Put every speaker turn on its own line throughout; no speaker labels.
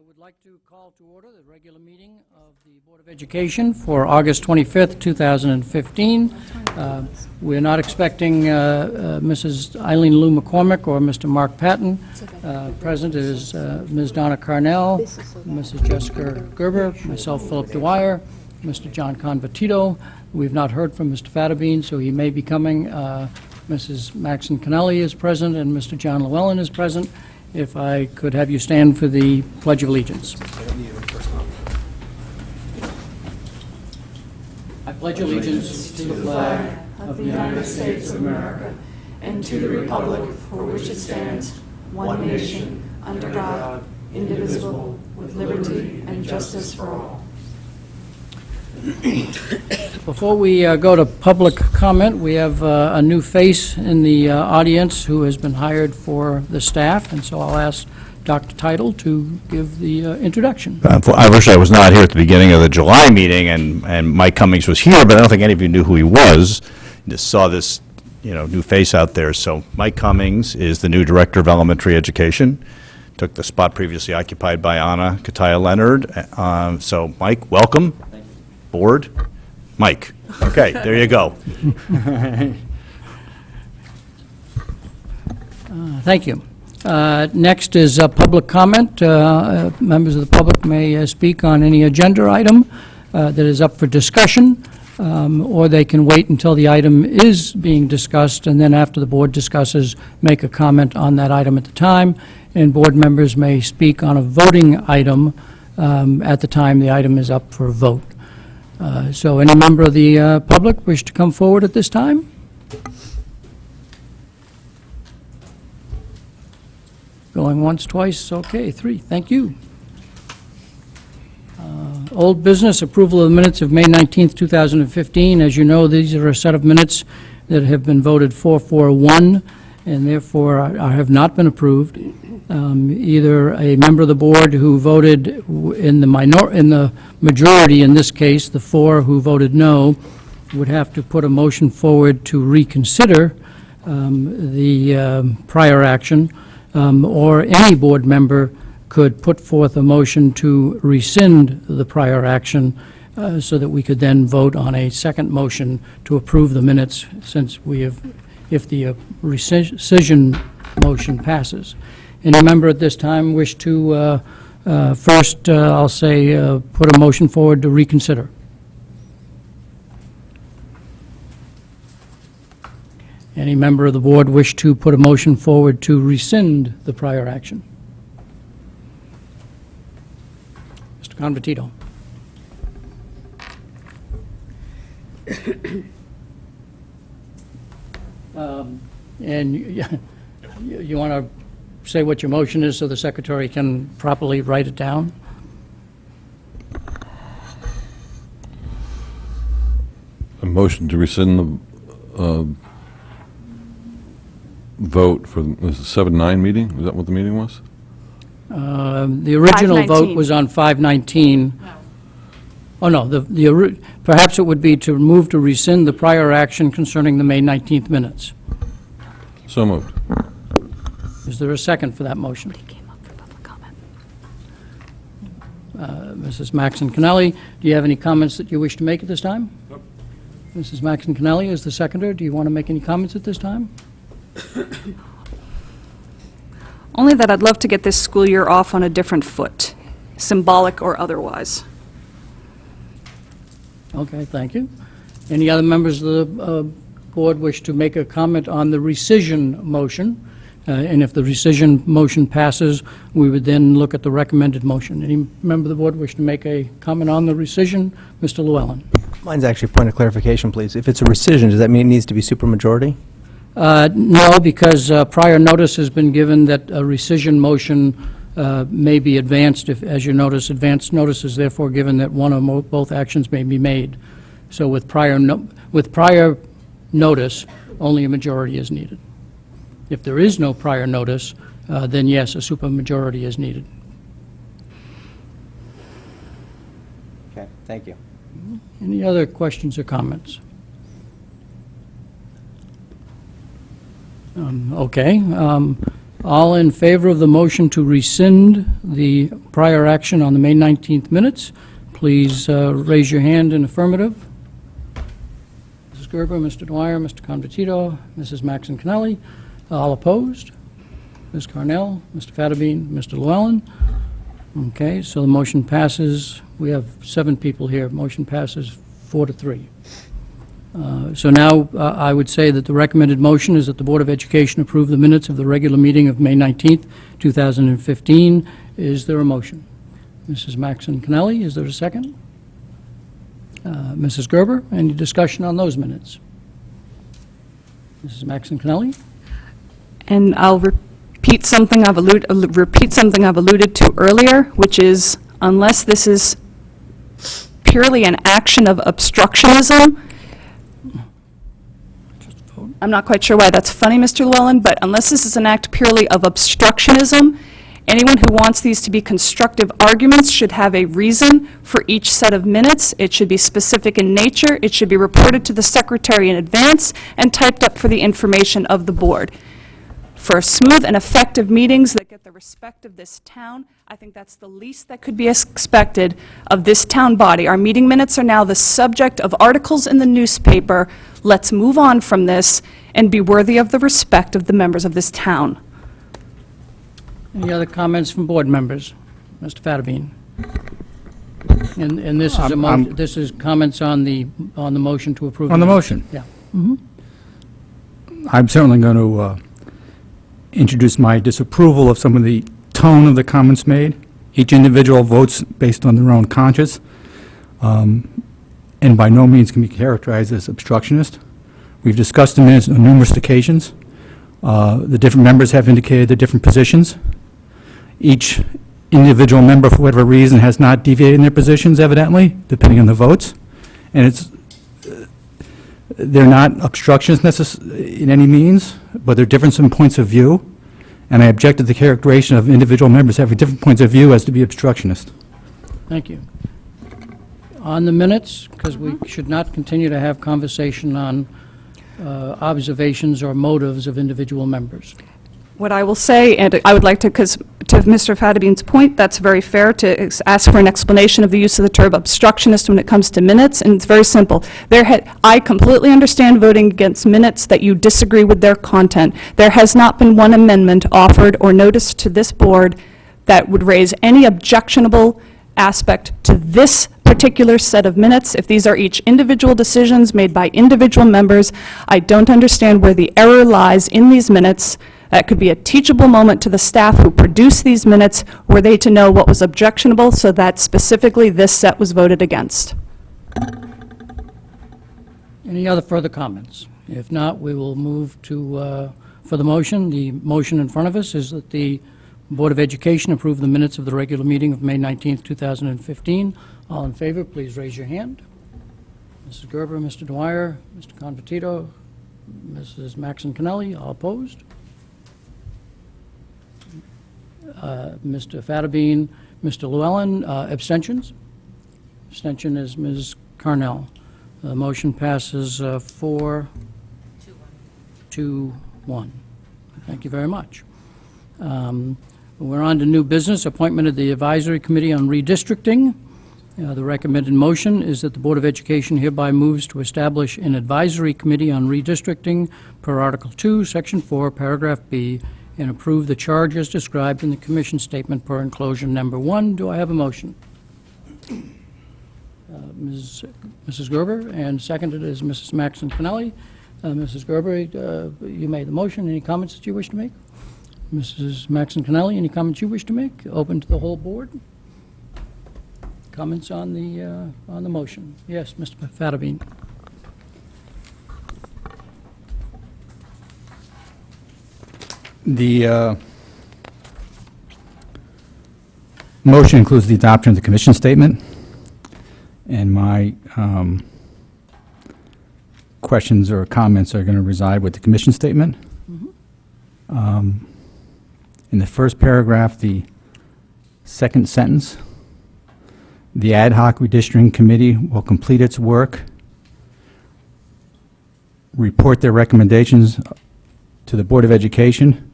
would like to call to order the regular meeting of the Board of Education for August 25th, 2015. We're not expecting Mrs. Eileen Lou McCormick or Mr. Mark Patton. Present is Ms. Donna Carnell, Mrs. Jessica Gerber, myself, Philip Dwyer, Mr. John Convertito. We've not heard from Mr. Fatterbean, so he may be coming. Mrs. Maxon Kennelly is present, and Mr. John Llewellyn is present. If I could have you stand for the Pledge of Allegiance. I pledge allegiance to the flag of the United States of America and to the republic for which it stands, one nation, under God, indivisible, with liberty and justice for all. Before we go to public comment, we have a new face in the audience who has been hired for the staff, and so I'll ask Dr. Title to give the introduction.
I wish I was not here at the beginning of the July meeting, and Mike Cummings was here, but I don't think any of you knew who he was. Just saw this, new face out there. So Mike Cummings is the new Director of Elementary Education. Took the spot previously occupied by Anna Kataya-Leonard. So Mike, welcome. Board. Mike. Okay, there you go.
Thank you. Next is public comment. Members of the public may speak on any agenda item that is up for discussion, or they can wait until the item is being discussed, and then after the board discusses, make a comment on that item at the time, and board members may speak on a voting item at the time the item is up for a vote. So any member of the public wish to come forward at this time? Going once, twice, okay, three, thank you. Old business, approval of the minutes of May 19th, 2015. As you know, these are a set of minutes that have been voted 4-4-1, and therefore have not been approved. Either a member of the board who voted in the majority, in this case, the 4 who voted no, would have to put a motion forward to reconsider the prior action, or any board member could put forth a motion to rescind the prior action so that we could then vote on a second motion to approve the minutes, since we have, if the rescission motion passes. Any member at this time wish to, first, I'll say, put a motion forward to reconsider? Any member of the board wish to put a motion forward to rescind the prior action? Mr. Convertito. And you want to say what your motion is so the secretary can properly write it down?
A motion to rescind the vote for the 7-9 meeting? Is that what the meeting was?
The original vote was on 5/19. No. Oh, no. Perhaps it would be to move to rescind the prior action concerning the May 19th minutes.
So moved.
Is there a second for that motion?
Came up for public comment.
Mrs. Maxon Kennelly, do you have any comments that you wish to make at this time? Nope. Mrs. Maxon Kennelly is the seconder. Do you want to make any comments at this time?
Only that I'd love to get this school year off on a different foot, symbolic or otherwise.
Okay, thank you. Any other members of the board wish to make a comment on the rescission motion? And if the rescission motion passes, we would then look at the recommended motion. Any member of the board wish to make a comment on the rescission? Mr. Llewellyn.
Mine's actually a point of clarification, please. If it's a rescission, does that mean it needs to be supermajority?
No, because prior notice has been given that a rescission motion may be advanced. If, as you notice, advance notice is therefore given that one or both actions may be made. So with prior notice, only a majority is needed. If there is no prior notice, then yes, a supermajority is needed.
Okay, thank you.
Any other questions or comments? Okay. All in favor of the motion to rescind the prior action on the May 19th minutes, please raise your hand in affirmative. Mrs. Gerber, Mr. Dwyer, Mr. Convertito, Mrs. Maxon Connelly. All opposed? Ms. Carnell, Mr. Fattabine, Mr. Llewellyn. Okay, so the motion passes. We have 7 people here. Motion passes 4-3. So now I would say that the recommended motion is that the Board of Education approve the minutes of the regular meeting of May 19th, 2015. Is there a motion? Mrs. Maxon Connelly, is there a second? Mrs. Gerber, any discussion on those minutes? Mrs. Maxon Connelly?
And I'll repeat something I've alluded to earlier, which is, unless this is purely an action of obstructionism, I'm not quite sure why that's funny, Mr. Llewellyn, but unless this is an act purely of obstructionism, anyone who wants these to be constructive arguments should have a reason for each set of minutes. It should be specific in nature. It should be reported to the secretary in advance and typed up for the information of the board. For smooth and effective meetings that get the respect of this town, I think that's the least that could be expected of this town body. Our meeting minutes are now the subject of articles in the newspaper. Let's move on from this and be worthy of the respect of the members of this town.
Any other comments from board members? Mr. Fattabine? And this is this is comments on the motion to approve.
On the motion?
Yeah.
I'm certainly going to introduce my disapproval of some of the tone of the comments made. Each individual votes based on their own conscience, and by no means can be characterized as obstructionist. We've discussed the minutes on numerous occasions. The different members have indicated their different positions. Each individual member, for whatever reason, has not deviated in their positions, evidently, depending on the votes. And they're not obstructionists in any means, but they're different in points of view. And I object to the characterization of individual members having different points of view as to be obstructionist.
Thank you. On the minutes, because we should not continue to have conversation on observations or motives of individual members.
What I will say, and I would like to, because to Mr. Fattabine's point, that's very fair to ask for an explanation of the use of the term obstructionist when it comes to minutes, and it's very simple. I completely understand voting against minutes that you disagree with their content. There has not been one amendment offered or noticed to this board that would raise any objectionable aspect to this particular set of minutes. If these are each individual decisions made by individual members, I don't understand where the error lies in these minutes. That could be a teachable moment to the staff who produced these minutes, were they to know what was objectionable, so that specifically this set was voted against.
Any other further comments? If not, we will move to, for the motion. The motion in front of us is that the Board of Education approve the minutes of the regular meeting of May 19th, 2015. All in favor, please raise your hand. Mrs. Gerber, Mr. Dwyer, Mr. Convertito, Mrs. Maxon Connelly, all opposed? Mr. Fattabine, Mr. Llewellyn, abstentions? Abstention is Ms. Carnell. The motion passes 4-2-1. Thank you very much. We're on to new business, appointment of the Advisory Committee on Redistricting. The recommended motion is that the Board of Education hereby moves to establish an Advisory Committee on Redistricting per Article 2, Section 4, Paragraph B, and approve the charge as described in the Commission Statement per enclosure number 1. Do I have a motion? Mrs. Gerber, and seconded is Mrs. Maxon Connelly. Mrs. Gerber, you made the motion. Any comments that you wish to make? Mrs. Maxon Connelly, any comments you wish to make? Open to the whole board. Comments on the motion? Yes, Mr. Fattabine.
The motion includes the adoption of the Commission statement, and my questions or comments are going to reside with the Commission statement. In the first paragraph, the second sentence, the ad hoc redistricting committee will complete its work, report their recommendations to the Board of Education,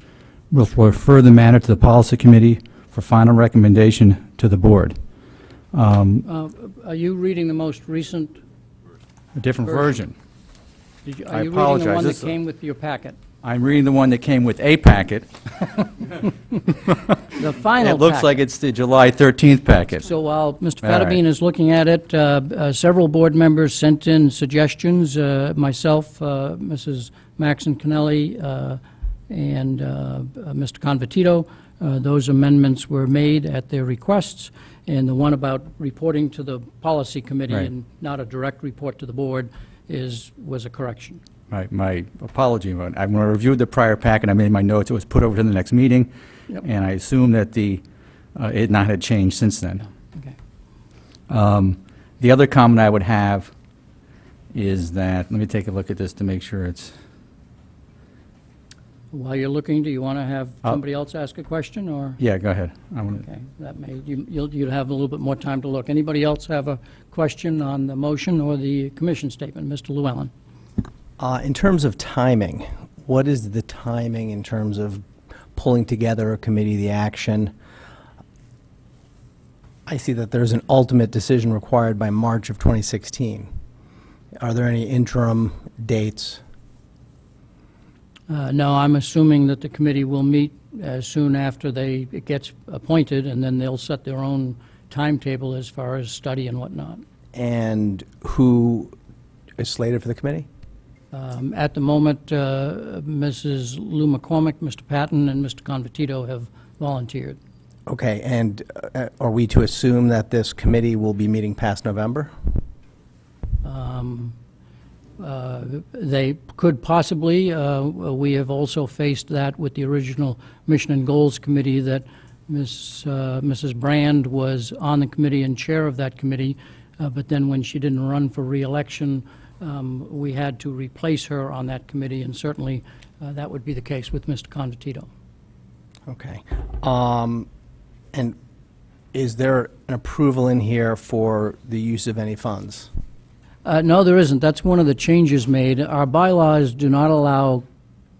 will refer the matter to the Policy Committee for final recommendation to the Board.
Are you reading the most recent?
A different
Version.
version.
Are
I
you reading the
apologize.
one that
This-
came with your packet?
I'm reading the one that came with a packet.
The final
It looks
packet.
like it's the July 13th packet.
So while Mr.
All right.
Fattabine is looking at it, several board members sent in suggestions, myself, Mrs. Maxon Kennelly, and Mr. Convertito. Those amendments were made at their requests, and the one about reporting to the Policy Committee
Right.
and not a direct report to the board was a correction.
My apology. When I reviewed the prior packet, I made my notes, it was put over to the next meeting,
Yep.
and I assume that it not had changed since then.
Okay.
The other comment I would have is that, let me take a look at this to make sure it's,
While you're looking, do you want to have somebody else ask a question, or?
yeah, go ahead. I want to.
Okay, that may, you'll have a little bit more time to look. Anybody else have a question on the motion or the commission statement? Mr. Llewellyn?
In terms of timing, what is the timing in terms of pulling together a committee, the action? I see that there's an ultimate decision required by March of 2016. Are there any interim dates?
No, I'm assuming that the committee will meet as soon after it gets appointed, and then they'll set their own timetable as far as study and whatnot.
And who is slated for the committee?
At the moment, Mrs. Lou McCormick, Mr. Patton, and Mr. Convertito have volunteered.
Okay, and are we to assume that this committee will be meeting past November?
They could possibly. We have also faced that with the original Mission and Goals Committee, that Mrs. Brand was on the committee and chair of that committee, but then when she didn't run for re-election, we had to replace her on that committee, and certainly that would be the case with Mr. Convertito.
Okay. And is there an approval in here for the use of any funds?
No, there isn't. That's one of the changes made. Our bylaws do not allow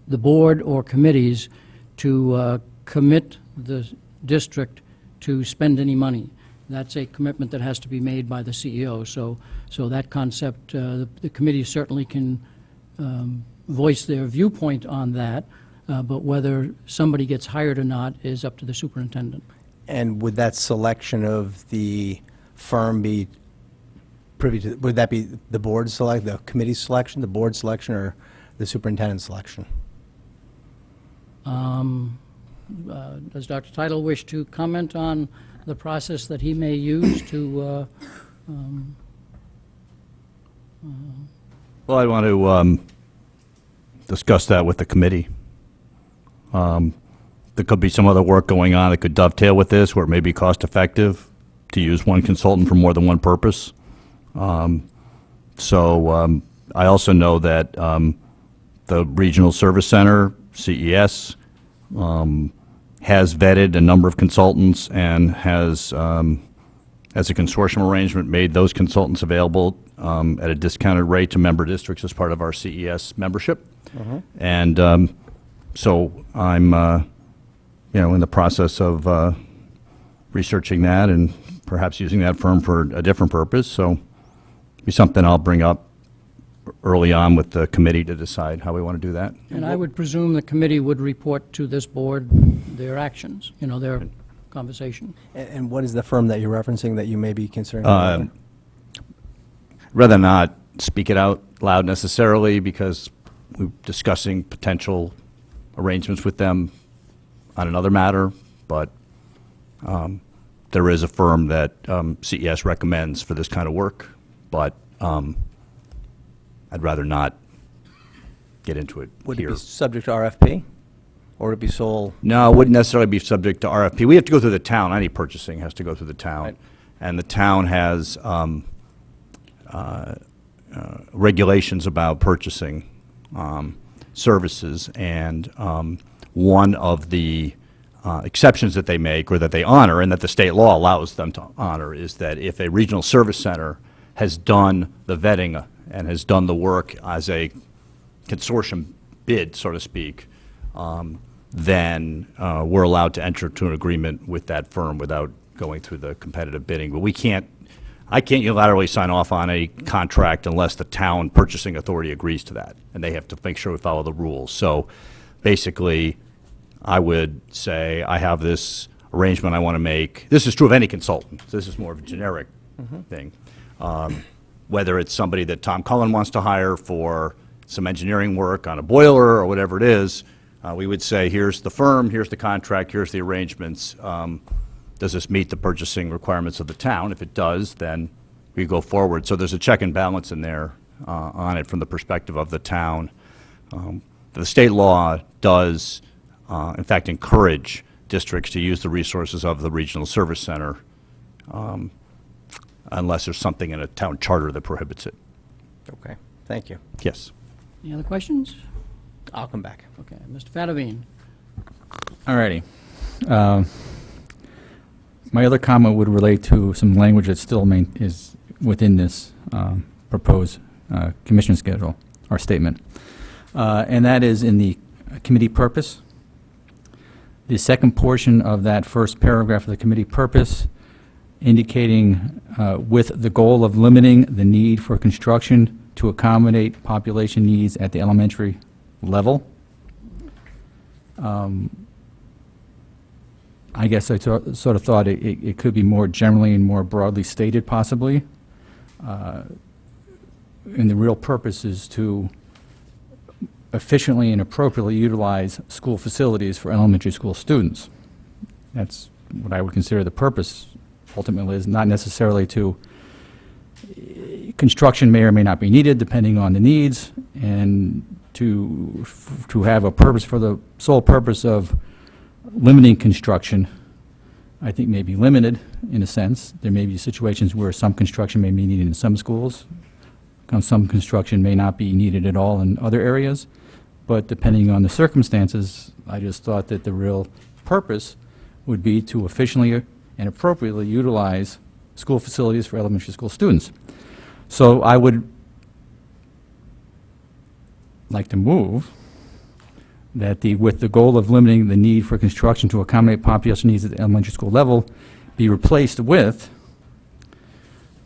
the board or committees to commit the district to spend any money. That's a commitment that has to be made by the CEO. So that concept, the committee certainly can voice their viewpoint on that, but whether somebody gets hired or not is up to the superintendent.
And would that selection of the firm be privy to, would that be the board select, the committee selection, the board selection, or the superintendent selection?
Does Dr. Teitel wish to comment on the process that he may use to,
Well, I want to discuss that with the committee. There could be some other work going on that could dovetail with this, where it may be cost-effective to use one consultant for more than one purpose. So I also know that the Regional Service Center, CES, has vetted a number of consultants and has, as a consortium arrangement, made those consultants available at a discounted rate to member districts as part of our CES membership. And so I'm, in the process of researching that and perhaps using that firm for a different purpose. So it'll be something I'll bring up early on with the committee to decide how we want to do that.
and I would presume the committee would report to this board their actions, their conversation.
And what is the firm that you're referencing that you may be considering?
Rather not speak it out loud necessarily, because we're discussing potential arrangements with them on another matter, but there is a firm that CES recommends for this kind of work, but I'd rather not get into it
Would it
here.
be subject to RFP? Or would it be sole?
No, it wouldn't necessarily be subject to RFP. We have to go through the town. Any purchasing has to go through the town.
Right.
And the town has regulations about purchasing services, and one of the exceptions that they make, or that they honor, and that the state law allows them to honor, is that if a regional service center has done the vetting and has done the work as a consortium bid, so to speak, then we're allowed to enter to an agreement with that firm without going through the competitive bidding. But I can't unilaterally sign off on a contract unless the town purchasing authority agrees to that, and they have to make sure we follow the rules. So basically, I would say, I have this arrangement I want to make. This is true of any consultant. This is more of a generic thing. Whether it's somebody that Tom Cullen wants to hire for some engineering work on a boiler or whatever it is, we would say, here's the firm, here's the contract, here's the arrangements. Does this meet the purchasing requirements of the town? If it does, then we go forward. So there's a check and balance in there on it from the perspective of the town. The state law does, in fact, encourage districts to use the resources of the regional service center unless there's something in a town charter that prohibits it.
Okay, thank you.
Yes.
Any other questions?
I'll come back.
Okay, Mr. Fattabine.
All righty. My other comment would relate to some language that still is within this proposed commission schedule or statement, and that is in the committee purpose. The second portion of that first paragraph of the committee purpose indicating with the goal of limiting the need for construction to accommodate population needs at the elementary level. I guess I sort of thought it could be more generally and more broadly stated possibly. And the real purpose is to efficiently and appropriately utilize school facilities for elementary school students. That's what I would consider the purpose ultimately, is not necessarily to, construction may or may not be needed depending on the needs, and to have a purpose for the sole purpose of limiting construction, I think may be limited in a sense. There may be situations where some construction may be needed in some schools. Some construction may not be needed at all in other areas. But depending on the circumstances, I just thought that the real purpose would be to efficiently and appropriately utilize school facilities for elementary school students. So I would like to move that with the goal of limiting the need for construction to accommodate population needs at the elementary school level be replaced with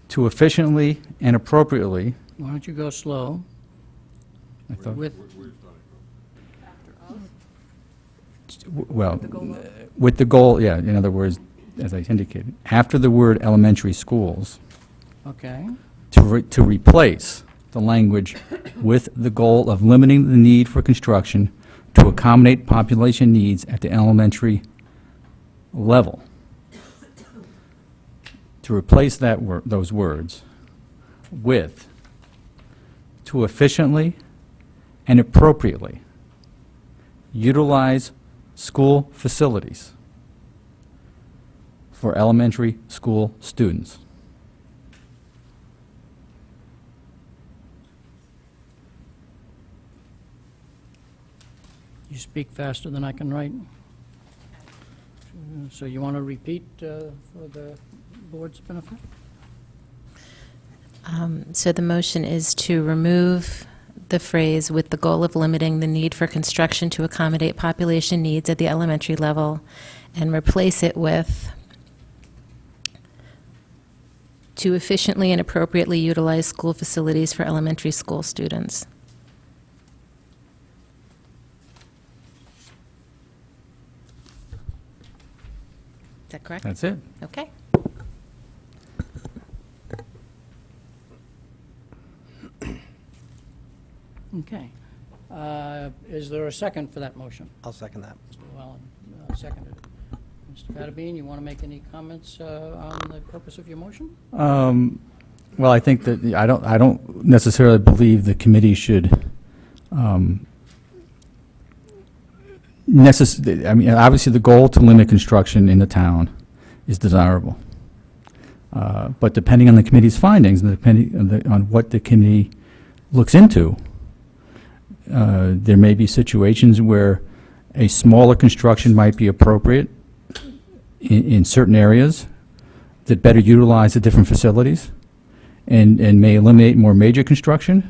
to efficiently and appropriately.
Why don't you go slow?
I thought,
With,
well, with the goal, yeah, in other words, as I indicated, after the word elementary schools,
okay,
to replace the language with the goal of limiting the need for construction to accommodate population needs at the elementary level. To replace those words with to efficiently and appropriately utilize school facilities for elementary school students.
you speak faster than I can write. So you want to repeat for the board's benefit?
So the motion is to remove the phrase "with the goal of limiting the need for construction to accommodate population needs at the elementary level," and replace it with "to efficiently and appropriately utilize school facilities for elementary school students." Is that correct?
That's it.
Okay.
Okay. Is there a second for that motion?
I'll second that.
Mr. Llewellyn seconded it. Mr. Fattabine, you want to make any comments on the purpose of your motion?
Well, I think that I don't necessarily believe the committee should I mean, obviously the goal to limit construction in the town is desirable. But depending on the committee's findings and depending on what the committee looks into, there may be situations where a smaller construction might be appropriate in certain areas that better utilize the different facilities and may eliminate more major construction.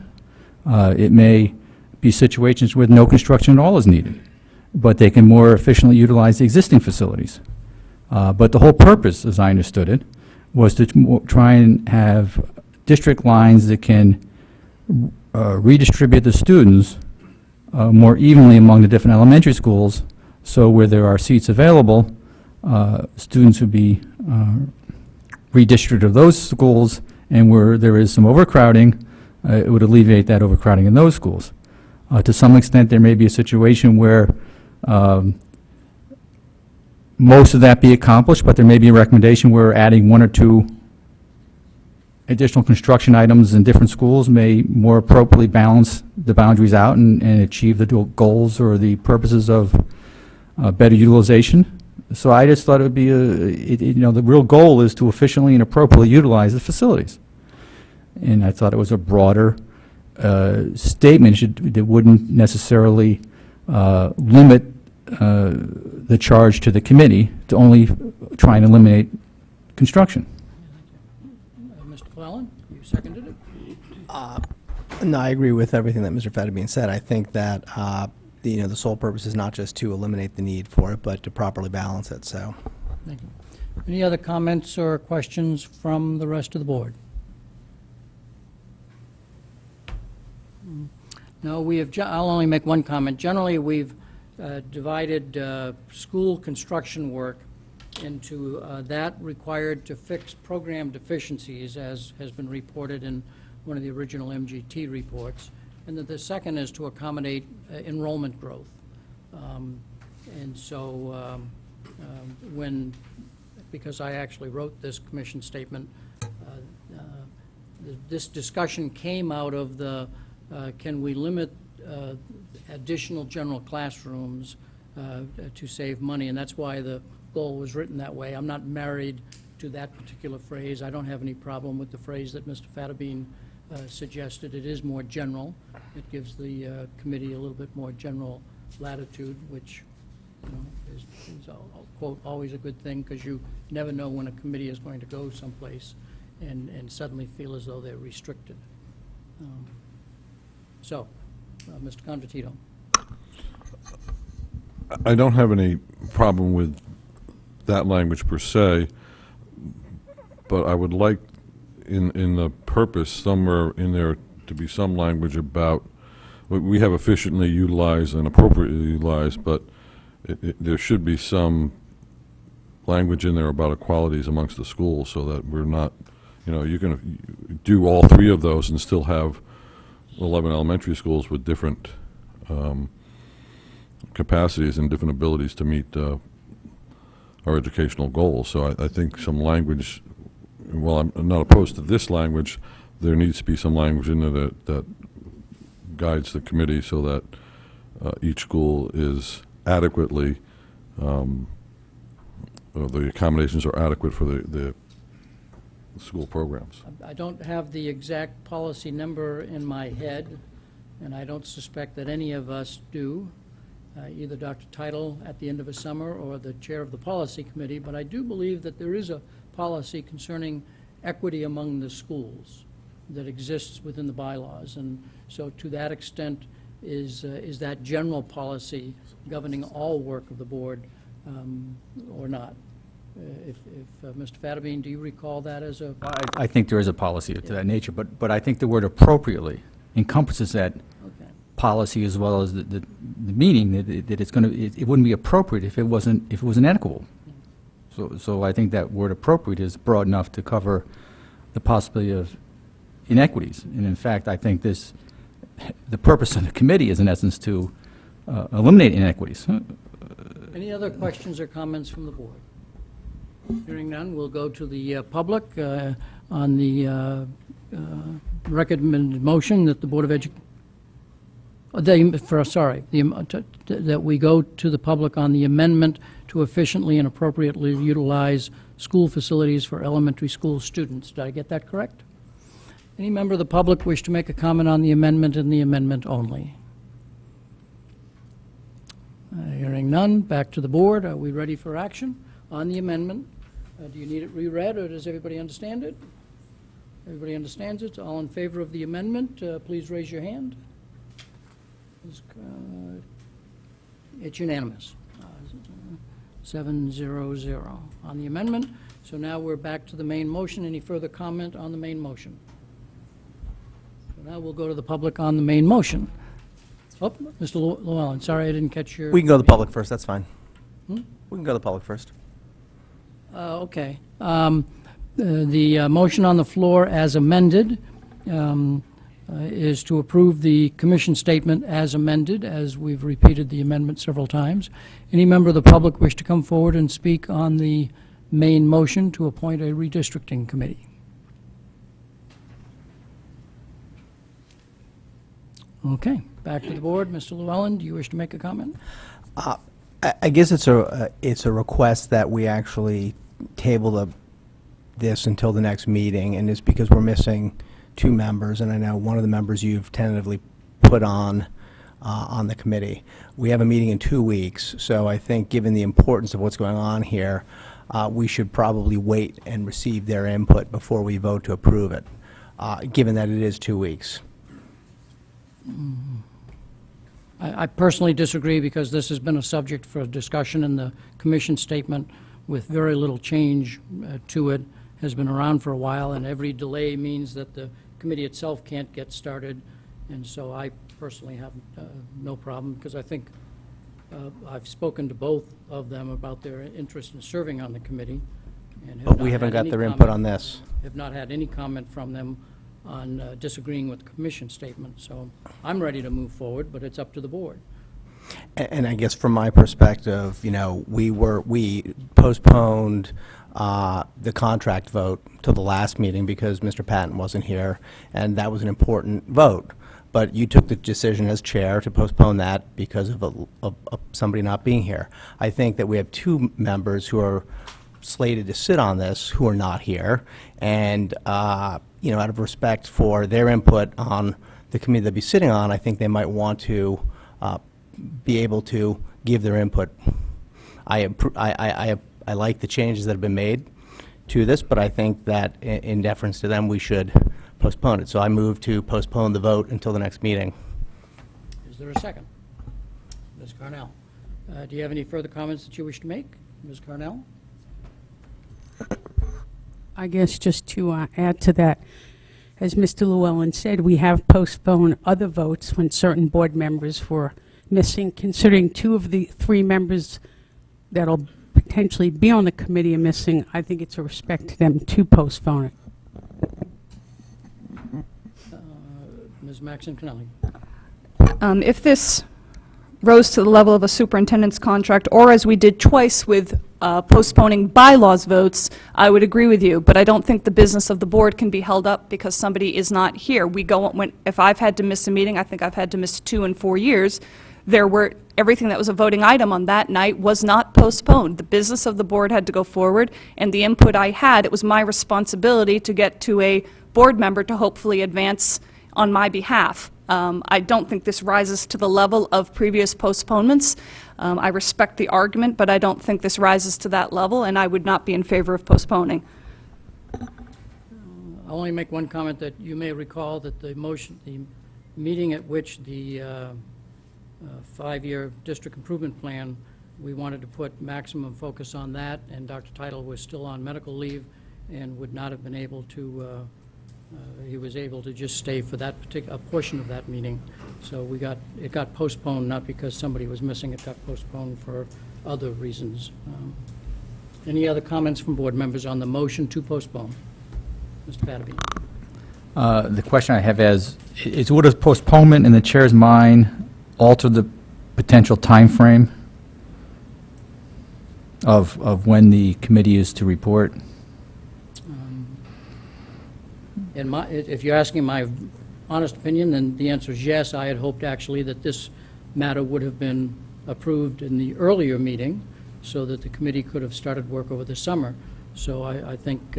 It may be situations where no construction at all is needed. but they can more efficiently utilize the existing facilities. But the whole purpose, as I understood it, was to try and have district lines that can redistribute the students more evenly among the different elementary schools, so where there are seats available, students would be redistributed to those schools, and where there is some overcrowding, it would alleviate that overcrowding in those schools. To some extent, there may be a situation where most of that be accomplished, but there may be a recommendation where adding 1 or 2 additional construction items in different schools may more appropriately balance the boundaries out and achieve the dual goals or the purposes of better utilization. So I just thought it would be the real goal is to efficiently and appropriately utilize the facilities. And I thought it was a broader statement that wouldn't necessarily limit the charge to the committee to only try and eliminate construction.
Mr. Clellan, you seconded it?
No, I agree with everything that Mr. Fedderbean said. I think that the sole purpose is not just to eliminate the need for it, but to properly balance it. So,
Thank you. Any other comments or questions from the rest of the board? No, I'll only make one comment. Generally, we've divided school construction work into that required to fix program deficiencies, as has been reported in one of the original MGT reports, and that the second is to accommodate enrollment growth. And so because I actually wrote this commission statement, this discussion came out of the can we limit additional general classrooms to save money, and that's why the goal was written that way. I'm not married to that particular phrase. I don't have any problem with the phrase that Mr. Fedderbean suggested. It is more general. It gives the committee a little bit more general latitude, which is I'll quote, always a good thing, because you never know when a committee is going to go someplace and suddenly feel as though they're restricted. So, Mr. Convertito.
I don't have any problem with that language per se, but I would like in the purpose somewhere in there to be some language about we have efficiently utilized and appropriately utilized, but there should be some language in there about equalities amongst the schools so that we're not, you can do all 3 of those and still have 11 elementary schools with different capacities and different abilities to meet our educational goals. So I think some language, while I'm not opposed to this language, there needs to be some language in there that guides the committee so that each school is adequately, or the accommodations are adequate for the school programs.
I don't have the exact policy number in my head, and I don't suspect that any of us do, either Dr. Title at the end of a summer or the chair of the policy committee, but I do believe that there is a policy concerning equity among the schools that exists within the bylaws, and so to that extent is that general policy governing all work of the board or not? If Mr. Fedderbean, do you recall that as a?
I think there is a policy to that nature, but I think the word appropriately encompasses that policy as well as the meaning that it's going to, it wouldn't be appropriate if it wasn't equitable. So I think that word appropriate is broad enough to cover the possibility of inequities. And in fact, I think the purpose of the committee is in essence to eliminate inequities.
Any other questions or comments from the board? Hearing none, we'll go to the public on the recommended motion that the Board of Education, that we go to the public on the amendment to efficiently and appropriately utilize school facilities for elementary school students. Did I get that correct? Any member of the public wish to make a comment on the amendment and the amendment only? Hearing none, back to the board. Are we ready for action on the amendment? Do you need it reread, or does everybody understand it? Everybody understands it? All in favor of the amendment, please raise your hand. It's unanimous. 7-0-0 on the amendment. So now we're back to the main motion. Any further comment on the main motion? So now we'll go to the public on the main motion. Oh, Mr. Llewellyn, sorry I didn't catch your...
We can go to the public first, that's fine. We can go to the public first.
Okay. The motion on the floor as amended is to approve the commission statement as amended, as we've repeated the amendment several times. Any member of the public wish to come forward and speak on the main motion to appoint a redistricting committee? Okay, back to the board. Mr. Llewellyn, do you wish to make a comment?
I guess it's a request that we actually table this until the next meeting, and it's because we're missing 2 members, and I know one of the members you've tentatively put on the committee. We have a meeting in 2 weeks, so I think given the importance of what's going on here, we should probably wait and receive their input before we vote to approve it, given that it is 2 weeks.
I personally disagree because this has been a subject for discussion in the commission statement with very little change to it, has been around for a while, and every delay means that the committee itself can't get started. And so I personally have no problem, because I think I've spoken to both of them about their interest in serving on the committee. And
But we haven't got their input on this.
Have not had any comment from them on disagreeing with the commission statement. So I'm ready to move forward, but it's up to the board.
And I guess from my perspective, you know, we postponed the contract vote to the last meeting because Mr. Patton wasn't here, and that was an important vote. But you took the decision as chair to postpone that because of somebody not being here. I think that we have 2 members who are slated to sit on this who are not here, and you know, out of respect for their input on the committee they'll be sitting on, I think they might want to be able to give their input. I like the changes that have been made to this, but I think that in deference to them, we should postpone it. So I move to postpone the vote until the next meeting.
Is there a second? Ms. Carnell. Do you have any further comments that you wish to make? Ms. Carnell?
I guess just to add to that, as Mr. Llewellyn said, we have postponed other votes when certain board members were missing. Considering 2 of the 3 members that'll potentially be on the committee are missing, I think it's a respect to them to postpone it.
Ms. Maxon Connelly.
If this rose to the level of a superintendent's contract, or as we did twice with postponing bylaws votes, I would agree with you, but I don't think the business of the board can be held up because somebody is not here. If I've had to miss a meeting, I think I've had to miss 2 in 4 years, everything that was a voting item on that night was not postponed. The business of the board had to go forward, and the input I had, it was my responsibility to get to a board member to hopefully advance on my behalf. I don't think this rises to the level of previous postponements. I respect the argument, but I don't think this rises to that level, and I would not be in favor of postponing.
I'll only make one comment that you may recall that the meeting at which the 5-year district improvement plan, we wanted to put maximum focus on that, and Dr. Teitel was still on medical leave and would not have been able to, he was able to just stay for that particular portion of that meeting. So it got postponed, not because somebody was missing, it got postponed for other reasons. Any other comments from board members on the motion to postpone? Mr. Fatterby.
The question I have is would a postponement in the chair's mind alter the potential time frame of when the committee is to report?
If you're asking my honest opinion, then the answer is yes. I had hoped actually that this matter would have been approved in the earlier meeting so that the committee could have started work over the summer. So I think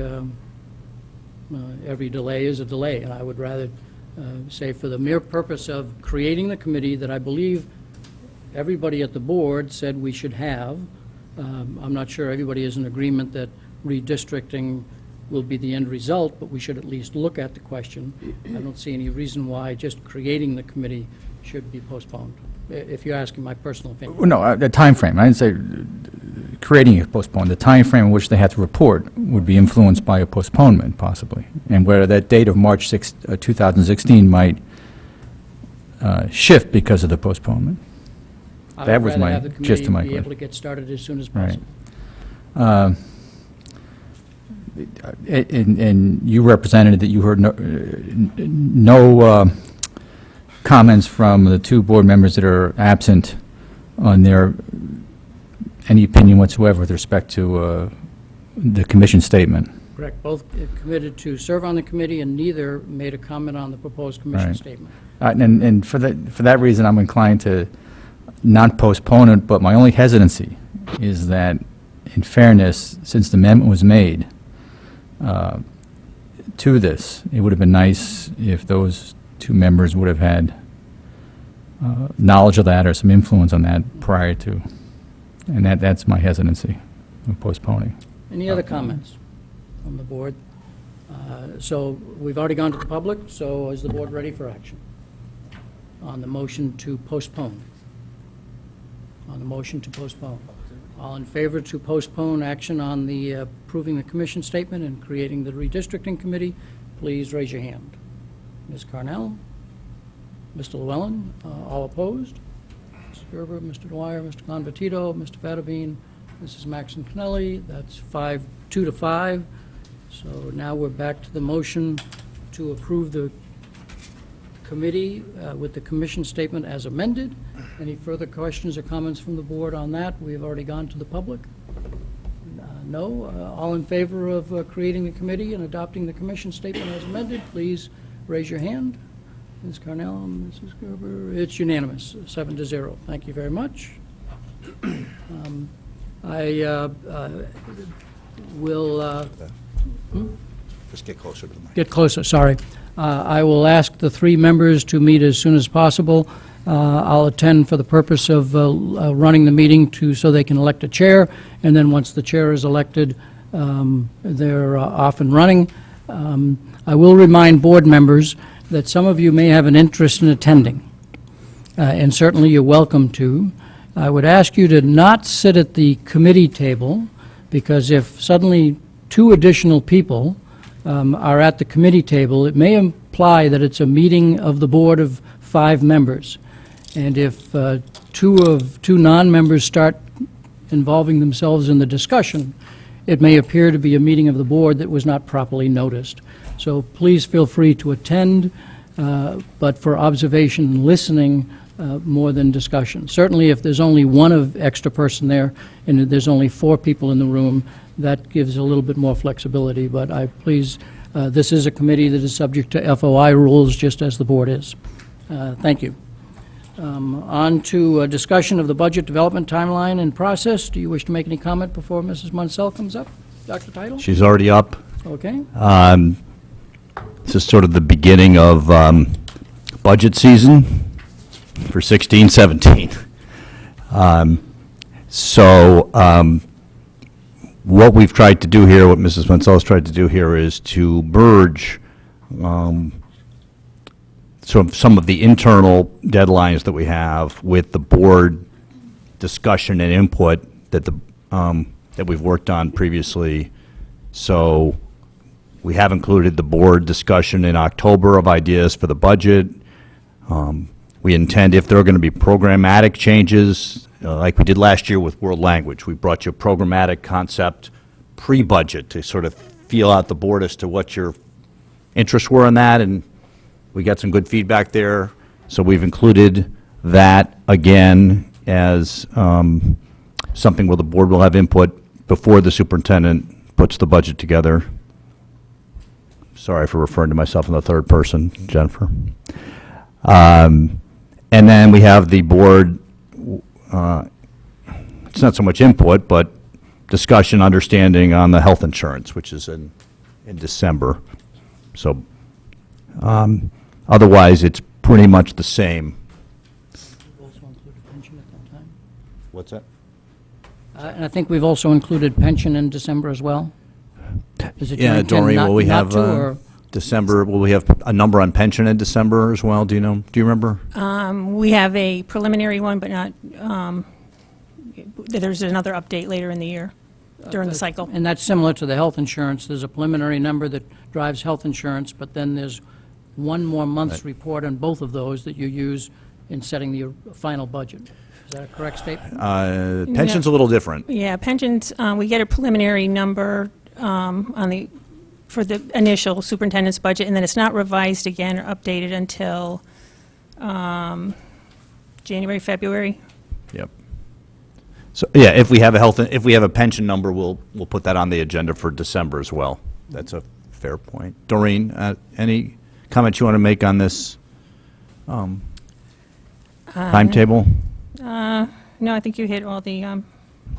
every delay is a delay, and I would rather say for the mere purpose of creating the committee that I believe everybody at the board said we should have. I'm not sure everybody is in agreement that redistricting will be the end result, but we should at least look at the question. I don't see any reason why just creating the committee should be postponed. if you're asking my personal opinion.
Well, no, the timeframe, I didn't say creating a postpone. The timeframe in which they have to report would be influenced by a postponement, possibly, and where that date of March 6, 2016 might shift because of the postponement. That was my gist of my
I would rather have the committee be able
question.
to get started as soon as
Right.
possible.
And you represented that you heard no comments from the two board members that are absent on their, any opinion whatsoever with respect to the commission statement.
Correct. Both committed to serve on the committee, and neither made a comment on the proposed commission
Right.
statement.
And for that reason, I'm inclined to not postpone it, but my only hesitancy is that, in fairness, since the amendment was made to this, it would have been nice if those two members would have had knowledge of that or some influence on that prior to, and that's my hesitancy of postponing.
Any other comments from the board? So we've already gone to the public, so is the board ready for action on the motion to postpone? On the motion to postpone. All in favor to postpone action on the approving the commission statement and creating the redistricting committee, please raise your hand. Ms. Carnell? Mr. Llewellyn? All opposed? Mr. Gerber, Mr. Dwyer, Mr. Convertito, Mr. Fattabine, Mrs. Maxon Connelly. That's 2 to 5. So now we're back to the motion to approve the committee with the commission statement as amended. Any further questions or comments from the board on that? We have already gone to the public. No? All in favor of creating the committee and adopting the commission statement as amended, please raise your hand. Ms. Carnell, Mrs. Gerber, it's unanimous, 7 to 0. Thank you very much. I will
Just get closer to the mic.
get closer, sorry. I will ask the three members to meet as soon as possible. I'll attend for the purpose of running the meeting so they can elect a chair, and then once the chair is elected, they're off and running. I will remind board members that some of you may have an interest in attending, and certainly you're welcome to. I would ask you to not sit at the committee table, because if suddenly 2 additional people are at the committee table, it may imply that it's a meeting of the board of 5 members. And if two non-members start involving themselves in the discussion, it may appear to be a meeting of the board that was not properly noticed. So please feel free to attend, but for observation and listening more than discussion. Certainly, if there's only one extra person there and there's only 4 people in the room, that gives a little bit more flexibility. But this is a committee that is subject to FOI rules, just as the board is. Thank you. On to a discussion of the budget development timeline and process. Do you wish to make any comment before Mrs. Munsell comes up? Dr. Title?
She's already up.
Okay.
This is sort of the beginning of budget season for 16-17. What we've tried to do here, what Mrs. Mansell's tried to do here, is to merge some of the internal deadlines that we have with the board discussion and input that we've worked on previously. So we have included the board discussion in October of ideas for the budget. We intend, if there are going to be programmatic changes, like we did last year with world language, we brought you a programmatic concept pre-budget to sort of feel out the board as to what your interests were in that, and we got some good feedback there. So we've included that again as something where the board will have input before the superintendent puts the budget together. Sorry for referring to myself in the third person, Jennifer. And then we have the board, it's not so much input, but discussion, understanding on the health insurance, which is in December. So otherwise, it's pretty much the same.
We've also included pension at that time.
What's that?
And I think we've also included pension in December as well. Is it your
Yeah,
intent
Doreen, will we
not
have,
to, or
December, will we have a number on pension in December as well? Do you know, do you remember?
We have a preliminary one, but not, there's another update later in the year during the cycle.
And that's similar to the health insurance. There's a preliminary number that drives health insurance, but then there's one more month's report on both of those that you use in setting the final budget. Is that a correct statement?
Pension's a little different.
Yeah, pensions, we get a preliminary number for the initial superintendent's budget, and then it's not revised again or updated until January, February.
Yep. So, yeah, if we have a pension number, we'll put that on the agenda for December as well. That's a fair point. Doreen, any comments you want to make on this timetable?
No, I think you hit all the
I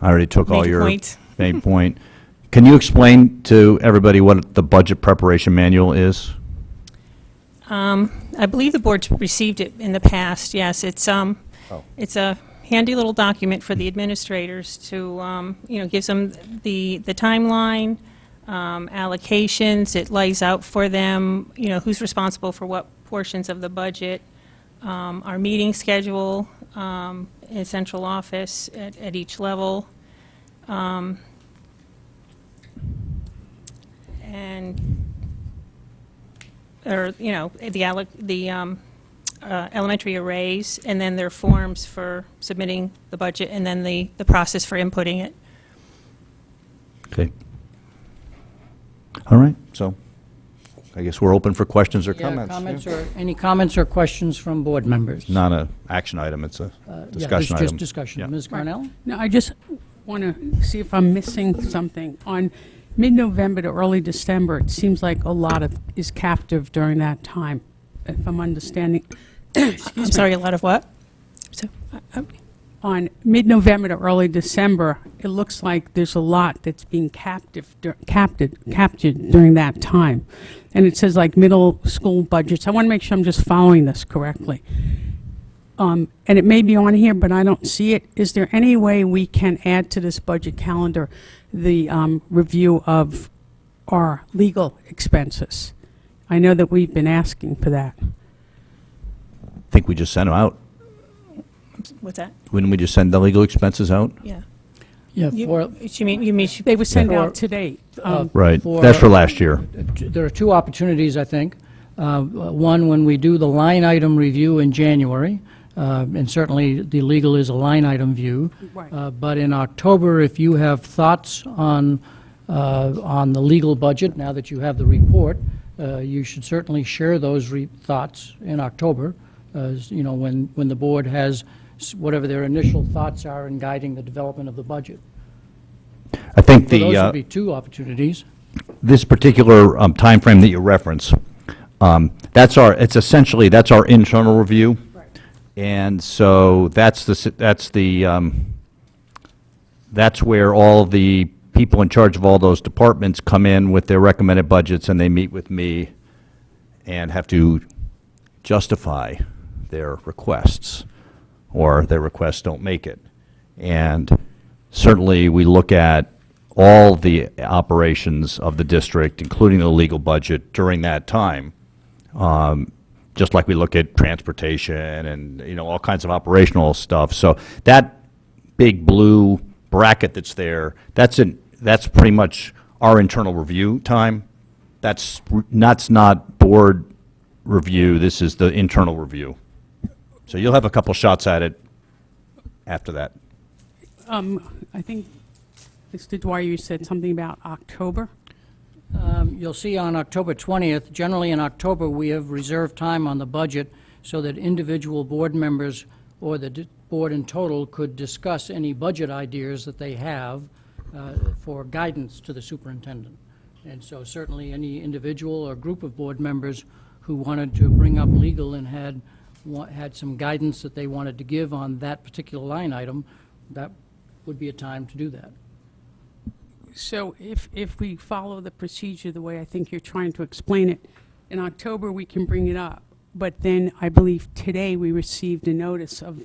already took all
major
your
points.
main point. Can you explain to everybody what the budget preparation manual is?
I believe the board's received it in the past, yes. It's a handy little document for the administrators to, gives them the timeline, allocations. It lays out for them, who's responsible for what portions of the budget, our meeting schedule in central office at each level, the elementary arrays, and then their forms for submitting the budget, and then the process for inputting it.
Okay. All right, so I guess we're open for questions or comments.
Any comments or questions from board members?
Not an action item, it's a discussion
Just
item.
discussion.
Yeah.
Ms. Cornell?
No, I just want to see if I'm missing something. On mid-November to early December, it seems like a lot is captive during that time, if I'm understanding.
I'm sorry, a lot of what? So,
On mid-November to early December, it looks like there's a lot that's being captured during that time. And it says like middle school budgets. I want to make sure I'm just following this correctly. And it may be on here, but I don't see it. Is there any way we can add to this budget calendar the review of our legal expenses? I know that we've been asking for that.
I think we just sent them out.
what's that?
Wouldn't we just send the legal expenses out?
Yeah.
Yeah,
You mean,
They were sent
For-
out today.
Right,
For-
that's for last year.
there are two opportunities, I think. One, when we do the line item review in January, and certainly the legal is a line item view.
Right.
But in October, if you have thoughts on the legal budget, now that you have the report, you should certainly share those thoughts in October, when the board has whatever their initial thoughts are in guiding the development of the budget.
I think
So those would be two opportunities.
this particular timeframe that you reference, that's our internal review.
Right.
And so that's where all the people in charge of all those departments come in with their recommended budgets, and they meet with me and have to justify their requests, or their requests don't make it. And certainly, we look at all the operations of the district, including the legal budget, during that time, just like we look at transportation and, all kinds of operational stuff. So that big blue bracket that's there, that's pretty much our internal review time. That's not board review, this is the internal review. So you'll have a couple shots at it after that.
I think, Mr. Dwyer, you said something about October?
You'll see on October 20th, generally in October, we have reserved time on the budget so that individual board members or the board in total could discuss any budget ideas that they have for guidance to the superintendent. And so certainly any individual or group of board members who wanted to bring up legal and had some guidance that they wanted to give on that particular line item, that would be a time to do that.
So if we follow the procedure the way I think you're trying to explain it, in October we can bring it up. But then I believe today we received a notice of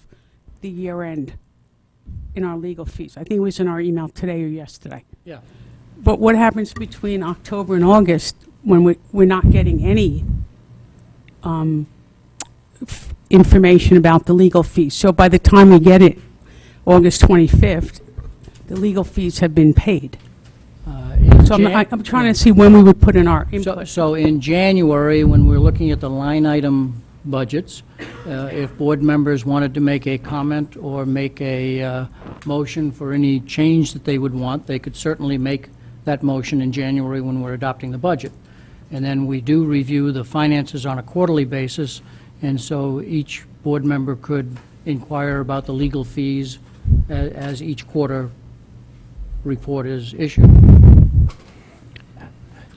the year end in our legal fees. I think it was in our email today or yesterday.
Yeah.
But what happens between October and August when we're not getting any information about the legal fees. So by the time we get it, August 25th, the legal fees have been paid. So I'm trying to see when we would put in our input.
So in January, when we're looking at the line item budgets, if board members wanted to make a comment or make a motion for any change that they would want, they could certainly make that motion in January when we're adopting the budget. And then we do review the finances on a quarterly basis, and so each board member could inquire about the legal fees as each quarter report is issued.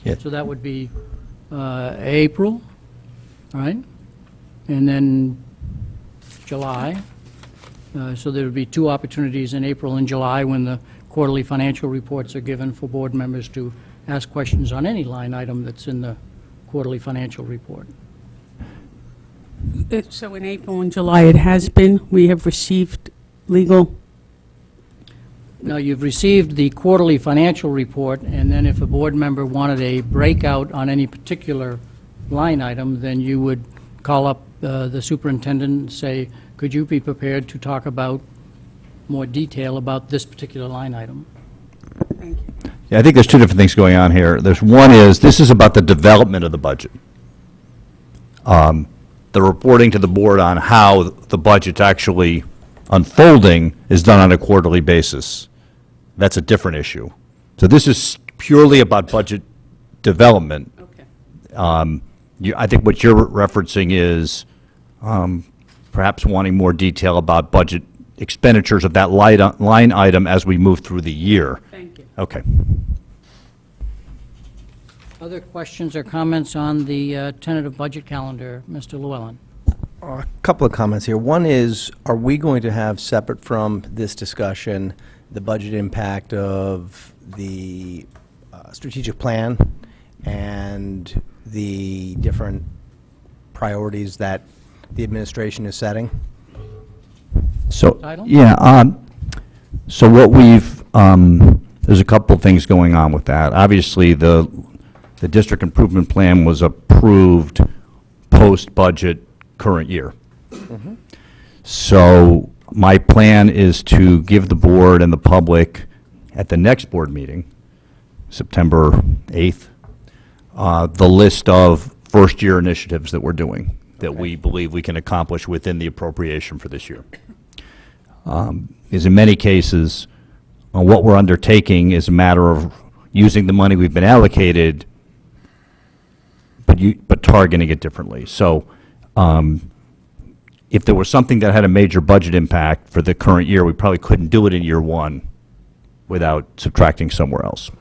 Yeah.
So that would be April, right? And then July. So there would be two opportunities in April and July when the quarterly financial reports are given for board members to ask questions on any line item that's in the quarterly financial report.
So in April and July, it has been, we have received legal.
Now, you've received the quarterly financial report, and then if a board member wanted a breakout on any particular line item, then you would call up the superintendent and say, could you be prepared to talk about more detail about this particular line item?
Thank you.
Yeah, I think there's two different things going on here. There's one is, this is about the development of the budget. The reporting to the board on how the budget's actually unfolding is done on a quarterly basis. That's a different issue. So this is purely about budget development.
Okay.
I think what you're referencing is perhaps wanting more detail about budget expenditures of that line item as we move through the year.
Thank you.
Okay.
Other questions or comments on the tentative budget calendar? Mr. Llewellyn?
A couple of comments here. One is, are we going to have, separate from this discussion, the budget impact of the strategic plan and the different priorities that the administration is setting?
So,
Title?
yeah, so what we've, there's a couple of things going on with that. Obviously, the district improvement plan was approved post-budget current year. So my plan is to give the board and the public at the next board meeting, September 8th, the list of first-year initiatives that we're doing that we believe we can accomplish within the appropriation for this year. Is in many cases, what we're undertaking is a matter of using the money we've been allocated, but targeting it differently. So if there was something that had a major budget impact for the current year, we probably couldn't do it in year one without subtracting somewhere else.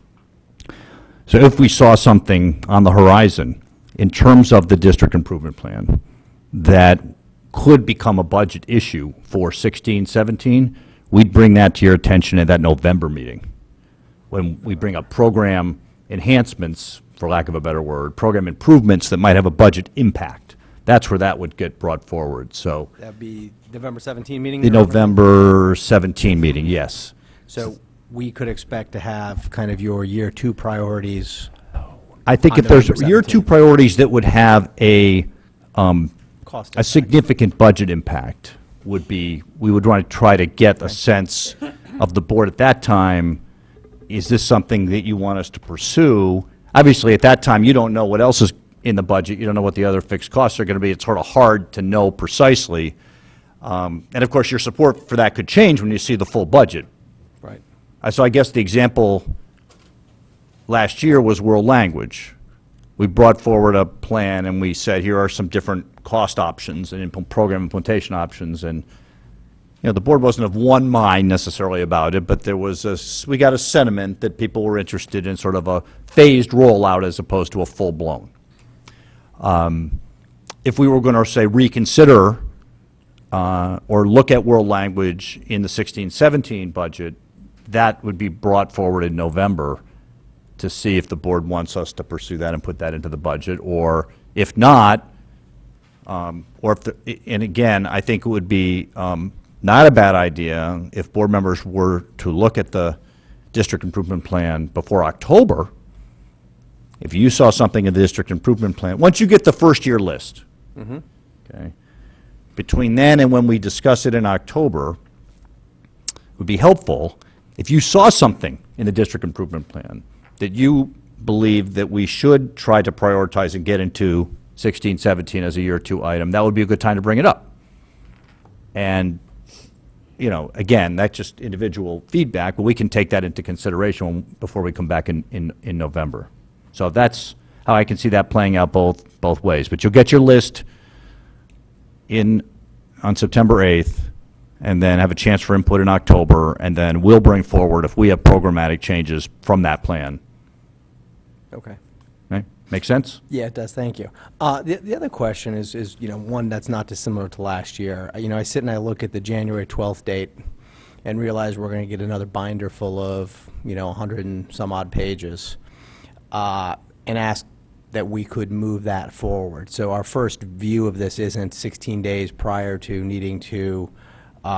So if we saw something on the horizon in terms of the district improvement plan that could become a budget issue for 16-17, we'd bring that to your attention at that November meeting, when we bring up program enhancements, for lack of a better word, program improvements that might have a budget impact. That's where that would get brought forward, so.
That'd be November 17 meeting?
The November 17 meeting, yes.
So we could expect to have kind of your year two priorities.
I think
On
if there's
November
year two
17th.
priorities that would have a
Cost
a
impact.
significant budget impact would be, we would want to try to get a sense of the board at that time, is this something that you want us to pursue? Obviously, at that time, you don't know what else is in the budget, you don't know what the other fixed costs are going to be, it's sort of hard to know precisely. And of course, your support for that could change when you see the full budget.
Right.
So I guess the example last year was world language. We brought forward a plan and we said, here are some different cost options and program implementation options. And, you know, the board wasn't of one mind necessarily about it, but there was we got a sentiment that people were interested in sort of a phased rollout as opposed to a full-blown. If we were going to, say, reconsider or look at world language in the 16-17 budget, that would be brought forward in November to see if the board wants us to pursue that and put that into the budget, or if not, or if, and again, I think it would be not a bad idea if board members were to look at the district improvement plan before October, if you saw something in the district improvement plan, once you get the first-year list, okay, between then and when we discuss it in October, it would be helpful if you saw something in the district improvement plan that you believe that we should try to prioritize and get into 16, 17 as a year 2 item, that would be a good time to bring it up. And, you know, again, that's just individual feedback, but we can take that into consideration before we come back in November. So that's how I can see that playing out both ways. But you'll get your list on September 8th, and then have a chance for input in October, and then we'll bring forward, if we have programmatic changes from that plan.
Okay.
Okay? Make sense?
Yeah, it does, thank you. The other question is, you know, one that's not dissimilar to last year. You know, I sit and I look at the January 12th date and realize we're going to get another binder full of, you know, 100 and some odd pages, and ask that we could move that forward. So our first view of this isn't 16 days prior to needing to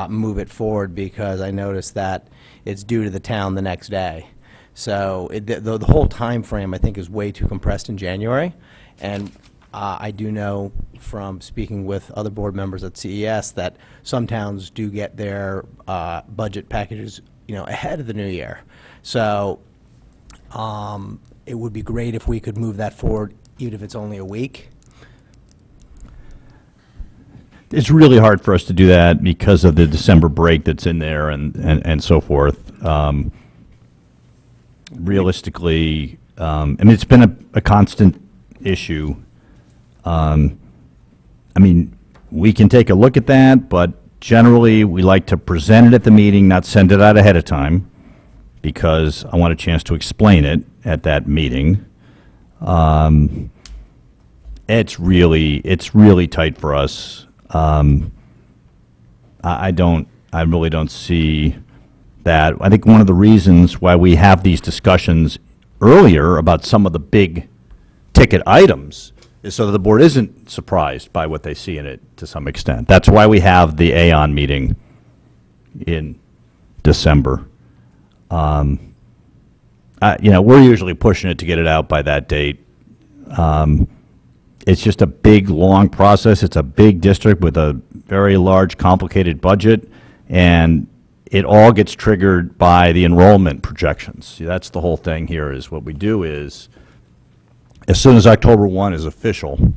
move it forward, because I noticed that it's due to the town the next day. So the whole time frame, I think, is way too compressed in January. And I do know from speaking with other board members at CES that some towns do get their budget packages, you know, ahead of the new year. So it would be great if we could move that forward, even if it's only a week.
It's really hard for us to do that because of the December break that's in there and so forth. Realistically, I mean, it's been a constant issue. I mean, we can take a look at that, but generally, we like to present it at the meeting, not send it out ahead of time, because I want a chance to explain it at that meeting. It's really tight for us. I really don't see that. I think one of the reasons why we have these discussions earlier about some of the big ticket items is so that the board isn't surprised by what they see in it to some extent. That's why we have the Aon meeting in December. You know, we're usually pushing it to get it out by that date. It's just a big, long process. It's a big district with a very large, complicated budget, and it all gets triggered by the enrollment projections. See, that's the whole thing here, is what we do is, as soon as October 1 is official,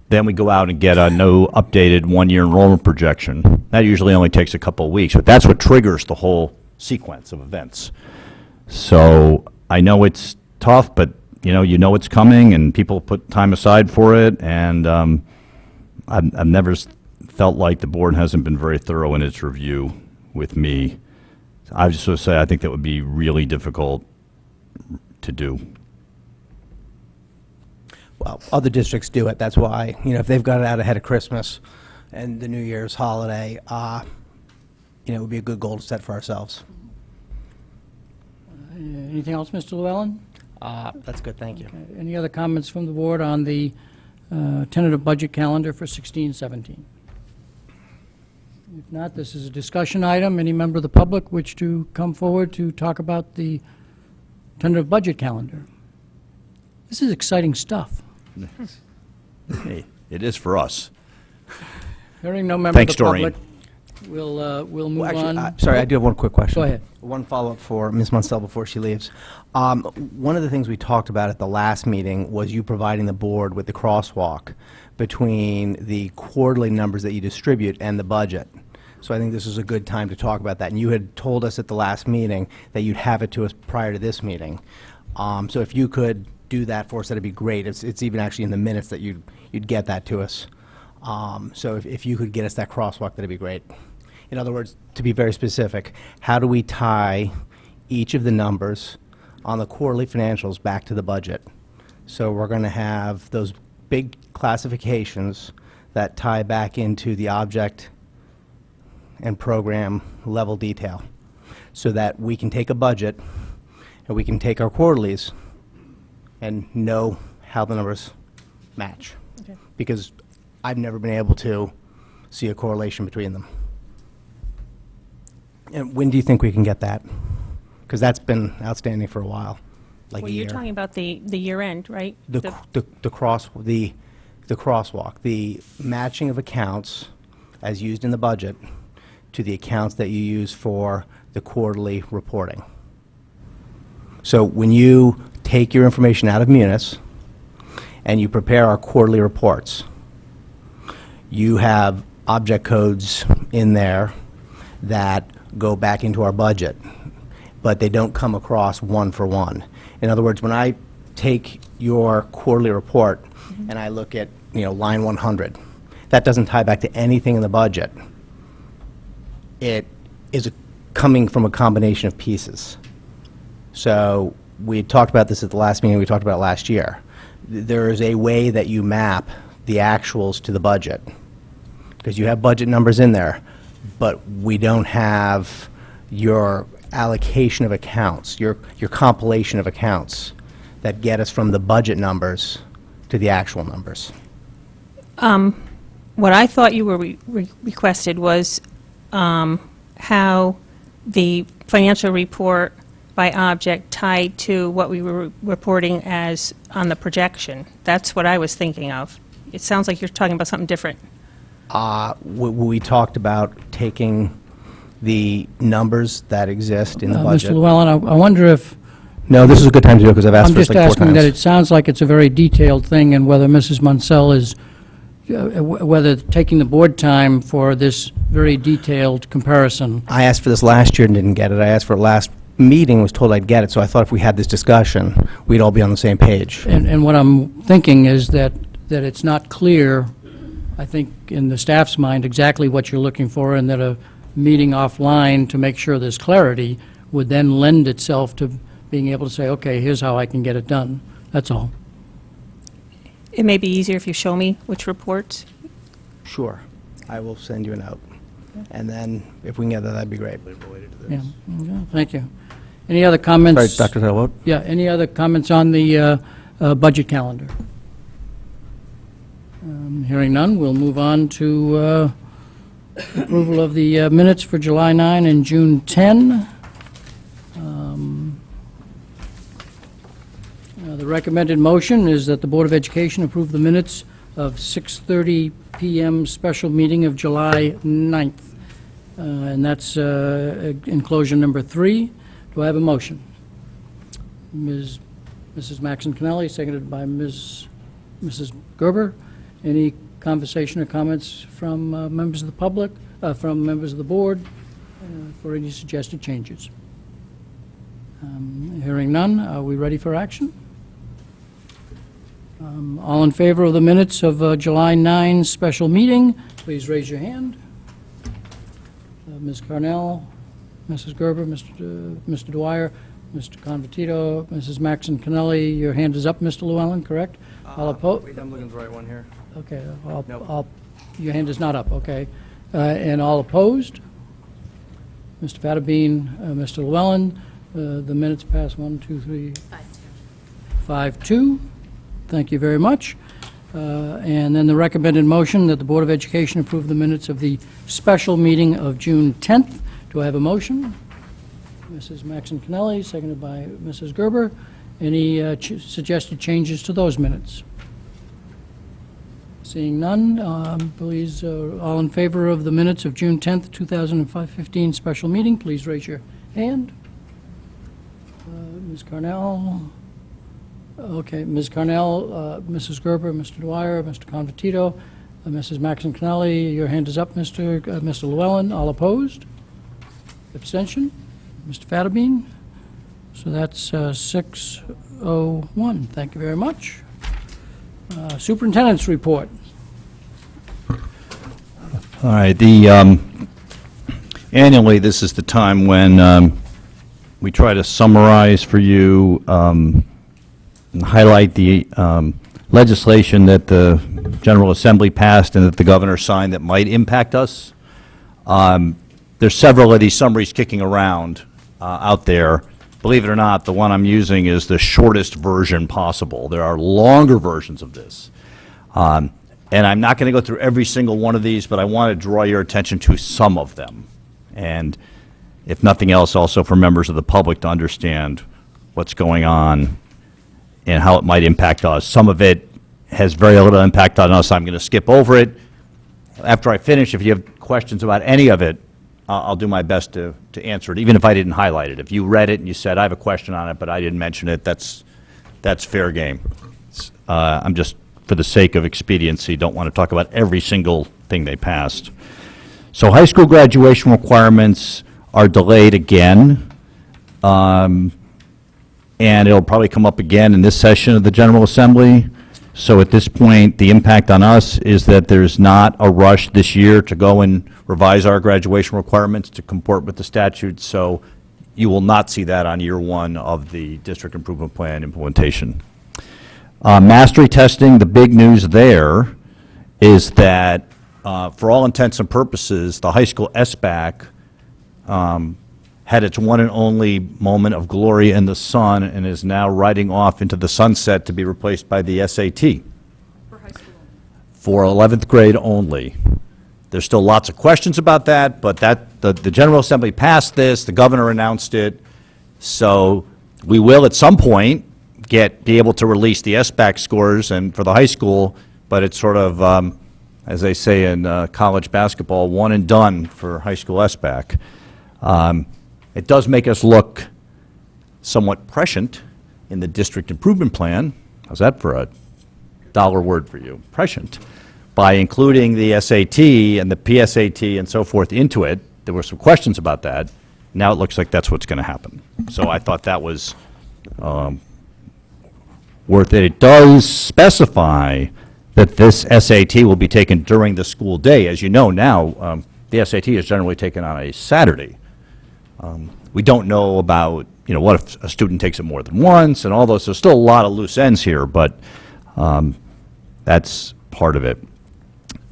then we go out and get a no updated one-year enrollment projection. That usually only takes a couple of weeks, but that's what triggers the whole sequence of events. So I know it's tough, but you know it's coming, and people put time aside for it, and I've never felt like the board hasn't been very thorough in its review with me. I just want to say I think that would be really difficult to do.
Well, other districts do it. That's why, you know, if they've got it out ahead of Christmas and the New Year's holiday, you know, it would be a good goal to set for ourselves.
Anything else, Mr. Llewellyn?
That's good, thank you.
Okay. Any other comments from the board on the tentative budget calendar for 16-17? If not, this is a discussion item. Any member of the public wish to come forward to talk about the tentative budget calendar? This is exciting stuff.
Hey, it is for us.
Hearing no member of
Thanks,
the
Doreen.
public, we'll move
Well,
on.
actually, sorry, I do have one quick question.
Go ahead.
One follow-up for Ms. Munsell before she leaves. One of the things we talked about at the last meeting was you providing the board with the crosswalk between the quarterly numbers that you distribute and the budget. So I think this is a good time to talk about that. And you had told us at the last meeting that you'd have it to us prior to this meeting. So if you could do that for us, that'd be great. It's even actually in the minutes that you'd get that to us. So if you could get us that crosswalk, that'd be great. In other words, to be very specific, how do we tie each of the numbers on the quarterly financials back to the budget? So we're going to have those big classifications that tie back into the object and program level detail, so that we can take a budget and we can take our quarterlies and know how the numbers match.
Okay.
Because I've never been able to see a correlation between them. And when do you think we can get that? Because that's been outstanding for a while. like a
Well,
year.
you're talking about the year end, right?
The crosswalk, the matching of accounts as used in the budget to the accounts that you use for the quarterly reporting. So when you take your information out of Munis and you prepare our quarterly reports, you have object codes in there that go back into our budget, but they don't come across one for one. In other words, when I take your quarterly report and I look at, line 100, that doesn't tie back to anything in the budget. It is coming from a combination of pieces. So we talked about this at the last meeting, we talked about it last year. There is a way that you map the actuals to the budget, because you have budget numbers in there, but we don't have your allocation of accounts, your compilation of accounts that get us from the budget numbers to the actual numbers.
What I thought you were requested was how the financial report by object tied to what we were reporting as on the projection. That's what I was thinking of. It sounds like you're talking about something different.
We talked about taking the numbers that exist in the budget.
Mr. Llewellyn, I wonder if,
No, this is a good time to do it because I've asked
I'm
for it
just
like 4
asking that it
times.
sounds like it's a very detailed thing, and whether Mrs. Munsell is, whether taking the board time for this very detailed comparison.
I asked for this last year and didn't get it. I asked for it last meeting, was told I'd get it, so I thought if we had this discussion, we'd all be on the same page.
And what I'm thinking is that it's not clear, I think, in the staff's mind, exactly what you're looking for, and that a meeting offline to make sure there's clarity would then lend itself to being able to say, okay, here's how I can get it done. That's all.
It may be easier if you show me which reports.
Sure. I will send you a note. And then if we can get that, that'd be great.
Yeah, okay, thank you. Any other comments?
Sorry, Dr. Talbot?
Yeah, any other comments on the budget calendar? Hearing none, we'll move on to approval of the minutes for July 9 and June 10. The recommended motion is that the Board of Education approve the minutes of 6:30 PM special meeting of July 9th. And that's enclosure number 3. Do I have a motion? Mrs. Maxon Connelly, seconded by Mrs. Gerber. Any conversation or comments from members of the public, from members of the board, for any suggested changes? Hearing none, are we ready for action? All in favor of the minutes of July 9 special meeting, please raise your hand. Ms. Carnell, Mrs. Gerber, Mr. Dwyer, Mr. Convertito, Mrs. Maxon Connelly, your hand is up, Mr. Llewellyn, correct? All opposed?
Wait, I'm looking for the right one here.
Okay,
Nope.
your hand is not up, okay. And all opposed? Mr. Fattabine, Mr. Llewellyn, the minutes pass 1, 2, 3, 5-2. Thank you very much. And then the recommended motion that the Board of Education approve the minutes of the special meeting of June 10th. Do I have a motion? Mrs. Maxon Connelly, seconded by Mrs. Gerber. Any suggested changes to those minutes? Seeing none, please, all in favor of the minutes of June 10th, 2015 special meeting, please raise your hand. Ms. Carnell. Okay, Ms. Carnell, Mrs. Gerber, Mr. Dwyer, Mr. Convertito, Mrs. Maxon Connelly, your hand is up, Mr. Llewellyn. All opposed? Abstention? Mr. Fattabine? So that's 601. Thank you very much. Superintendent's report.
All right, annually, this is the time when we try to summarize for you and highlight the legislation that the General Assembly passed and that the governor signed that might impact us. There's several of these summaries kicking around out there. Believe it or not, the one I'm using is the shortest version possible. There are longer versions of this. And I'm not going to go through every single one of these, but I want to draw your attention to some of them. And if nothing else, also for members of the public to understand what's going on and how it might impact us. Some of it has very little impact on us. I'm going to skip over it. After I finish, if you have questions about any of it, I'll do my best to answer it, even if I didn't highlight it. If you read it and you said, I have a question on it, but I didn't mention it, that's fair game. I'm just, for the sake of expediency, don't want to talk about every single thing they passed. So high school graduation requirements are delayed again, and it'll probably come up again in this session of the General Assembly. So at this point, the impact on us is that there's not a rush this year to go and revise our graduation requirements to comport with the statute, so you will not see that on year one of the District Improvement Plan implementation. Mastery testing, the big news there is that, for all intents and purposes, the high school SBAC had its one and only moment of glory in the sun and is now riding off into the sunset to be replaced by the SAT. For high school. For 11th grade only. There's still lots of questions about that, but the General Assembly passed this, the governor announced it, so we will at some point be able to release the SBAC scores and for the high school, but it's sort of, as they say in college basketball, one and done for high school SBAC. It does make us look somewhat prescient in the district improvement plan. How's that for a dollar word for you? Prescient. By including the SAT and the PSAT and so forth into it. There were some questions about that. Now it looks like that's what's going to happen. So I thought that was worth it. It does specify that this SAT will be taken during the school day. As you know now, the SAT is generally taken on a Saturday. We don't know about, what if a student takes it more than once and all those. There's still a lot of loose ends here, but that's part of it.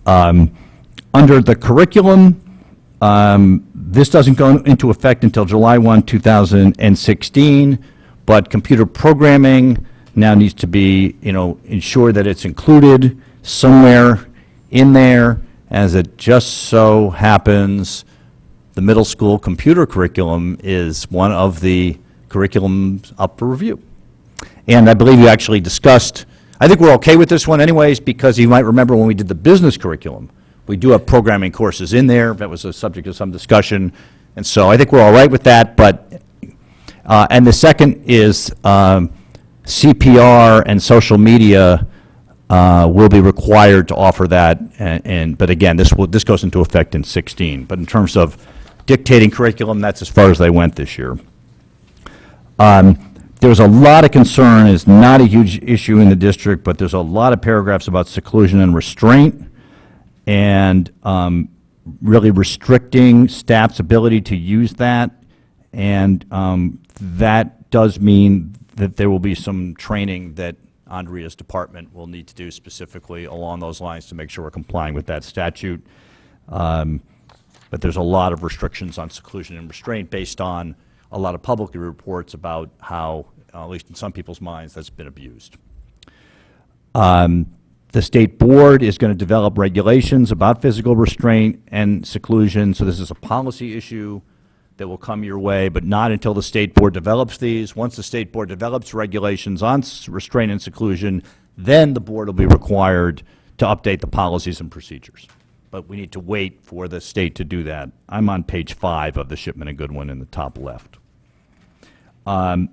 Under the curriculum, this doesn't go into effect until July 1, 2016, but computer programming now needs to be, ensure that it's included somewhere in there, as it just so happens the middle school computer curriculum is one of the curriculums up for review. And I believe you actually discussed, I think we're okay with this one anyways, because you might remember when we did the business curriculum, we do have programming courses in there. That was a subject of some discussion. And so I think we're all right with that. But, and the second is CPR and social media will be required to offer that. But again, this goes into effect in 16. But in terms of dictating curriculum, that's as far as they went this year. There was a lot of concern. It's not a huge issue in the district, but there's a lot of paragraphs about seclusion and restraint, and really restricting staff's ability to use that. And that does mean that there will be some training that Andrea's department will need to do specifically along those lines to make sure we're complying with that statute. But there's a lot of restrictions on seclusion and restraint based on a lot of public reports about how, at least in some people's minds, that's been abused. The state board is going to develop regulations about physical restraint and seclusion, so this is a policy issue that will come your way, but not until the state board develops these. Once the state board develops regulations on restraint and seclusion, then the board will be required to update the policies and procedures. But we need to wait for the state to do that. I'm on page 5 of the Shipman and Goodwin in the top left. On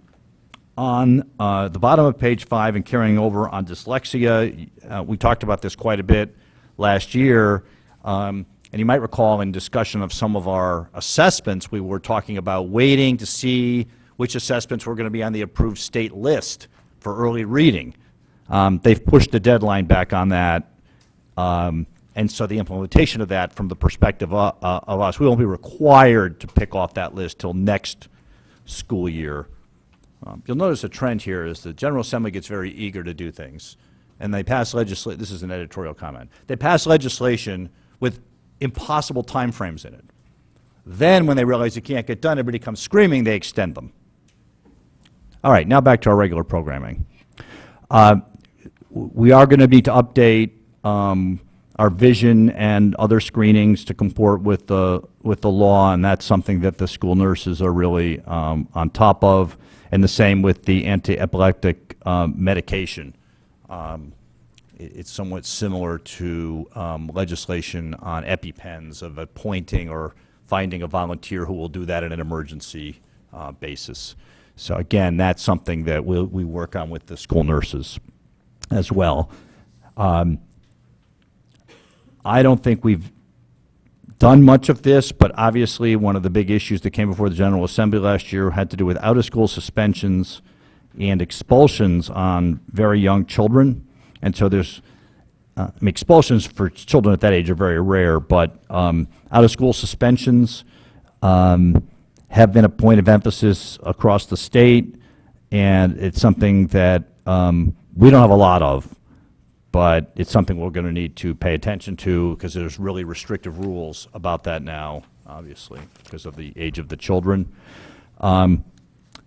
the bottom of page 5 and carrying over on dyslexia, we talked about this quite a bit last year. And you might recall in discussion of some of our assessments, we were talking about waiting to see which assessments were going to be on the approved state list for early reading. They've pushed the deadline back on that. And so the implementation of that from the perspective of us, we won't be required to pick off that list till next school year. You'll notice a trend here is the General Assembly gets very eager to do things. And they pass legislation, this is an editorial comment, they pass legislation with impossible timeframes in it. Then when they realize it can't get done, everybody comes screaming, they extend them. All right, now back to our regular programming. We are going to need to update our vision and other screenings to comport with the law, and that's something that the school nurses are really on top of. And the same with the anti-epileptic medication. It's somewhat similar to legislation on EpiPens of appointing or finding a volunteer who will do that in an emergency basis. So again, that's something that we work on with the school nurses as well. I don't think we've done much of this, but obviously one of the big issues that came before the General Assembly last year had to do with out-of-school suspensions and expulsions on very young children. And so there's, expulsions for children at that age are very rare, but out-of-school suspensions have been a point of emphasis across the state, and it's something that we don't have a lot of, but it's something we're going to need to pay attention to because there's really restrictive rules about that now, obviously, because of the age of the children.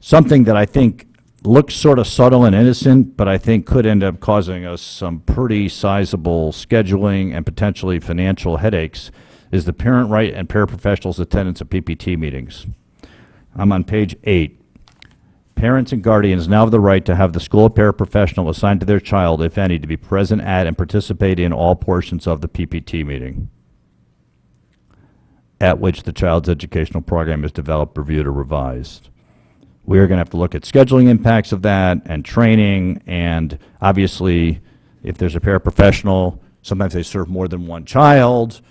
Something that I think looks sort of subtle and innocent, but I think could end up causing us some pretty sizable scheduling and potentially financial headaches is the parent right and paraprofessionals' attendance at PPT meetings. I'm on page 8. Parents and guardians now have the right to have the school paraprofessional assigned to their child, if any, to be present at and participate in all portions of the PPT meeting at which the child's educational program is developed, reviewed, or revised. We are going to have to look at scheduling impacts of that and training, and obviously, if there's a paraprofessional, sometimes they serve more than one child.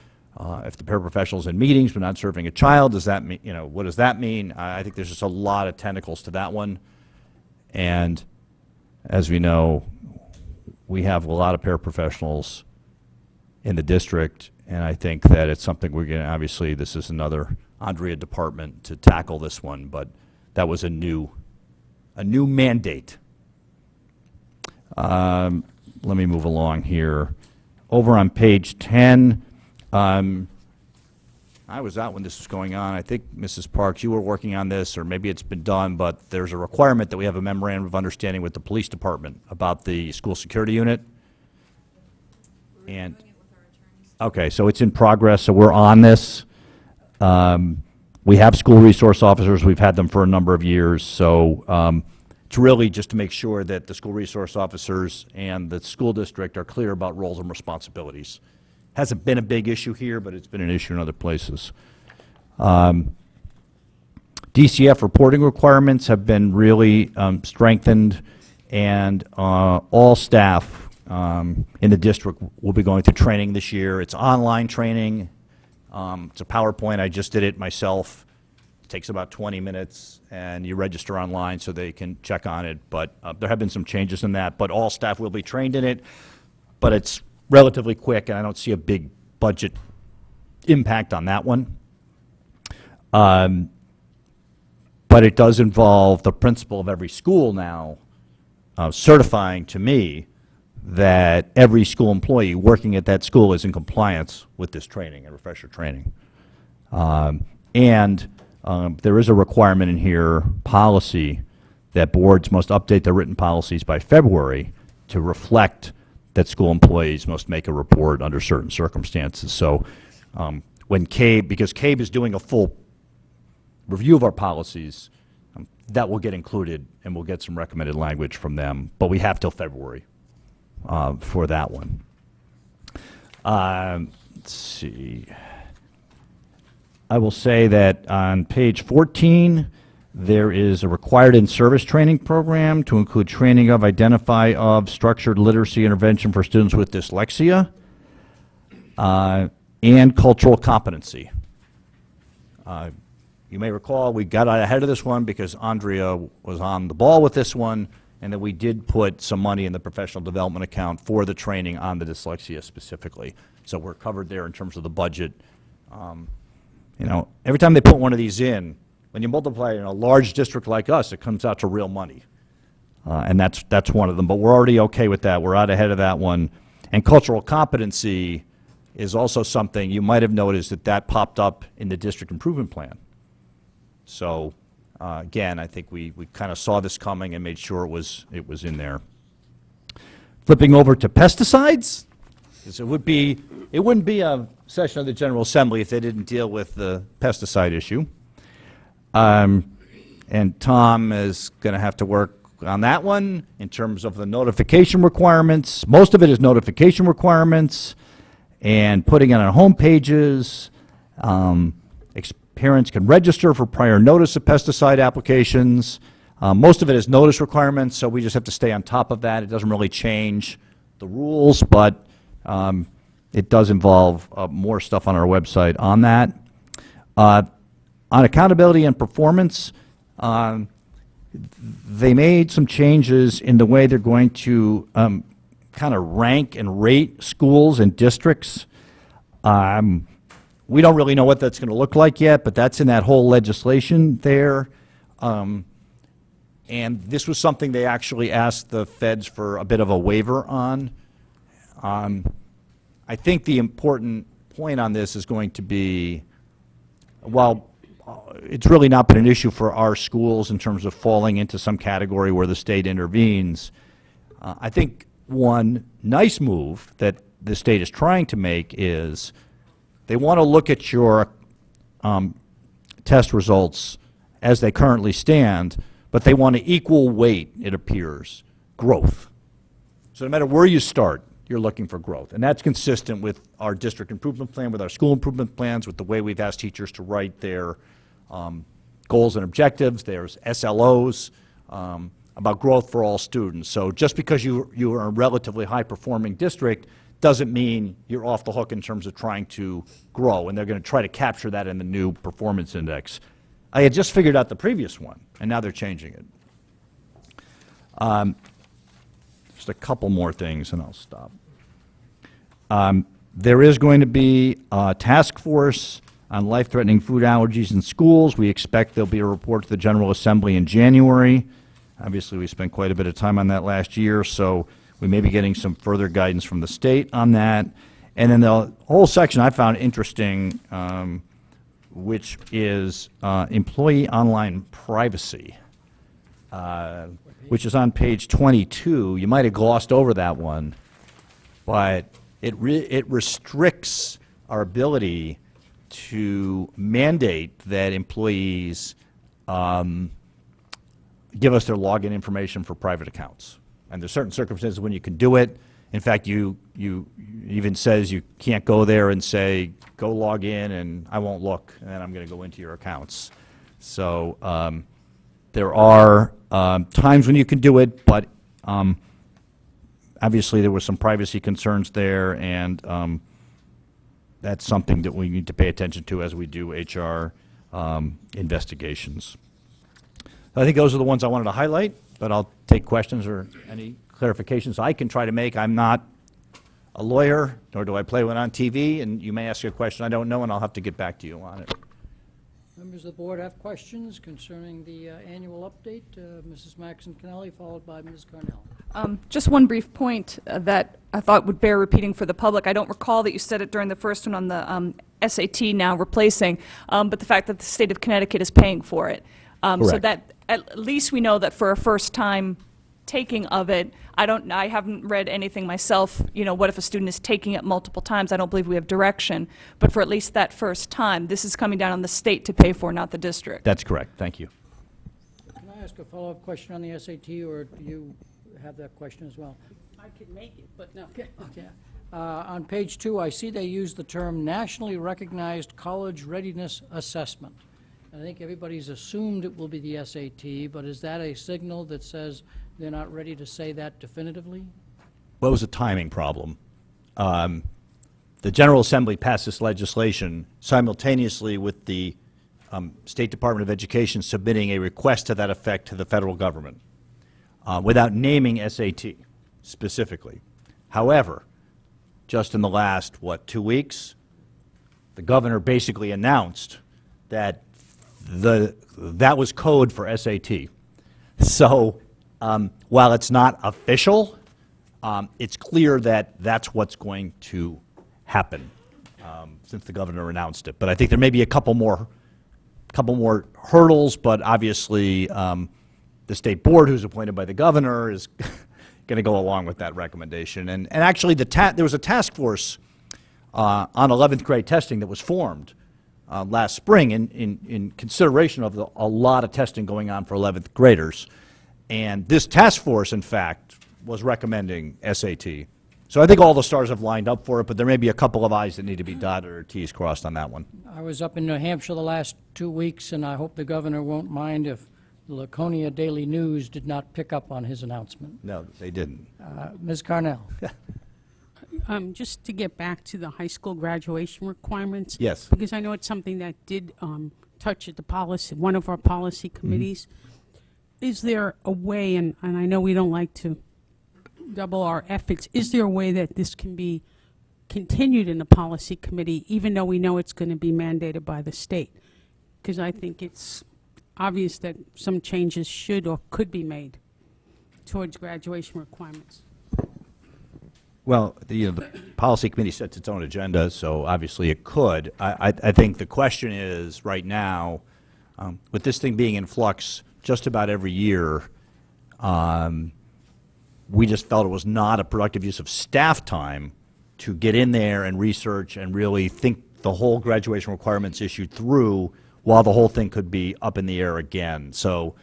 If the paraprofessional's in meetings but not serving a child, does that mean, what does that mean? I think there's just a lot of tentacles to that one. And as we know, we have a lot of paraprofessionals in the district, and I think that it's something we're going to, obviously, this is another Andrea department to tackle this one, but that was a new mandate. Let me move along here. Over on page 10, I was out when this was going on. I think, Mrs. Parks, you were working on this, or maybe it's been done, but there's a requirement that we have a memorandum of understanding with the police department about the school security unit. And okay, so it's in progress, so we're on this. We have school resource officers. We've had them for a number of years, so it's really just to make sure that the school resource officers and the school district are clear about roles and responsibilities. Hasn't been a big issue here, but it's been an issue in other places. Dcf reporting requirements have been really strengthened, and all staff in the district will be going through training this year. It's online training. It's a PowerPoint. I just did it myself. It takes about 20 minutes, and you register online so they can check on it. But there have been some changes in that. But all staff will be trained in it. But it's relatively quick, and I don't see a big budget impact on that one. But it does involve the principal of every school now certifying to me that every school employee working at that school is in compliance with this training and refresher training. There is a requirement in here, policy, that boards must update their written policies by February to reflect that school employees must make a report under certain circumstances. So when CABE, because CABE is doing a full review of our policies, that will get included and we'll get some recommended language from them, but we have till February for that one. Let's see. I will say that on page 14, there is a required in-service training program to include training of, identify of, structured literacy intervention for students with dyslexia, and cultural competency. You may recall we got out ahead of this one because Andrea was on the ball with this one, and that we did put some money in the professional development account for the training on the dyslexia specifically. So we're covered there in terms of the budget. Every time they put one of these in, when you multiply it in a large district like us, it comes out to real money. And that's one of them. But we're already okay with that. We're out ahead of that one. And cultural competency is also something you might have noticed that popped up in the district improvement plan. So again, I think we kind of saw this coming and made sure it was in there. Flipping over to pesticides, because it wouldn't be a session of the General Assembly if they didn't deal with the pesticide issue. And And Tom is going to have to work on that one in terms of the notification requirements. Most of it is notification requirements and putting it on home pages. Parents can register for prior notice of pesticide applications. Most of it is notice requirements, so we just have to stay on top of that. It doesn't really change the rules, but it does involve more stuff on our website on that. On accountability and performance, they made some changes in the way they're going to kind of rank and rate schools and districts. We don't really know what that's going to look like yet, but that's in that whole legislation there. And this was something they actually asked the feds for a bit of a waiver on. I think the important point on this is going to be, while it's really not been an issue for our schools in terms of falling into some category where the state intervenes, I think one nice move that the state is trying to make is they want to look at your test results as they currently stand, but they want to equal weight, it appears, growth. So no matter where you start, you're looking for growth. And that's consistent with our district improvement plan, with our school improvement plans, with the way we've asked teachers to write their goals and objectives. There's SLOs about growth for all students. So just because you are a relatively high-performing district doesn't mean you're off the hook in terms of trying to grow, and they're going to try to capture that in the new performance index. I had just figured out the previous one, and now they're changing it. Just a couple more things, and I'll stop. There is going to be a task force on life-threatening food allergies in schools. We expect there'll be a report to the General Assembly in January. Obviously, we spent quite a bit of time on that last year, so we may be getting some further guidance from the state on that. And then the whole section I found interesting, which is employee online privacy, which is on page 22. You might have glossed over that one, but it restricts our ability to mandate that employees give us their login information for private accounts. And there's certain circumstances when you can do it. In fact, you even says you can't go there and say, go log in and I won't look, and then I'm going to go into your accounts. So there are times when you can do it, but obviously there were some privacy concerns there, and that's something that we need to pay attention to as we do HR investigations. I think those are the ones I wanted to highlight, but I'll take questions or any clarifications I can try to make. I'm not a lawyer, nor do I play one on TV, and you may ask a question I don't know, and I'll have to get back to you on it.
Members of the board have questions concerning the annual update. Mrs. Maxon Kennelly, followed by Ms. Carnell.
Just one brief point that I thought would bear repeating for the public. I don't recall that you said it during the first one on the SAT now replacing, but the fact that the state of Connecticut is paying for it. So
Correct.
that at least we know that for a first time taking of it, I haven't read anything myself, what if a student is taking it multiple times? I don't believe we have direction, but for at least that first time, this is coming down on the state to pay for, not the district.
That's correct. Thank you.
Can I ask a follow-up question on the SAT, or do you have that question as well?
I could make it, but no.
Okay. On page 2, I see they use the term nationally recognized college readiness assessment. I think everybody's assumed it will be the SAT, but is that a signal that says they're not ready to say that definitively?
Well, it was a timing problem. The General Assembly passed this legislation simultaneously with the State Department of Education submitting a request to that effect to the federal government without naming SAT specifically. However, just in the last, 2 weeks, the governor basically announced that that was code for SAT. So while it's not official, it's clear that that's what's going to happen since the governor announced it. But I think there may be a couple more hurdles, but obviously the state board, who's appointed by the governor, is going to go along with that recommendation. And actually, there was a task force on 11th grade testing that was formed last spring in consideration of a lot of testing going on for 11th graders. And this task force, in fact, was recommending SAT. So I think all the stars have lined up for it, but there may be a couple of I's that need to be dotted or T's crossed on that one.
I was up in New Hampshire the last 2 weeks, and I hope the governor won't mind if the Laconia Daily News did not pick up on his announcement.
No, they didn't.
Ms. Carnell?
Just to get back to the high school graduation requirements.
Yes.
Because I know it's something that did touch at the policy, one of our policy committees. Is there a way, and I know we don't like to double our efforts, is there a way that this can be continued in the policy committee, even though we know it's going to be mandated by the state? Because I think it's obvious that some changes should or could be made towards graduation requirements.
Well, the policy committee sets its own agenda, so obviously it could. I think the question is, right now, with this thing being in flux just about every year, we just felt it was not a productive use of staff time to get in there and research and really think the whole graduation requirements issue through while the whole thing could be up in the air again. So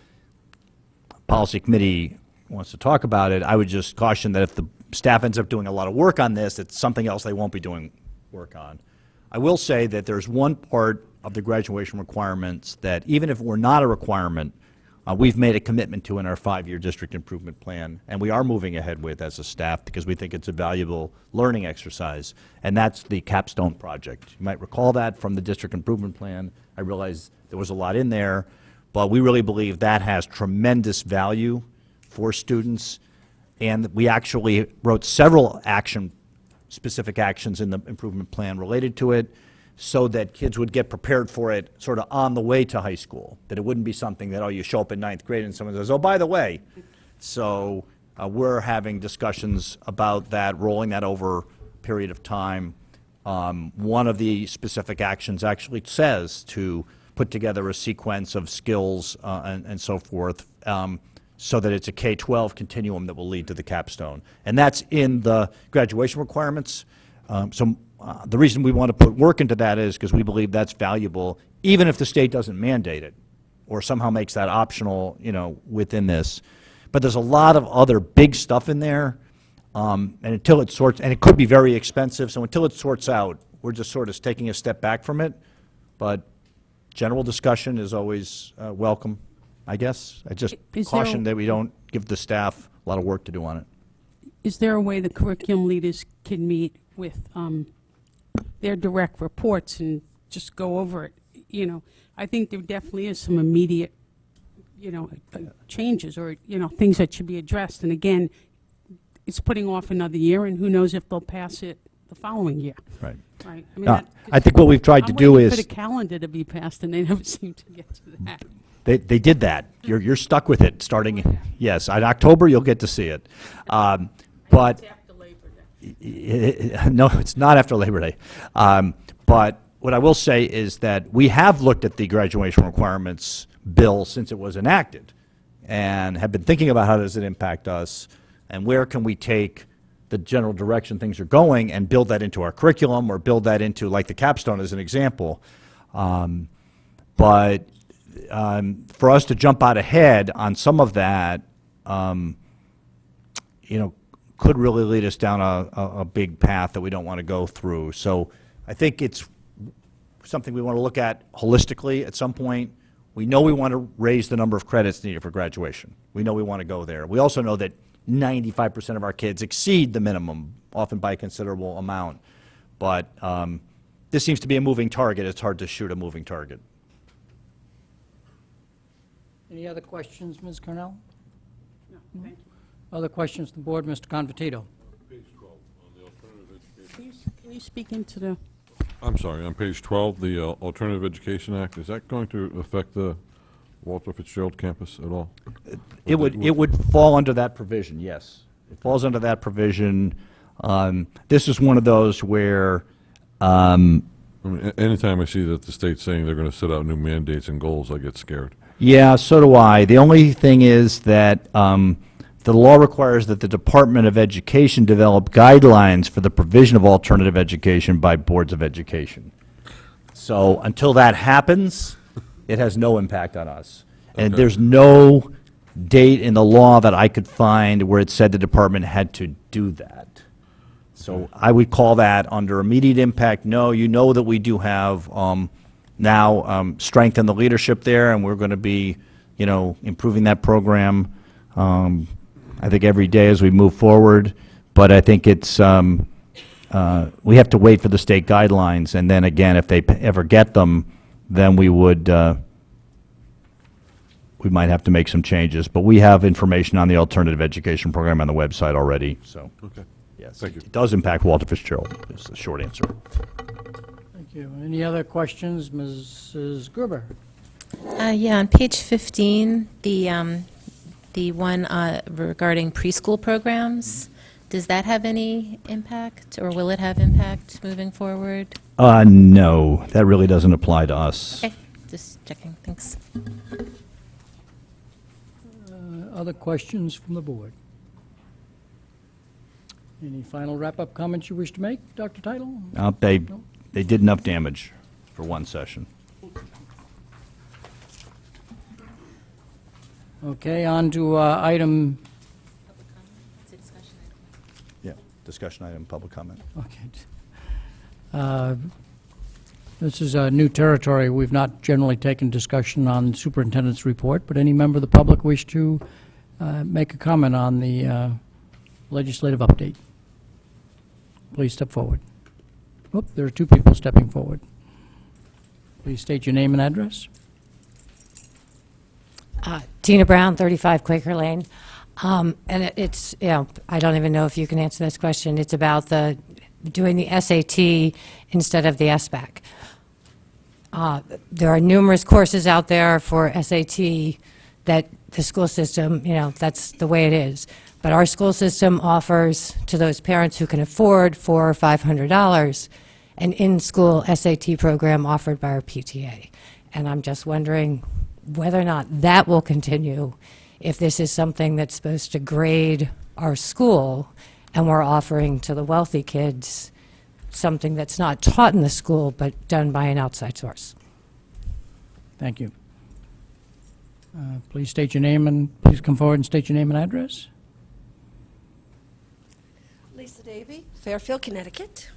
policy committee wants to talk about it. I would just caution that if the staff ends up doing a lot of work on this, it's something else they won't be doing work on. I will say that there's one part of the graduation requirements that even if it were not a requirement, we've made a commitment to in our 5-year district improvement plan, and we are moving ahead with as a staff because we think it's a valuable learning exercise, and that's the capstone project. You might recall that from the district improvement plan. I realize there was a lot in there, but we really believe that has tremendous value for students, and we actually wrote several specific actions in the improvement plan related to it, so that kids would get prepared for it sort of on the way to high school, that it wouldn't be something that, oh, you show up in 9th grade and someone says, oh, by the way. So we're having discussions about that, rolling that over a period of time. One of the specific actions actually says to put together a sequence of skills and so forth, so that it's a K-12 continuum that will lead to the capstone. And that's in the graduation requirements. The reason we want to put work into that is because we believe that's valuable, even if the state doesn't mandate it or somehow makes that optional, within this. But there's a lot of other big stuff in there, and until it sorts, and it could be very expensive, so until it sorts out, we're just sort of taking a step back from it. But general discussion is always welcome, I guess. I just caution that we don't give the staff a lot of work to do on it.
Is there a way the curriculum leaders can meet with their direct reports and just go over it? I think there definitely is some immediate, changes or, things that should be addressed. And again, it's putting off another year, and who knows if they'll pass it the following year.
Right.
Right. I mean,
I think what we've tried to do
I'm waiting
is...
for the calendar to be passed, and they never seem to get to that.
They did that. You're stuck with it starting, yes, in October you'll get to see it. But
It's after Labor Day.
no, it's not after Labor Day. But what I will say is that we have looked at the graduation requirements bill since it was enacted and have been thinking about how does it impact us and where can we take the general direction things are going and build that into our curriculum or build that into, like the capstone as an example. But for us to jump out ahead on some of that, could really lead us down a big path that we don't want to go through. So I think it's something we want to look at holistically at some point. We know we want to raise the number of credits needed for graduation. We know we want to go there. We also know that 95% of our kids exceed the minimum, often by a considerable amount. But this seems to be a moving target. It's hard to shoot a moving target.
Any other questions, Ms. Cornell?
No, thank you.
Other questions from the board, Mr. Confortito?
Page 12, on the alternative education.
Can you speak into the,
I'm sorry, on page 12, the Alternative Education Act, is that going to affect the Walter Fitzgerald campus at all?
It would fall under that provision, yes. It falls under that provision. This is one of those where
I mean, anytime I see that the state's saying they're going to set out new mandates and goals, I get scared.
yeah, so do I. The only thing is that the law requires that the Department of Education develop guidelines for the provision of alternative education by boards of education. So until that happens, it has no impact on us. And there's no date in the law that I could find where it said the department had to do that. So I would call that under immediate impact. No, you know that we do have now strengthened the leadership there, and we're going to be, improving that program, I think, every day as we move forward. But I think it's, we have to wait for the state guidelines, and then again, if they ever get them, then we would, we might have to make some changes. But we have information on the alternative education program on the website already, so.
Okay.
Yes,
Thank you.
it does impact Walter Fitzgerald, is the short answer.
Thank you. Any other questions, Mrs. Gerber?
Yeah, on page 15, the one regarding preschool programs, does that have any impact, or will it have impact moving forward?
No, that really doesn't apply to us.
Okay, just checking, thanks.
Other questions from the board? Any final wrap-up comments you wish to make, Dr. Title?
They did enough damage for one session.
Okay, on to item,
Yeah, discussion item, public comment.
okay. This is new territory. We've not generally taken discussion on superintendent's report, but any member of the public wish to make a comment on the legislative update? Please step forward. Oop, there are two people stepping forward. Please state your name and address.
Tina Brown, 35 Quaker Lane. And it's, I don't even know if you can answer this question. It's about doing the SAT instead of the SBAC. There are numerous courses out there for SAT that the school system, that's the way it is. But our school system offers to those parents who can afford $400 or $500 an in-school SAT program offered by our PTA. And I'm just wondering whether or not that will continue if this is something that's supposed to grade our school and we're offering to the wealthy kids something that's not taught in the school but done by an outside source.
Thank you. Please state your name and please come forward and state your name and address.
Lisa Davey, Fairfield, Connecticut.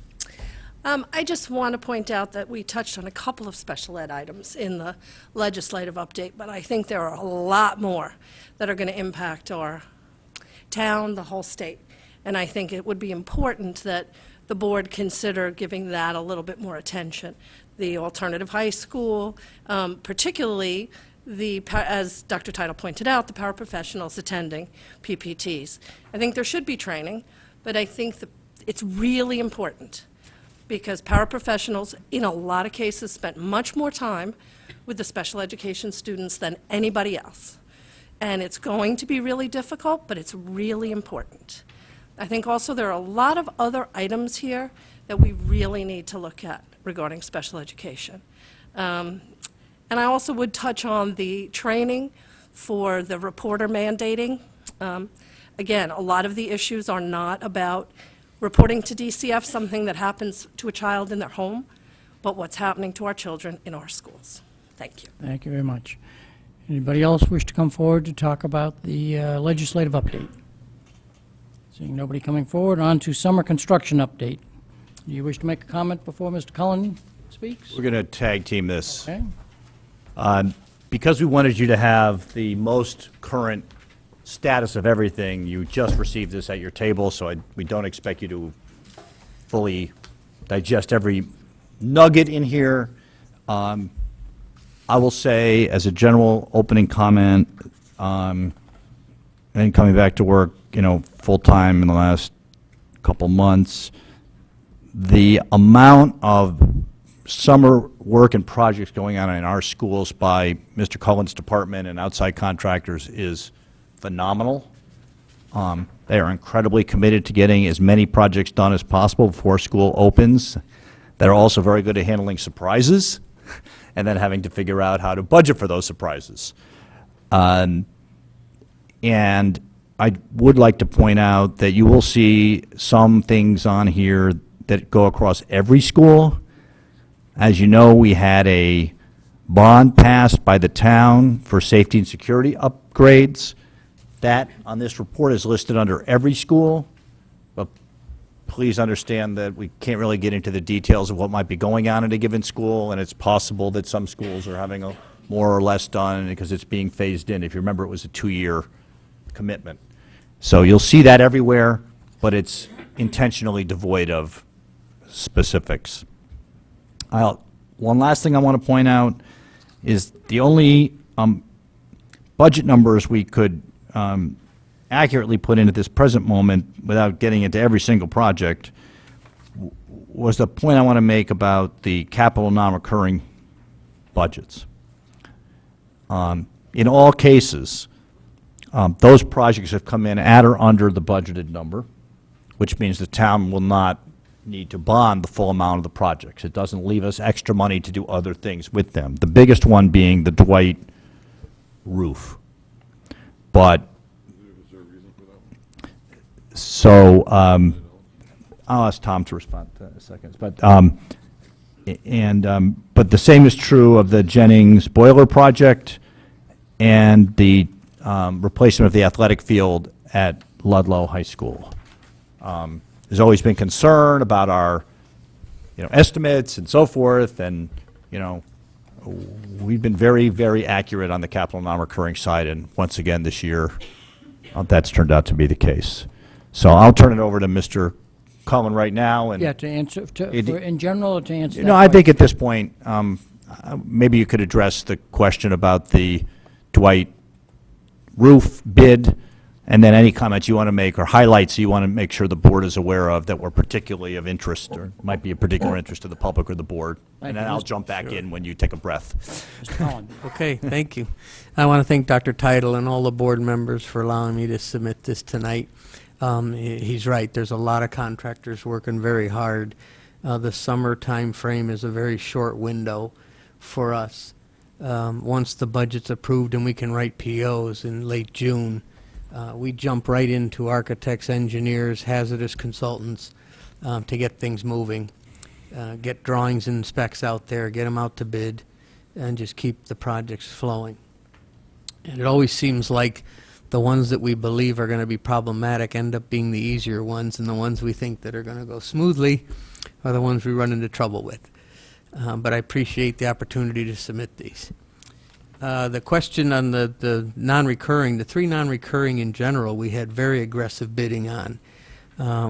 I just want to point out that we touched on a couple of special ed items in the legislative update, but I think there are a lot more that are going to impact our town, the whole state. And I think it would be important that the board consider giving that a little bit more attention. The alternative high school, particularly as Dr. Title pointed out, the paraprofessionals attending PPTs. I think there should be training, but I think that it's really important because paraprofessionals, in a lot of cases, spent much more time with the special education students than anybody else. And it's going to be really difficult, but it's really important. I think also there are a lot of other items here that we really need to look at regarding special education. And I also would touch on the training for the reporter mandating. Again, a lot of the issues are not about reporting to DCF something that happens to a child in their home, but what's happening to our children in our schools. Thank you.
Thank you very much. Anybody else wish to come forward to talk about the legislative update? Seeing nobody coming forward, on to summer construction update. Do you wish to make a comment before Mr. Cullen speaks?
We're going to tag team this.
Okay.
Because we wanted you to have the most current status of everything, you just received this at your table, so we don't expect you to fully digest every nugget in here. I will say, as a general opening comment, and coming back to work, full-time in the last couple months, the amount of summer work and projects going on in our schools by Mr. Cullen's department and outside contractors is phenomenal. They are incredibly committed to getting as many projects done as possible before school opens. They're also very good at handling surprises and then having to figure out how to budget for those surprises. And I would like to point out that you will see some things on here that go across every school. As you know, we had a bond passed by the town for safety and security upgrades. That, on this report, is listed under every school, but please understand that we can't really get into the details of what might be going on in a given school, and it's possible that some schools are having a more or less done because it's being phased in. If you remember, it was a 2-year commitment. So you'll see that everywhere, but it's intentionally devoid of specifics. One last thing I want to point out is the only budget numbers we could accurately put in at this present moment without getting into every single project was the point I want to make about the capital non-recurring budgets. In all cases, those projects have come in at or under the budgeted number, which means the town will not need to bond the full amount of the projects. It doesn't leave us extra money to do other things with them. The biggest one being the Dwight roof. But, so, I'll ask Tom to respond to that in a second. But, but the same is true of the Jennings Boiler project and the replacement of the athletic field at Ludlow High School. There's always been concern about our, estimates and so forth, and, we've been very, very accurate on the capital non-recurring side, and once again this year, that's turned out to be the case. So I'll turn it over to Mr. Cullen right now. And
Yeah, to answer, in general, or to answer that
I think
question?
at this point, maybe you could address the question about the Dwight roof bid, and then any comments you want to make or highlights you want to make sure the board is aware of that were particularly of interest or might be of particular interest to the public or the board.
Thank
And then
you,
I'll
Mr.
jump back in when you take a breath.
Mr. Cullen.
Okay, thank you. I want to thank Dr. Title and all the board members for allowing me to submit this tonight. He's right, there's a lot of contractors working very hard. The summer time frame is a very short window for us. Once the budget's approved and we can write POs in late June, we jump right into architects, engineers, hazardous consultants to get things moving, get drawings and specs out there, get them out to bid, and just keep the projects flowing. And it always seems like the ones that we believe are going to be problematic end up being the easier ones, and the ones we think that are going to go smoothly are the ones we run into trouble with. But I appreciate the opportunity to submit these. The question on the non-recurring, the 3 non-recurring in general, we had very aggressive bidding on.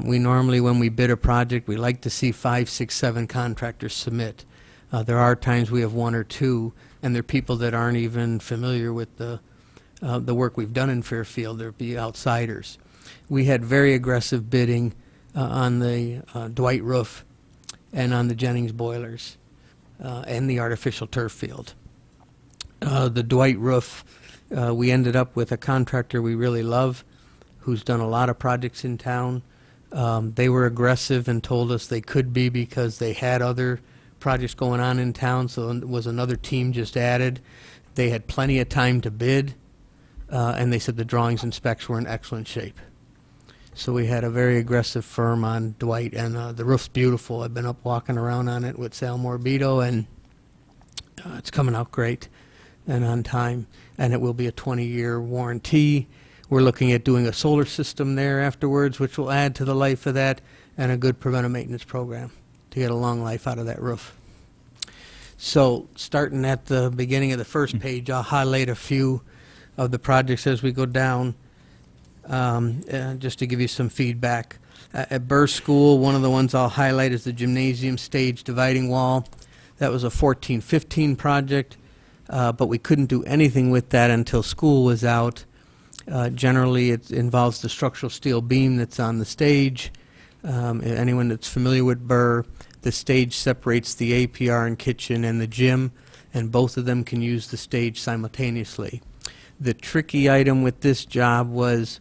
We normally, when we bid a project, we like to see 5, 6, 7 contractors submit. There are times we have 1 or 2, and they're people that aren't even familiar with the work we've done in Fairfield. There'd be outsiders. We had very aggressive bidding on the Dwight roof and on the Jennings Boilers and the artificial turf field. The Dwight roof, we ended up with a contractor we really love who's done a lot of projects in town. They were aggressive and told us they could be because they had other projects going on in town, so it was another team just added. They had plenty of time to bid, and they said the drawings and specs were in excellent shape. So we had a very aggressive firm on Dwight, and the roof's beautiful. I've been up walking around on it with Sal Morbido, and it's coming out great and on time, and it will be a 20-year warranty. We're looking at doing a solar system there afterwards, which will add to the life of that, and a good preventive maintenance program to get a long life out of that roof. So starting at the beginning of the first page, I'll highlight a few of the projects as we go down, just to give you some feedback. At Burr School, one of the ones I'll highlight is the gymnasium stage dividing wall. That was a 14-15 project, but we couldn't do anything with that until school was out. Generally, it involves the structural steel beam that's on the stage. Anyone that's familiar with Burr, the stage separates the APR and kitchen and the gym, and both of them can use the stage simultaneously. The tricky item with this job was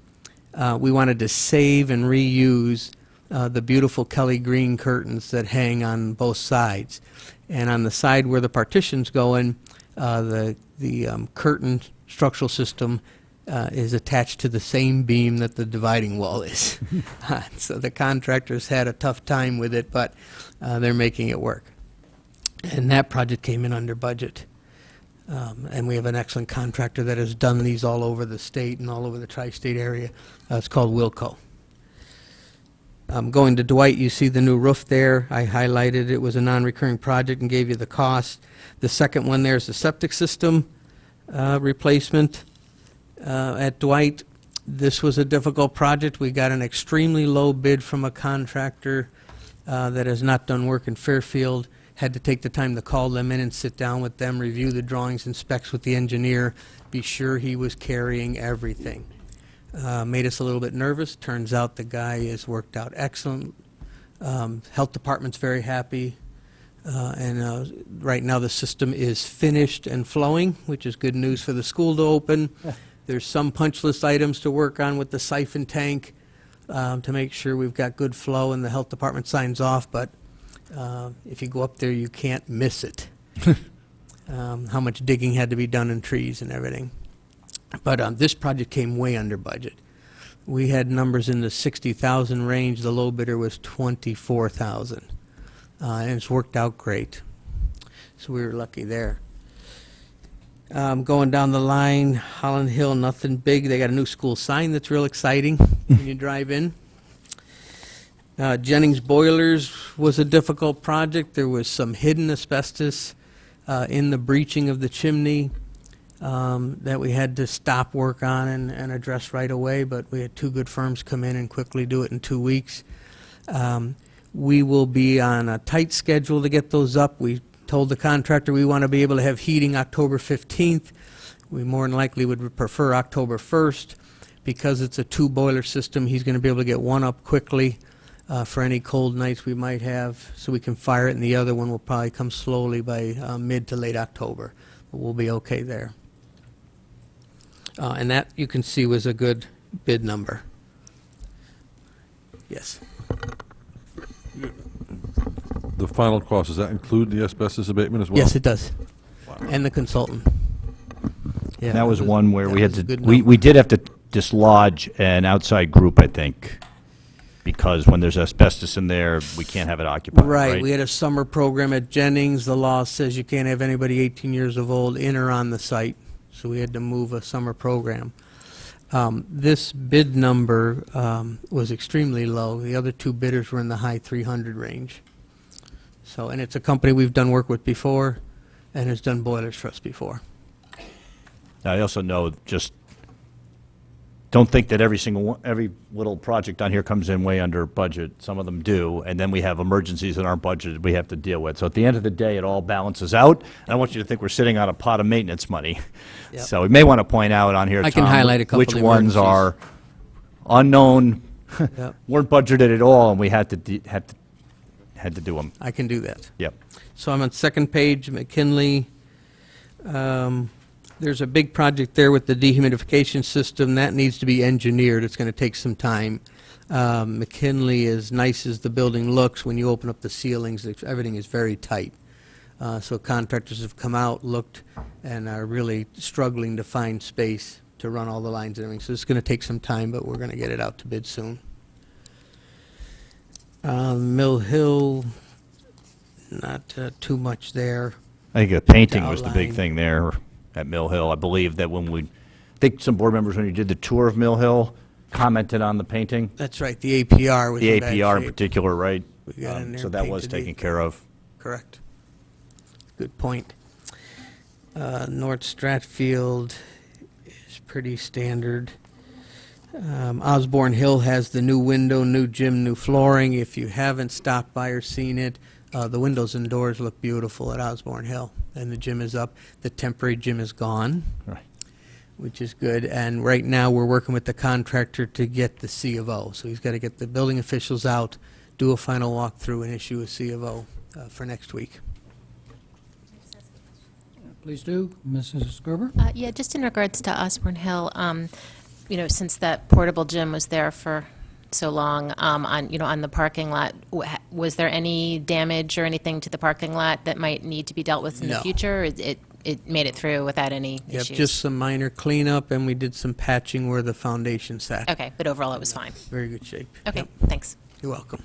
we wanted to save and reuse the beautiful Kelly green curtains that hang on both sides. And on the side where the partition's going, the curtain structural system is attached to the same beam that the dividing wall is. So the contractors had a tough time with it, but they're making it work. And that project came in under budget. And we have an excellent contractor that has done these all over the state and all over the tri-state area. It's called Wilco. Going to Dwight, you see the new roof there. I highlighted it was a non-recurring project and gave you the cost. The second one there is the septic system replacement. At Dwight, this was a difficult project. We got an extremely low bid from a contractor that has not done work in Fairfield. Had to take the time to call them in and sit down with them, review the drawings and specs with the engineer, be sure he was carrying everything. Made us a little bit nervous. Turns out the guy has worked out excellent. Health department's very happy. And right now the system is finished and flowing, which is good news for the school to open. There's some punch list items to work on with the siphon tank to make sure we've got good flow and the health department signs off, but if you go up there, you can't miss it. How much digging had to be done in trees and everything. But this project came way under budget. We had numbers in the 60,000 range. The low bidder was 24,000. And it's worked out great. So we were lucky there. Going down the line, Holland Hill, nothing big. They got a new school sign that's real exciting when you drive in. Jennings Boilers was a difficult project. There was some hidden asbestos in the breaching of the chimney that we had to stop work on and address right away, but we had two good firms come in and quickly do it in 2 weeks. We will be on a tight schedule to get those up. We told the contractor we want to be able to have heating October 15th. We more than likely would prefer October 1st. Because it's a two-boiler system, he's going to be able to get one up quickly for any cold nights we might have, so we can fire it, and the other one will probably come slowly by mid to late October. But we'll be okay there. And that, you can see, was a good bid number. Yes.
The final cost, does that include the asbestos abatement as well?
Yes, it does. And the consultant. Yeah,
That was one where
that
we had
was a
to,
good
we
number.
did have to dislodge an outside group, I think, because when there's asbestos in there, we can't have it occupied, right?
Right, we had a summer program at Jennings. The law says you can't have anybody 18 years of old in or on the site, so we had to move a summer program. This bid number was extremely low. The other two bidders were in the high 300 range. So, and it's a company we've done work with before and has done boilers for us before.
I also know, just don't think that every little project on here comes in way under budget. Some of them do, and then we have emergencies in our budget we have to deal with. So at the end of the day, it all balances out. And I want you to think we're sitting on a pot of maintenance money.
Yep.
So we may want to point out on here,
I can
Tom,
highlight a couple
which
of
ones
emergencies.
are unknown,
Yep.
weren't budgeted at all, and we had to do them.
I can do that.
Yep.
So I'm on second page, McKinley. There's a big project there with the dehumidification system. That needs to be engineered. It's going to take some time. McKinley, as nice as the building looks, when you open up the ceilings, everything is very tight. So contractors have come out, looked, and are really struggling to find space to run all the lines and everything. So it's going to take some time, but we're going to get it out to bid soon. Mill Hill, not too much there.
I think the painting was the big
outline.
thing there at Mill Hill. I believe that I think some board members, when you did the tour of Mill Hill, commented on the painting.
That's right, the APR was
The
in bad
APR in
shape.
particular, right?
We got in there
So
and
that was
painted
taken care of.
Correct. Good point. North Stratfield is pretty standard. Osborne Hill has the new window, new gym, new flooring. If you haven't stopped by or seen it, the windows and doors look beautiful at Osborne Hill, and the gym is up. The temporary gym is gone,
Right.
which is good. And right now, we're working with the contractor to get the C of O. So he's got to get the building officials out, do a final walkthrough, and issue a C of O for next week.
Please do. Mrs. Gerber?
Yeah, just in regards to Osborne Hill, since that portable gym was there for so long, on the parking lot, was there any damage or anything to the parking lot that might need to be dealt with in the
No.
future? It made it through without any
Yep,
issues?
just some minor cleanup, and we did some patching where the foundation sat.
Okay, but overall it was fine.
Very good shape.
Okay,
Yep.
thanks.
You're welcome.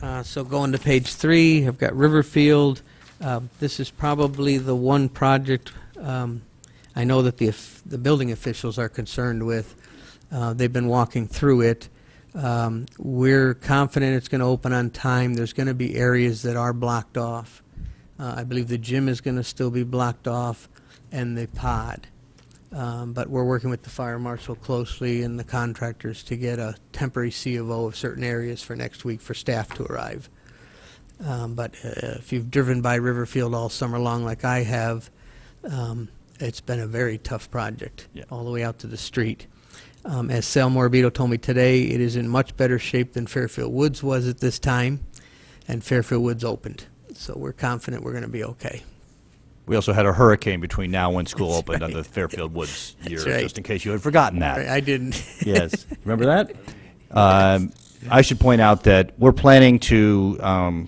So going to page 3, I've got Riverfield. This is probably the one project I know that the building officials are concerned with. They've been walking through it. We're confident it's going to open on time. There's going to be areas that are blocked off. I believe the gym is going to still be blocked off, and the pod. But we're working with the fire marshal closely and the contractors to get a temporary C of O of certain areas for next week for staff to arrive. But if you've driven by Riverfield all summer long like I have, it's been a very tough project, all the way out to the street. As Sal Morabito told me today, it is in much better shape than Fairfield Woods was at this time, and Fairfield Woods opened. So we're confident we're going to be okay.
We also had a hurricane between now and when school opened on the Fairfield Woods year,
right.
just in case you had forgotten that.
I didn't.
Yes. Remember that? I should point out that we're planning to,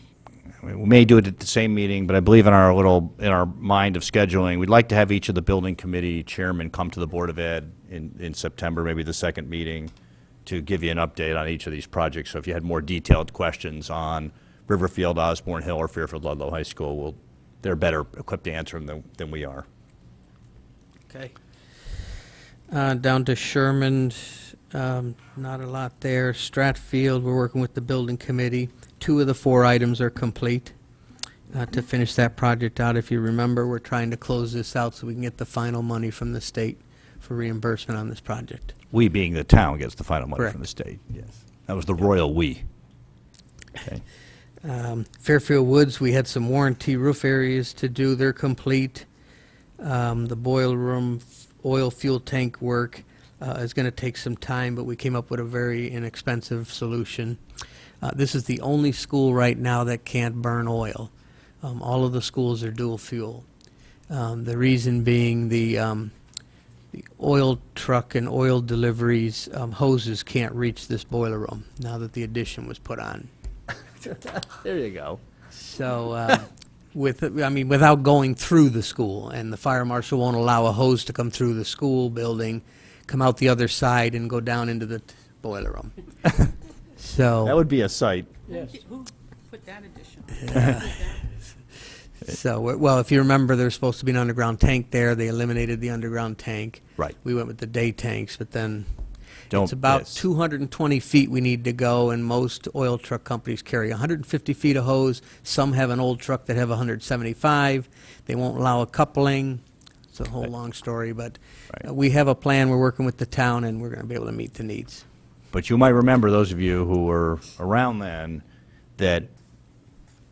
we may do it at the same meeting, but I believe in our mind of scheduling, we'd like to have each of the building committee chairmen come to the Board of Ed in September, maybe the second meeting, to give you an update on each of these projects. So if you had more detailed questions on Riverfield, Osborne Hill, or Fairfield Ludlow High School, they're better equipped to answer them than we are.
Okay. Down to Sherman, not a lot there. Stratfield, we're working with the building committee. 2 of the 4 items are complete to finish that project out. If you remember, we're trying to close this out so we can get the final money from the state for reimbursement on this project.
We, being the town, gets the final money
Correct.
from the state. Yes. That was the royal we. Okay.
Fairfield Woods, we had some warranty roof areas to do. They're complete. The boiler room, oil fuel tank work is going to take some time, but we came up with a very inexpensive solution. This is the only school right now that can't burn oil. All of the schools are dual fuel. The reason being the oil truck and oil deliveries hoses can't reach this boiler room now that the addition was put on.
There you go.
So, without going through the school, and the fire marshal won't allow a hose to come through the school building, come out the other side, and go down into the boiler room. So
That would be a sight.
Who put that addition?
So, well, if you remember, there's supposed to be an underground tank there. They eliminated the underground tank.
Right.
We went with the day tanks, but then
Don't
it's about
miss.
220 feet we need to go, and most oil truck companies carry 150 feet of hose. Some have an old truck that have 175. They won't allow a coupling. It's a whole long story, but
Right.
we have a plan. We're working with the town, and we're going to be able to meet the needs.
But you might remember, those of you who were around then, that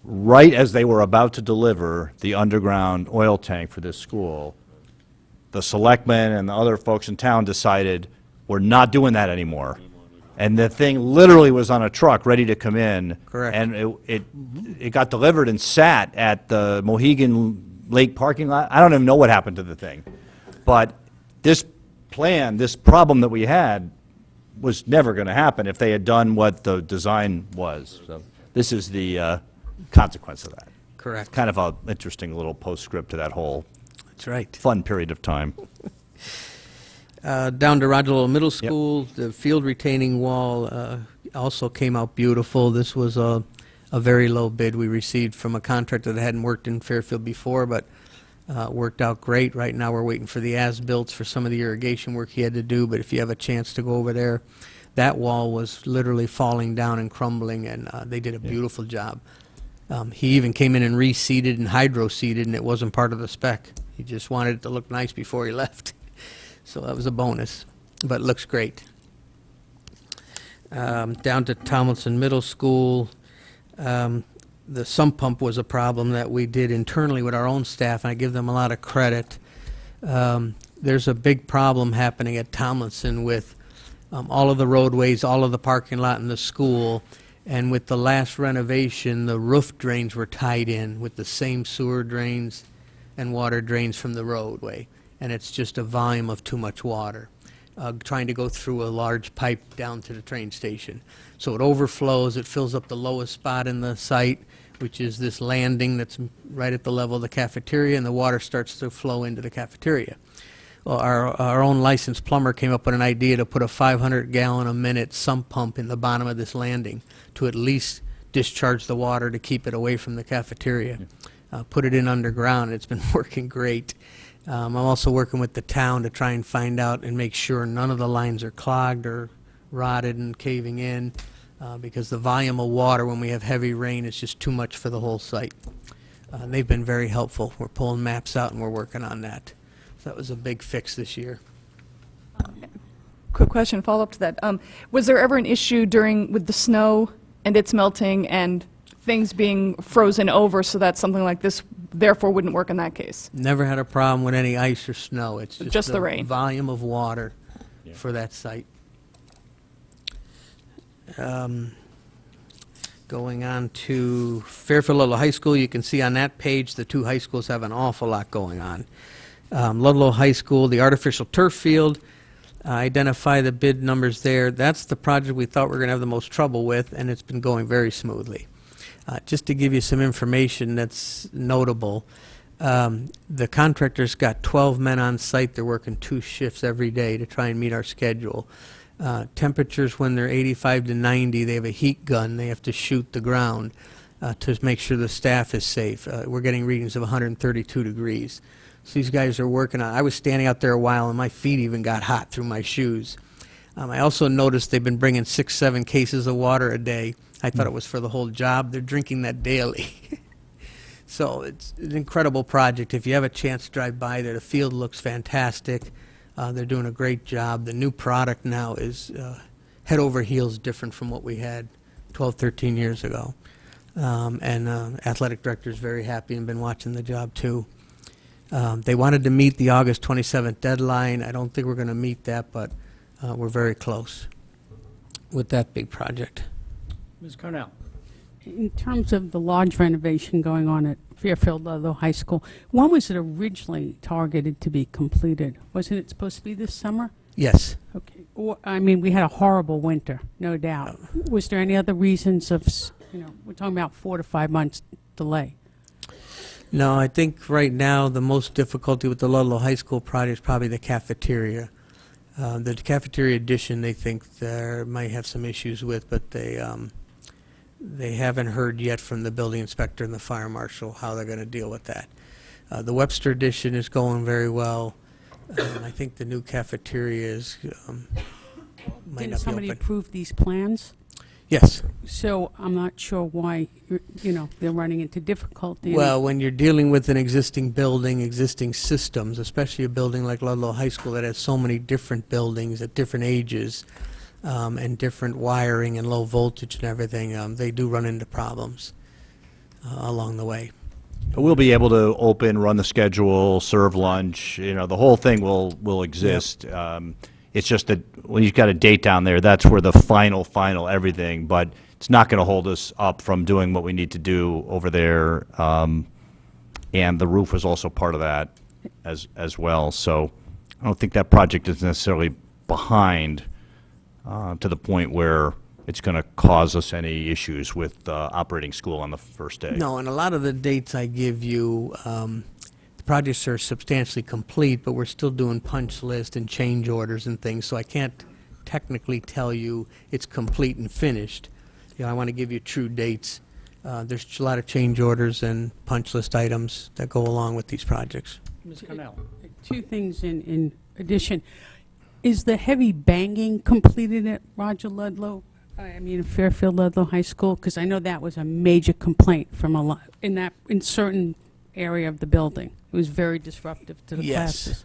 right as they were about to deliver the underground oil tank for this school, the selectmen and the other folks in town decided, we're not doing that anymore. And the thing literally was on a truck, ready to come in.
Correct.
And it got delivered and sat at the Mohegan Lake parking lot. I don't even know what happened to the thing. But this plan, this problem that we had, was never going to happen if they had done what the design was. So this is the consequence of that.
Correct.
Kind of an interesting little postscript to that whole
That's right.
fun period of time.
Down to Roger Little Middle School, the field retaining wall also came out beautiful. This was a very low bid we received from a contractor that hadn't worked in Fairfield before, but worked out great. Right now, we're waiting for the as-built for some of the irrigation work he had to do, but if you have a chance to go over there, that wall was literally falling down and crumbling, and they did a beautiful job. He even came in and reseeded and hydro-seeded, and it wasn't part of the spec. He just wanted it to look nice before he left. So that was a bonus, but it looks great. Down to Tomlinson Middle School, the sump pump was a problem that we did internally with our own staff, and I give them a lot of credit. There's a big problem happening at Tomlinson with all of the roadways, all of the parking lot in the school, and with the last renovation, the roof drains were tied in with the same sewer drains and water drains from the roadway, and it's just a volume of too much water trying to go through a large pipe down to the train station. So it overflows, it fills up the lowest spot in the site, which is this landing that's right at the level of the cafeteria, and the water starts to flow into the cafeteria. Well, our own licensed plumber came up with an idea to put a 500-gallon-a-minute sump pump in the bottom of this landing to at least discharge the water to keep it away from the cafeteria. Put it in underground. It's been working great. I'm also working with the town to try and find out and make sure none of the lines are clogged or rotted and caving in, because the volume of water when we have heavy rain is just too much for the whole site. They've been very helpful. We're pulling maps out and we're working on that. So that was a big fix this year.
Quick question, follow-up to that. Was there ever an issue with the snow and its melting and things being frozen over so that something like this therefore wouldn't work in that case?
Never had a problem with any ice or snow. It's
Just the rain.
volume of water for that site. Going on to Fairfield Ludlow High School, you can see on that page the two high schools have an awful lot going on. Ludlow High School, the artificial turf field, identify the bid numbers there. That's the project we thought we were going to have the most trouble with, and it's been going very smoothly. Just to give you some information that's notable, the contractor's got 12 men on site. They're working 2 shifts every day to try and meet our schedule. Temperatures when they're 85 to 90, they have a heat gun. They have to shoot the ground to make sure the staff is safe. We're getting readings of 132 degrees. So these guys are working on. I was standing out there a while, and my feet even got hot through my shoes. I also noticed they've been bringing 6-7 cases of water a day. I thought it was for the whole job. They're drinking that daily. So it's an incredible project. If you have a chance to drive by there, the field looks fantastic. They're doing a great job. The new product now is head over heels different from what we had 12, 13 years ago. And athletic director is very happy and been watching the job too. They wanted to meet the August 27th deadline. I don't think we're going to meet that, but we're very close with that big project.
Ms. Cornell?
In terms of the large renovation going on at Fairfield Ludlow High School, when was it originally targeted to be completed? Wasn't it supposed to be this summer?
Yes.
Okay. I mean, we had a horrible winter, no doubt. Was there any other reasons of, we're talking about 4 to 5 months delay?
No, I think right now the most difficulty with the Ludlow High School project is probably the cafeteria. The cafeteria addition they think there might have some issues with, but they haven't heard yet from the building inspector and the fire marshal how they're going to deal with that. The Webster addition is going very well. I think the new cafeteria is might
Didn't
not
somebody
be open.
approve these plans?
Yes.
So I'm not sure why, they're running into difficulty.
Well, when you're dealing with an existing building, existing systems, especially a building like Ludlow High School that has so many different buildings at different ages and different wiring and low voltage and everything, they do run into problems along the way.
But we'll be able to open, run the schedule, serve lunch, the whole thing will exist. It's just that when you've got a date down there, that's where the final everything, but it's not going to hold us up from doing what we need to do over there. And the roof is also part of that as well. So I don't think that project is necessarily behind to the point where it's going to cause us any issues with operating school on the first day.
No, and a lot of the dates I give you, the projects are substantially complete, but we're still doing punch list and change orders and things, so I can't technically tell you it's complete and finished. I want to give you true dates. There's a lot of change orders and punch list items that go along with these projects.
Ms. Cornell?
2 things in addition. Is the heavy banging completed at Fairfield Ludlow High School? Because I know that was a major complaint from in certain area of the building. It was very disruptive to the classes.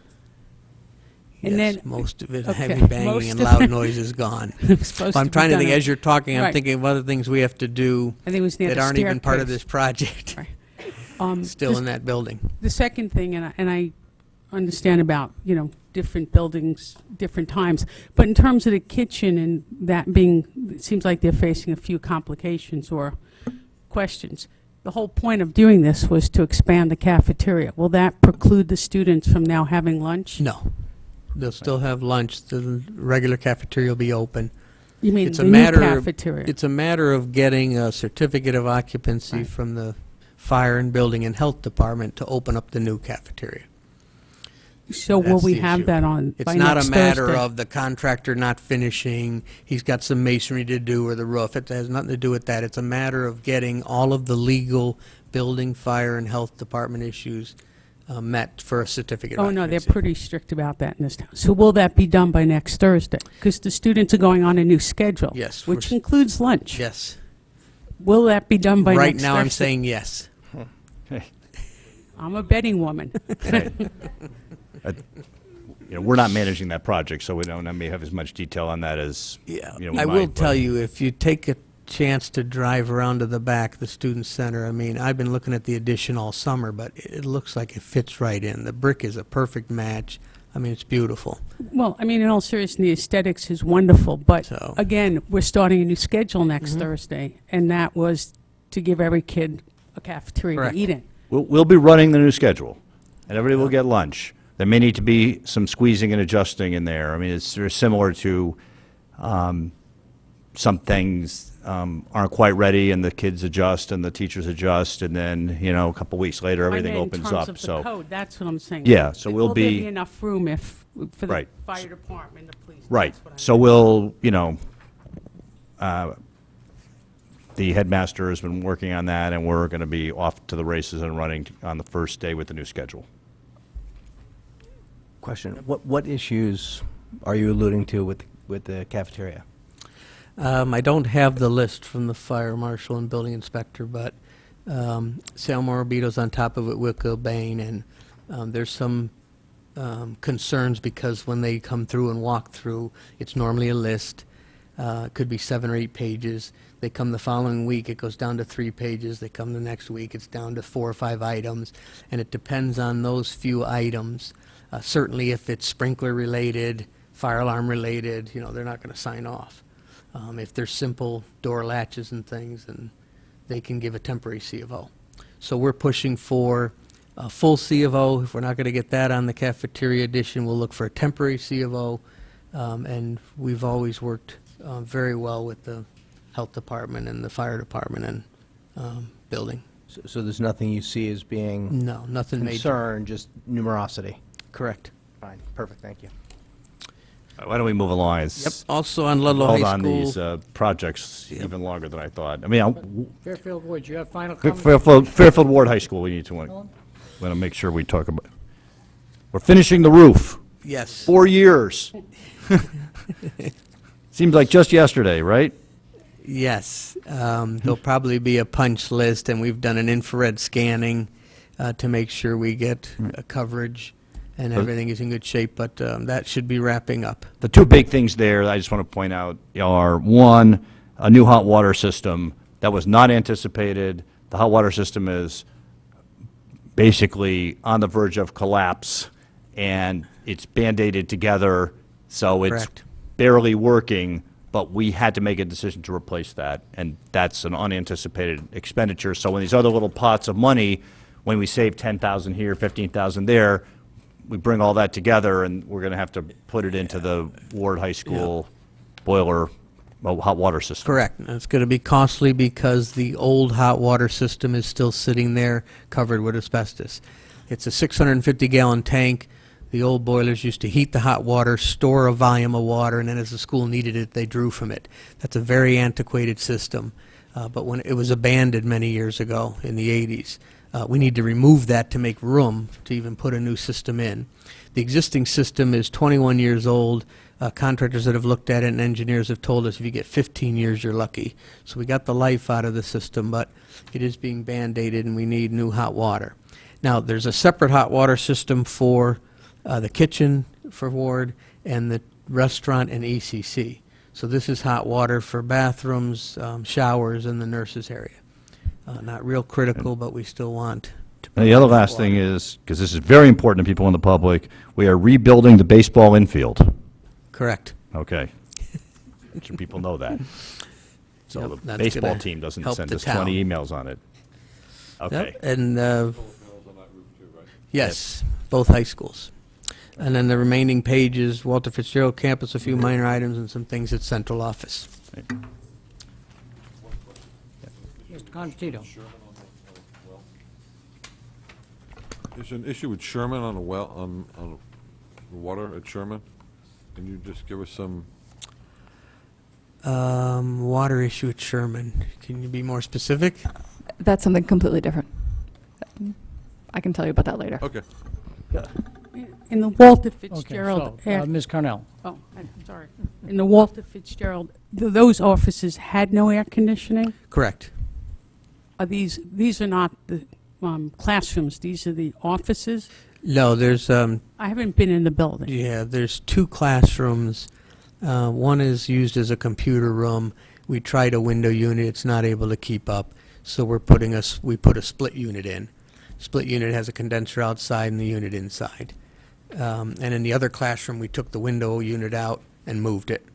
And
Yes,
then,
most of it,
okay,
heavy banging
most
and
of
loud
it
noise is gone.
supposed
I'm
to be
trying to
done
think,
in-
as you're talking, I'm
Right.
thinking of other things we have to do
I think it was near
that
the
aren't even part of
staircase.
this project,
Right.
still in that building.
The second thing, and I understand about, different buildings, different times, but in terms of the kitchen and that being, it seems like they're facing a few complications or questions. The whole point of doing this was to expand the cafeteria. Will that preclude the students from now having lunch?
No. They'll still have lunch. The regular cafeteria will be open.
You mean
It's
the
a
new
matter-
cafeteria?
It's a matter of getting a certificate of occupancy
Right.
from the Fire and Building and Health Department to open up the new cafeteria.
So will
That's
we
the
have
issue.
that on
It's
by
not
next
a matter
Thursday?
of the contractor not finishing, he's got some masonry to do or the roof. It has nothing to do with that. It's a matter of getting all of the legal building, fire, and health department issues met for a certificate of
Oh, no, they're
occupancy.
pretty strict about that in this town. So will that be done by next Thursday? Because the students are going on a new schedule.
Yes,
Which
we're-
includes lunch.
Yes.
Will that be done by next
Right
Thursday?
now, I'm saying yes.
I'm a betting woman.
We're not managing that project, so we don't, I may have as much detail on that as,
Yeah,
we
I will
might,
tell
but-
you, if you take a chance to drive around to the back, the student center, I mean, I've been looking at the addition all summer, but it looks like it fits right in. The brick is a perfect match. I mean, it's beautiful.
Well, I mean, in all seriousness, the aesthetics is wonderful, but
So-
again, we're starting a new schedule next Thursday, and that was to give every kid a cafeteria
Correct.
to eat in.
We'll be running the new schedule, and everybody will get lunch. There may need to be some squeezing and adjusting in there. I mean, it's very similar to some things aren't quite ready, and the kids adjust, and the teachers adjust, and then, a couple weeks later, everything opens
I meant
up,
in terms
so.
of the code, that's what I'm saying.
Yeah, so we'll
Will there
be-
be enough room for the
Right.
fire department, the police?
Right,
That's what I
so
meant.
we'll, the headmaster has been working on that, and we're going to be off to the races and running on the first day with the new schedule.
Question, what issues are you alluding to with the cafeteria?
I don't have the list from the fire marshal and building inspector, but Sal Morabito's on top of it, Wicklow Bain, and there's some concerns because when they come through and walk through, it's normally a list. It could be 7 or 8 pages. They come the following week, it goes down to 3 pages. They come the next week, it's down to 4 or 5 items, and it depends on those few items. Certainly if it's sprinkler related, fire alarm related, they're not going to sign off. If they're simple door latches and things, then they can give a temporary C of O. So we're pushing for a full C of O. If we're not going to get that on the cafeteria edition, we'll look for a temporary C of O. And we've always worked very well with the health department and the fire department and building.
So there's nothing you see as being
No, nothing major.
concern, just numerosity?
Correct.
Fine, perfect, thank you.
Why don't we move along? It's-
Yep, also on Ludlow
Hold
High
on
School.
these projects even longer than I thought. I mean,
Fairfield Woods, you have final comments?
Fairfield Ward High School, we need to, want to make sure we talk about. We're finishing the roof.
Yes.
4 years. Seems like just yesterday, right?
Yes, there'll probably be a punch list, and we've done an infrared scanning to make sure we get coverage and everything is in good shape, but that should be wrapping up.
The two big things there that I just want to point out are, one, a new hot water system that was not anticipated. The hot water system is basically on the verge of collapse, and it's Band-Aided together, so it's
Correct.
barely working, but we had to make a decision to replace that, and that's an unanticipated expenditure. So when these other little pots of money, when we save 10,000 here, 15,000 there, we bring all that together, and we're going to have to put it into the Ward High School boiler, hot water system.
Correct. It's going to be costly because the old hot water system is still sitting there covered with asbestos. It's a 650-gallon tank. The old boilers used to heat the hot water, store a volume of water, and then as the school needed it, they drew from it. That's a very antiquated system. But when it was abandoned many years ago in the 80s, we need to remove that to make room to even put a new system in. The existing system is 21 years old. Contractors that have looked at it and engineers have told us if you get 15 years, you're lucky. So we got the life out of the system, but it is being Band-Aided, and we need new hot water. Now, there's a separate hot water system for the kitchen for Ward and the restaurant and ECC. So this is hot water for bathrooms, showers, and the nurses area. Not real critical, but we still want to.
And the other
provide hot
last thing
water.
is, because this is very important to people in the public, we are rebuilding the baseball infield.
Correct.
Okay. Make sure people know that. So
Yep,
the
that's
baseball
gonna
team doesn't
help
send
the
us 20
town.
emails on it. Okay.
Yep, and, yes, both high schools. And then the remaining pages, Walter Fitzgerald campus, a few minor items, and some things at central office.
Mr. Constantino.
There's an issue with Sherman on a well, on water at Sherman? Can you just give us some,
Water issue at Sherman. Can you be more specific?
That's something completely different. I can tell you about that later.
okay.
In the Walter
Okay,
Fitzgerald.
so, Ms. Carnell.
Oh, I'm sorry. In the Walter Fitzgerald, those offices had no air conditioning?
Correct.
Are these are not the classrooms, these are the offices?
No, there's,
I haven't been in the building.
yeah, there's 2 classrooms. One is used as a computer room. We tried a window unit, it's not able to keep up, so we put a split unit in. Split unit has a condenser outside and the unit inside. And in the other classroom, we took the window unit out and moved it.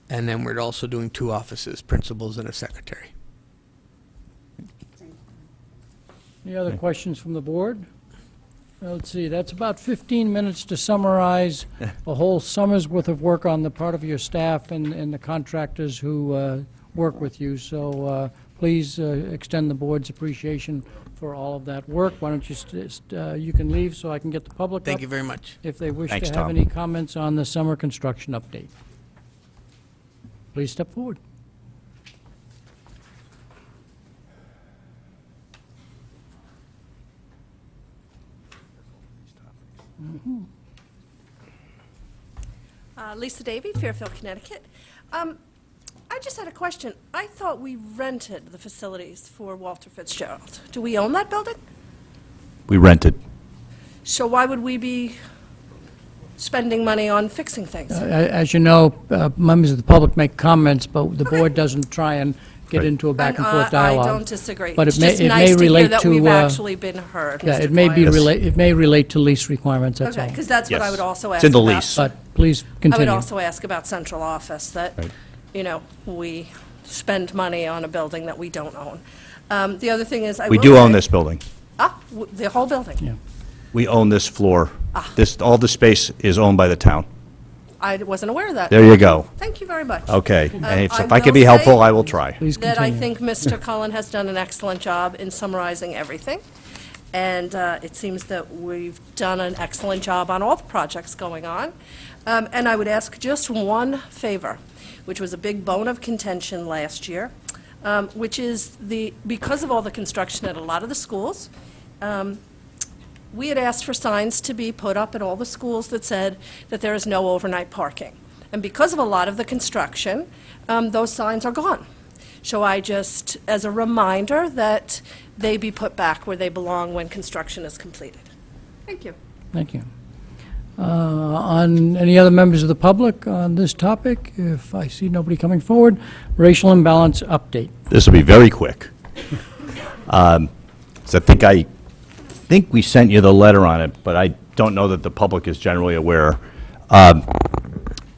And then we're also doing 2 offices, principals and a secretary.
Any other questions from the board? Let's see, that's about 15 minutes to summarize a whole summer's worth of work on the part of your staff and the contractors who work with you. So please extend the board's appreciation for all of that work. Why don't you, you can leave so I can get the public up.
Thank you very much.
If they wish
Thanks,
to have
Tom.
any comments on the summer construction update. Please step forward.
Lisa Davy, Fairfield, Connecticut. I just had a question. I thought we rented the facilities for Walter Fitzgerald. Do we own that building?
We rented.
So why would we be spending money on fixing things?
As you know, members of the public make comments, but the board doesn't try and get
Right.
into a back and
And
forth dialogue.
I don't disagree.
But
It's
it may-
just
it may
nice to hear
relate
that
to,
we've
uh,
actually been heard,
Yeah,
Mr.
it may be
Dwyer.
it may relate to lease requirements, that's all.
Okay, because that's what I
Yes.
would also
It's
ask
in the
about.
lease.
But please
I would
continue.
also ask about central office, that,
Right.
you know, we spend money on a building that we don't own. The other thing is, I
We
will
do own
say-
this building.
The whole building?
Yeah.
We own this floor.
Ah.
All the space is owned by the town.
I wasn't aware of that.
There you go.
Thank you very much.
Okay. And
I
if I can
will
be helpful,
say
I will try.
Please
That I
continue.
think Mr. Cullen has done an excellent job in summarizing everything, and it seems that we've done an excellent job on all the projects going on. And I would ask just one favor, which was a big bone of contention last year, which is because of all the construction at a lot of the schools, we had asked for signs to be put up at all the schools that said that there is no overnight parking. And because of a lot of the construction, those signs are gone. So I just, as a reminder, that they be put back where they belong when construction is completed. Thank you.
Thank you. On any other members of the public on this topic? If I see nobody coming forward, racial imbalance update.
This will be very quick. So I think we sent you the letter on it, but I don't know that the public is generally aware.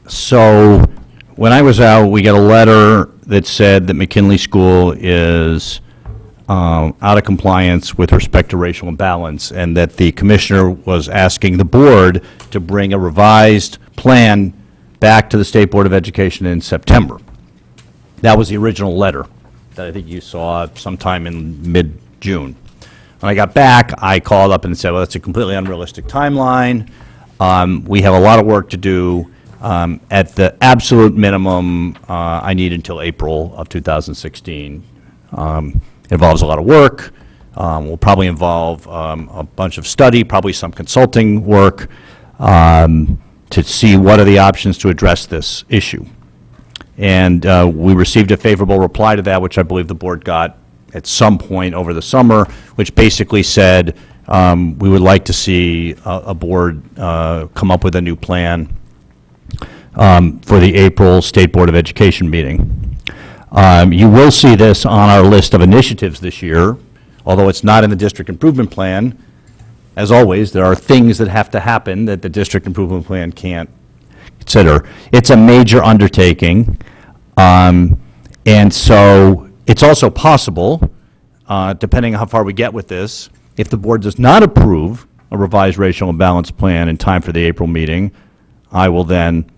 So when I was out, we got a letter that said that McKinley School is out of compliance with respect to racial imbalance, and that the commissioner was asking the board to bring a revised plan back to the State Board of Education in September. That was the original letter that I think you saw sometime in mid-June. When I got back, I called up and said, well, that's a completely unrealistic timeline. We have a lot of work to do. At the absolute minimum, I need until April of 2016. It involves a lot of work. Will probably involve a bunch of study, probably some consulting work, to see what are the options to address this issue. And we received a favorable reply to that, which I believe the board got at some point over the summer, which basically said we would like to see a board come up with a new plan for the April State Board of Education meeting. You will see this on our list of initiatives this year, although it's not in the district improvement plan. As always, there are things that have to happen that the district improvement plan can't consider. It's a major undertaking, and so it's also possible, depending on how far we get with this, if the board does not approve a revised racial imbalance plan in time for the April meeting, I will then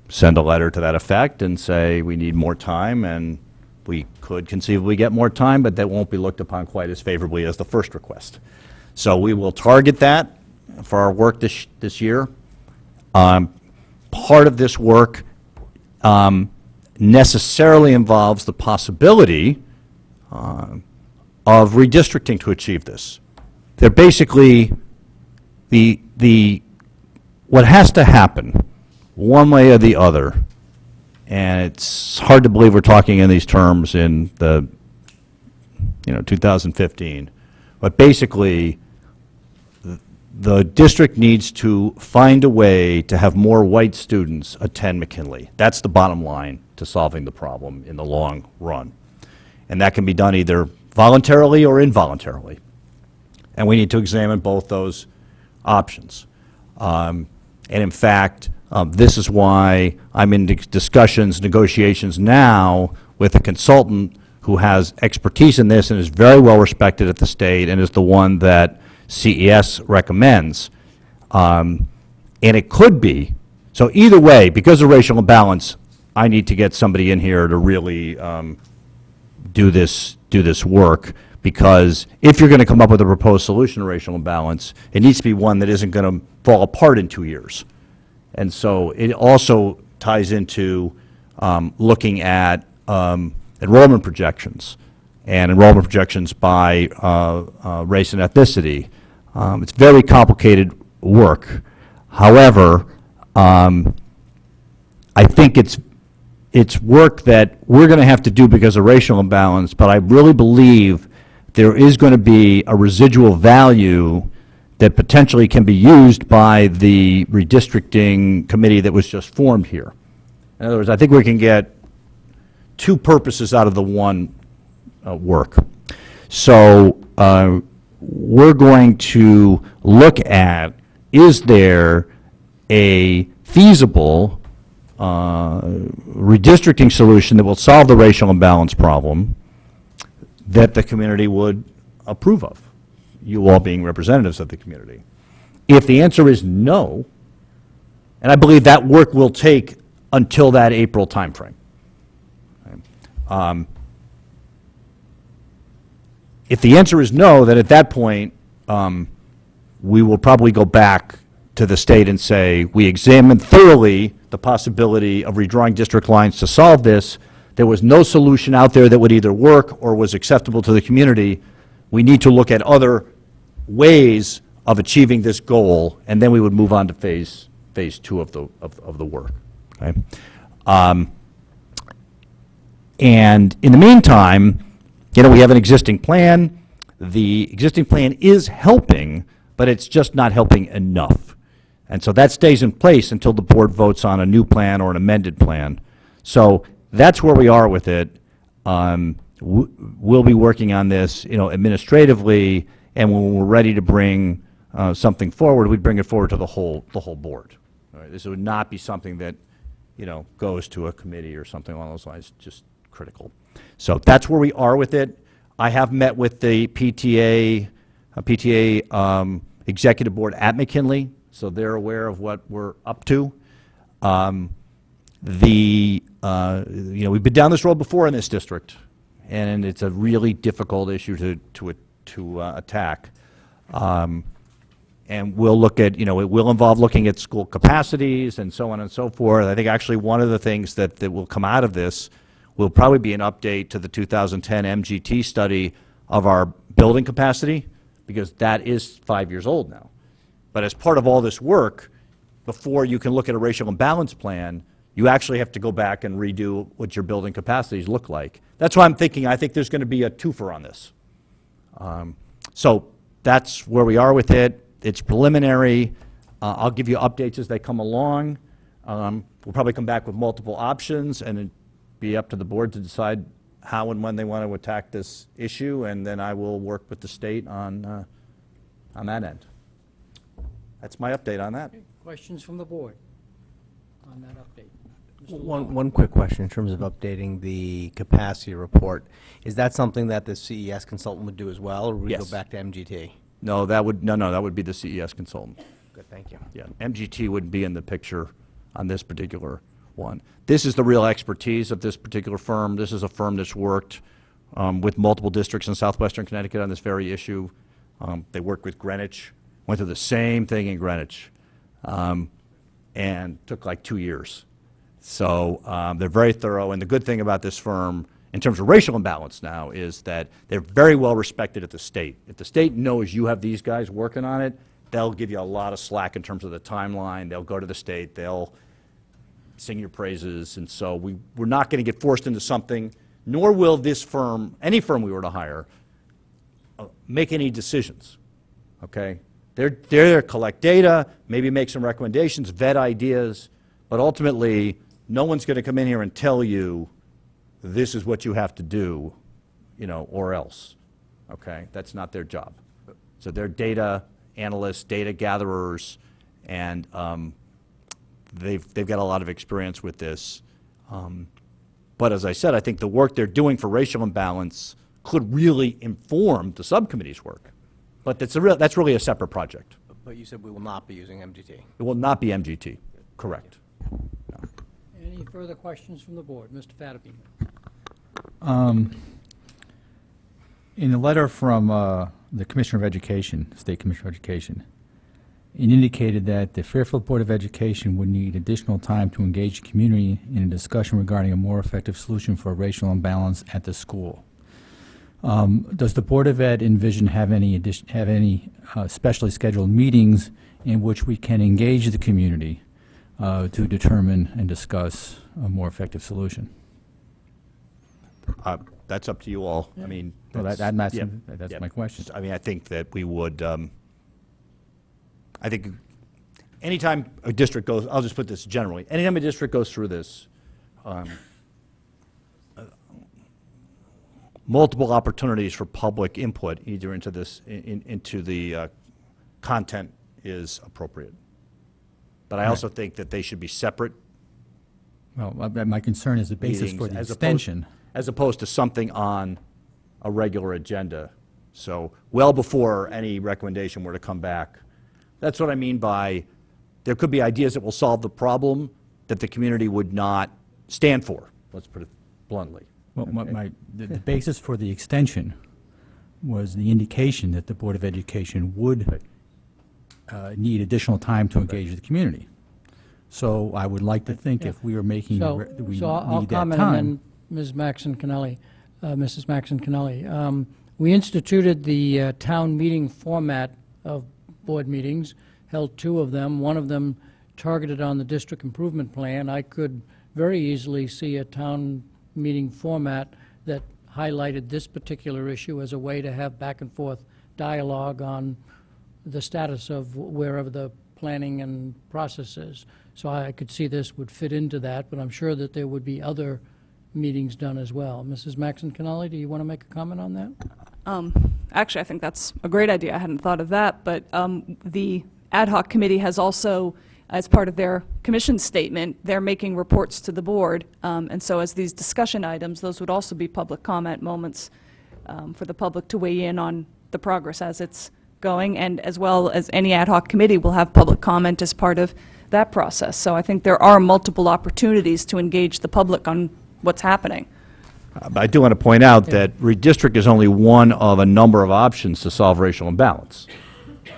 send a letter to that effect and say we need more time, and we could conceivably get more time, but that won't be looked upon quite as favorably as the first request. So we will target that for our work this year. Part of this work necessarily involves the possibility of redistricting to achieve this. They're basically, what has to happen, one way or the other, and it's hard to believe we're talking in these terms in the 2015, but basically, the district needs to find a way to have more white students attend McKinley. That's the bottom line to solving the problem in the long run. And that can be done either voluntarily or involuntarily. And we need to examine both those options. And in fact, this is why I'm in discussions, negotiations now with a consultant who has expertise in this and is very well respected at the state and is the one that CES recommends. And it could be, so either way, because of racial imbalance, I need to get somebody in here to really do this work, because if you're going to come up with a proposed solution to racial imbalance, it needs to be one that isn't going to fall apart in 2 years. And so it also ties into looking at enrollment projections and enrollment projections by race and ethnicity. It's very complicated work. However, I think it's work that we're going to have to do because of racial imbalance, but I really believe there is going to be a residual value that potentially can be used by the redistricting committee that was just formed here. In other words, I think we can get two purposes out of the one work. So we're going to look at, is there a feasible redistricting solution that will solve the racial imbalance problem that the community would approve of, you all being representatives of the community? If the answer is no, and I believe that work will take until that April timeframe. If the answer is no, then at that point, we will probably go back to the state and say, we examined thoroughly the possibility of redrawing district lines to solve this. There was no solution out there that would either work or was acceptable to the community. We need to look at other ways of achieving this goal, and then we would move on to phase two of the work. Okay? And in the meantime, we have an existing plan. The existing plan is helping, but it's just not helping enough. And so that stays in place until the board votes on a new plan or an amended plan. So that's where we are with it. We'll be working on this, administratively, and when we're ready to bring something forward, we'd bring it forward to the whole board. All right? This would not be something that, goes to a committee or something along those lines. Just critical. So that's where we are with it. I have met with the PTA executive board at McKinley, so they're aware of what we're up to. We've been down this road before in this district, and it's a really difficult issue to attack. And we'll look at, it will involve looking at school capacities and so on and so forth. I think actually one of the things that will come out of this will probably be an update to the 2010 MGT study of our building capacity, because that is 5 years old now. But as part of all this work, before you can look at a racial imbalance plan, you actually have to go back and redo what your building capacities look like. That's why I'm thinking, I think there's going to be a twofer on this. So that's where we are with it. It's preliminary. I'll give you updates as they come along. We'll probably come back with multiple options, and it'd be up to the board to decide how and when they want to attack this issue, and then I will work with the state on that end. That's my update on that.
Questions from the board on that update?
One quick question in terms of updating the capacity report. Is that something that the CES consultant would do as well, or would we go
Yes.
back to MGT?
No, that would be the CES consultant.
Good, thank you.
Yeah, MGT wouldn't be in the picture on this particular one. This is the real expertise of this particular firm. This is a firm that's worked with multiple districts in southwestern Connecticut on this very issue. They worked with Greenwich, went through the same thing in Greenwich. and took like 2 years. So they're very thorough, and the good thing about this firm, in terms of racial imbalance now, is that they're very well respected at the state. If the state knows you have these guys working on it, they'll give you a lot of slack in terms of the timeline. They'll go to the state, they'll sing your praises, and so we're not going to get forced into something, nor will this firm, any firm we were to hire, make any decisions, okay? They're there to collect data, maybe make some recommendations, vet ideas, but ultimately, no one's going to come in here and tell you, this is what you have to do, you know, or else, okay? That's not their job. So they're data analysts, data gatherers, and they've got a lot of experience with this. But as I said, I think the work they're doing for racial imbalance could really inform the subcommittee's work. But that's really a separate project.
But you said we will not be using MGT.
It will not be MGT, correct.
Any further questions from the board? Mr. Fattabine?
In the letter from the Commissioner of Education, State Commissioner of Education, it indicated that the Fairfield Board of Education would need additional time to engage the community in a discussion regarding a more effective solution for racial imbalance at the school. Does the Board of Ed envision have any specially scheduled meetings in which we can engage the community to determine and discuss a more effective solution?
That's up to you all. I mean,
Well, that's
yeah.
my question.
I mean, I think that we would, I think anytime a district goes, I'll just put this generally, anytime a district goes through this, multiple opportunities for public input, either into this, into the content is appropriate. But I also think that they should be separate
Well, my concern is the basis for
meetings
the extension.
as opposed to something on a regular agenda. So well before any recommendation were to come back. That's what I mean by there could be ideas that will solve the problem that the community would not stand for, let's put it bluntly.
Well, the basis for the extension was the indication that the Board of Education would need additional time to engage the community. So I would like to think if we were making, we
So I'll
need that
comment, and
time.
then Ms. Maxon Kennelly, Mrs. Maxon Kennelly. We instituted the town meeting format of board meetings, held 2 of them, one of them targeted on the district improvement plan. I could very easily see a town meeting format that highlighted this particular issue as a way to have back and forth dialogue on the status of wherever the planning and process is. So I could see this would fit into that, but I'm sure that there would be other meetings done as well. Mrs. Maxon Kennelly, do you want to make a comment on that?
Actually, I think that's a great idea. I hadn't thought of that, but the ad hoc committee has also, as part of their commission statement, they're making reports to the board. And so as these discussion items, those would also be public comment moments for the public to weigh in on the progress as it's going, and as well as any ad hoc committee will have public comment as part of that process. So I think there are multiple opportunities to engage the public on what's happening.
I do want to point out that redistrict is only one of a number of options to solve racial imbalance.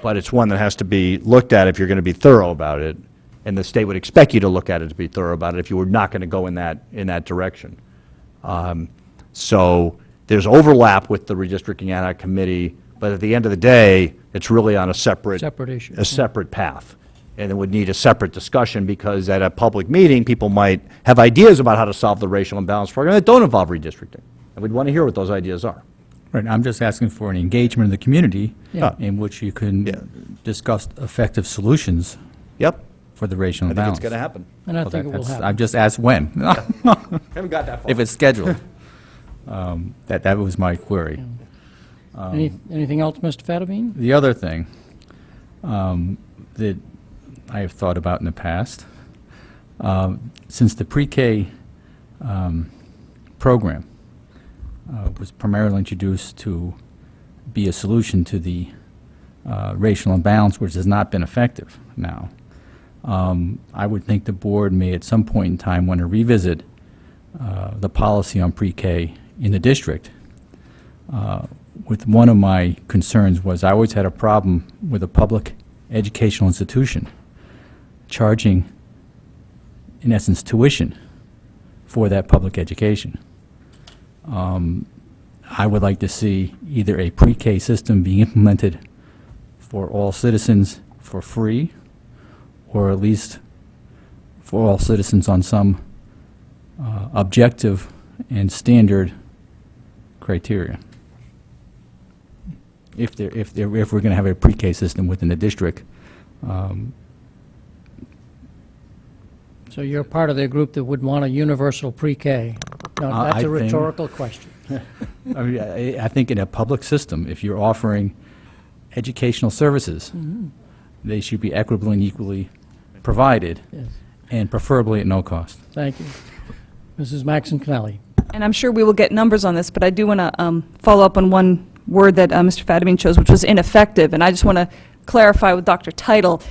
But it's one that has to be looked at if you're going to be thorough about it, and the state would expect you to look at it to be thorough about it if you were not going to go in that direction. So there's overlap with the redistricting ad hoc committee, but at the end of the day, it's really on a separate
issue.
a separate path. And it would need a separate discussion because at a public meeting, people might have ideas about how to solve the racial imbalance program that don't involve redistricting. And we'd want to hear what those ideas are.
Right, I'm just asking for an engagement of the community
Yeah.
in which you can discuss effective solutions
Yep,
for the racial
I think
imbalance.
it's going to happen.
And I
Well,
think it will
that's-
happen.
I've just asked when,
Haven't got that far.
if it's scheduled. That was my query.
Anything else, Mr. Fattabine?
The other thing that I have thought about in the past, since the pre-K program was primarily introduced to be a solution to the racial imbalance, which has not been effective now, I would think the board may at some point in time want to revisit the policy on pre-K in the district. With one of my concerns was I always had a problem with a public educational institution charging in essence, tuition for that public education. I would like to see either a pre-K system being implemented for all citizens for free, or at least for all citizens on some objective and standard criteria. If we're going to have a pre-K system within the district.
So you're part of the group that would want a universal pre-K? No, that's
I
a
think-
rhetorical question.
I mean, I think in a public system, if you're offering educational services, they should be equitably and equally provided,
Yes.
and preferably at no cost.
Thank you. Mrs. Maxon Connelly.
And I'm sure we will get numbers on this, but I do want to follow up on one word that Mr. Fadimine chose, which was ineffective. And I just want to clarify with Dr. Title,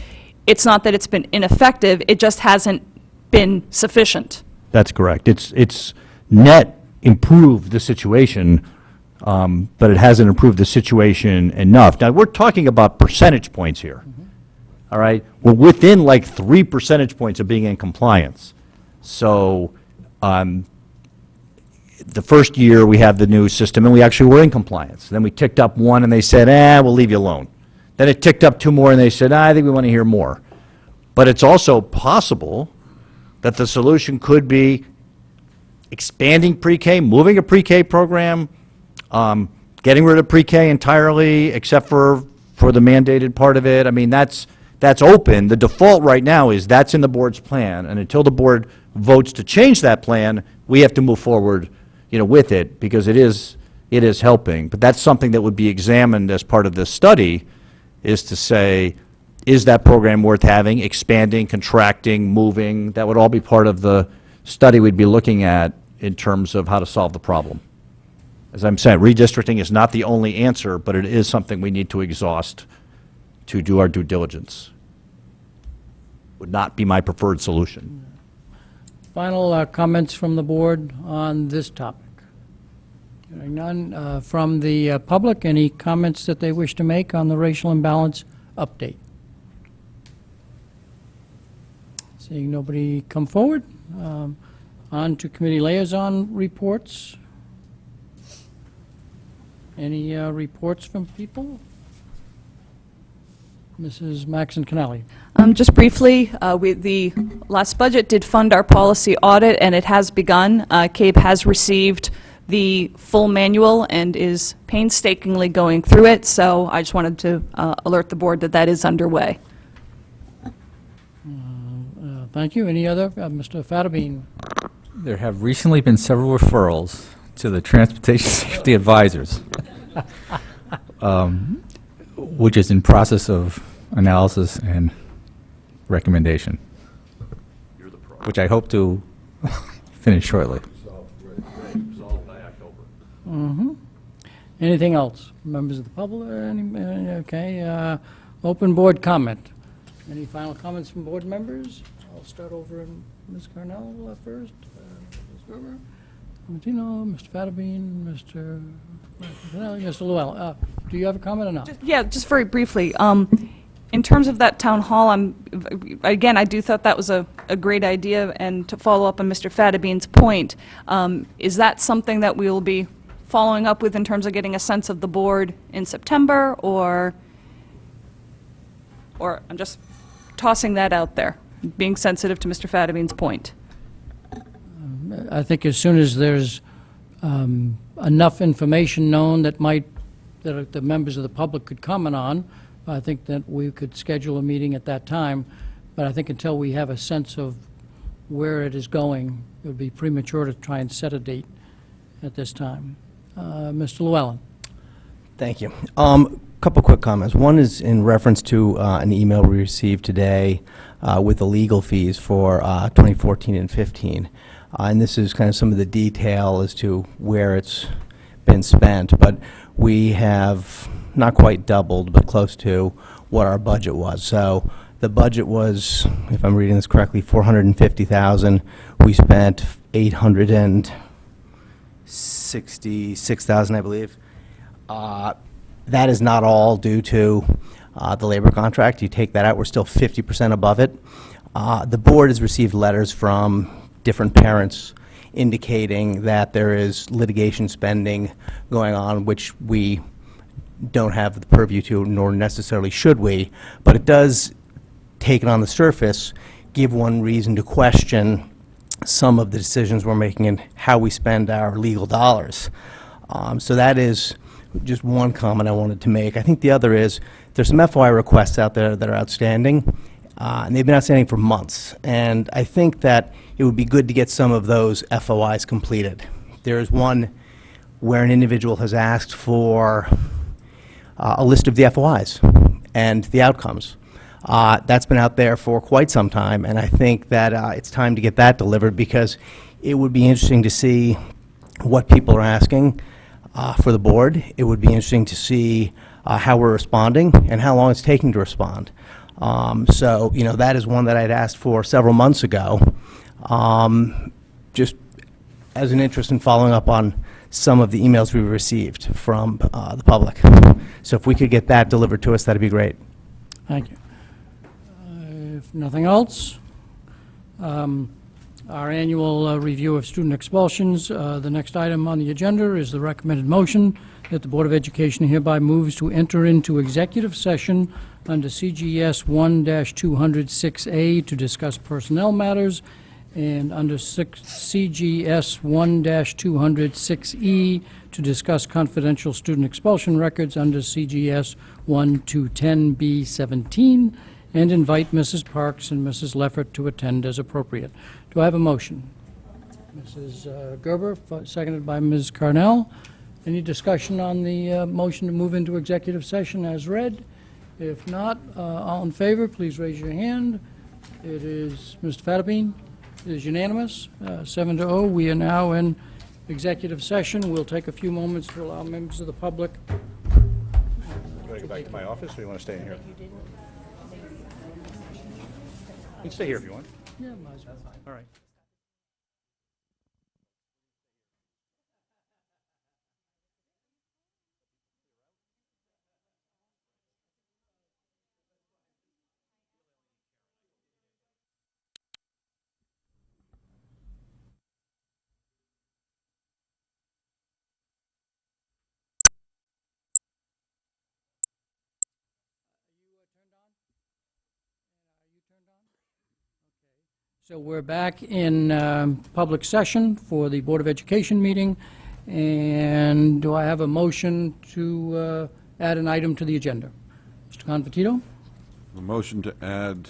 it's not that it's been ineffective, it just hasn't been sufficient.
That's correct. It's net improved the situation, but it hasn't improved the situation enough. Now, we're talking about percentage points here, all right? We're within like 3 percentage points of being in compliance. So the first year, we had the new system, and we actually were in compliance. Then we ticked up 1, and they said, we'll leave you alone. Then it ticked up 2 more, and they said, I think we want to hear more. But it's also possible that the solution could be expanding pre-K, moving a pre-K program, getting rid of pre-K entirely, except for the mandated part of it. I mean, that's open. The default right now is that's in the board's plan, and until the board votes to change that plan, we have to move forward, with it, because it is helping. But that's something that would be examined as part of this study, is to say, is that program worth having, expanding, contracting, moving? That would all be part of the study we'd be looking at in terms of how to solve the problem. As I'm saying, redistricting is not the only answer, but it is something we need to exhaust to do our due diligence. Would not be my preferred solution.
Final comments from the board on this topic? Hearing none. From the public, any comments that they wish to make on the racial imbalance update? Seeing nobody come forward, on to committee liaison reports. Any reports from people? Mrs. Maxon Connelly.
Just briefly, the last budget did fund our policy audit, and it has begun. CABE has received the full manual and is painstakingly going through it, so I just wanted to alert the board that that is underway.
Thank you. Any other? Mr. Fadimine.
There have recently been several referrals to the Transportation Safety Advisors, which is in process of analysis and recommendation, which I hope to finish shortly.
Anything else? Members of the public? Okay. Open board comment. Any final comments from board members? I'll start over in Ms. Carnell first. Ms. Gerber, Martino, Mr. Fadimine, Mr. Connelly, Mr. Llewellyn. Do you have a comment or not?
Yeah, just very briefly. In terms of that town hall, again, I do thought that was a great idea, and to follow up on Mr. Fadibine's point, is that something that we will be following up with in terms of getting a sense of the board in September, or I'm just tossing that out there, being sensitive to Mr. Fadibine's point?
I think as soon as there's enough information known that the members of the public could comment on, I think that we could schedule a meeting at that time. But I think until we have a sense of where it is going, it would be premature to try and set a date at this time. Mr. Llewellyn.
Thank you. Couple quick comments. One is in reference to an email we received today with the legal fees for 2014 and 15. And this is kind of some of the detail as to where it's been spent. But we have not quite doubled, but close to what our budget was. So the budget was, if I'm reading this correctly, $450,000. We spent $866,000, I believe. That is not all due to the labor contract. You take that out, we're still 50% above it. The board has received letters from different parents indicating that there is litigation spending going on, which we don't have the purview to, nor necessarily should we, but it does, taken on the surface, give one reason to question some of the decisions we're making and how we spend our legal dollars. So that is just one comment I wanted to make. I think the other is, there's some FOI requests out there that are outstanding, and they've been outstanding for months. And I think that it would be good to get some of those FOIs completed. There is one where an individual has asked for a list of the FOIs and the outcomes. That's been out there for quite some time, and I think that it's time to get that delivered, because it would be interesting to see what people are asking for the board. It would be interesting to see how we're responding and how long it's taking to respond. So, you know, that is one that I'd asked for several months ago, just as an interest in following up on some of the emails we received from the public. So if we could get that delivered to us, that'd be great.
Thank you. If nothing else, our annual review of student expulsions, the next item on the agenda is the recommended motion that the Board of Education hereby moves to enter into executive session under CGS 1-206A to discuss personnel matters, and under CGS 1-206E to discuss confidential student expulsion records under CGS 1-10B17, and invite Mrs. Parks and Mrs. Leffert to attend as appropriate. Do I have a motion? Mrs. Gerber, seconded by Ms. Carnell. Any discussion on the motion to move into executive session as read? If not, all in favor, please raise your hand. It is Mr. Fattabine. It is unanimous, 7-0. We are now in executive session. We'll take a few moments to allow members of the public.
You want to go back to my office, or you want to stay in here? You can stay here if you want.
Yeah, might as well.
All right.
So we're back in public session for the Board of Education meeting, and do I have a motion to add an item to the agenda? Mr. Convertito?
A motion to add,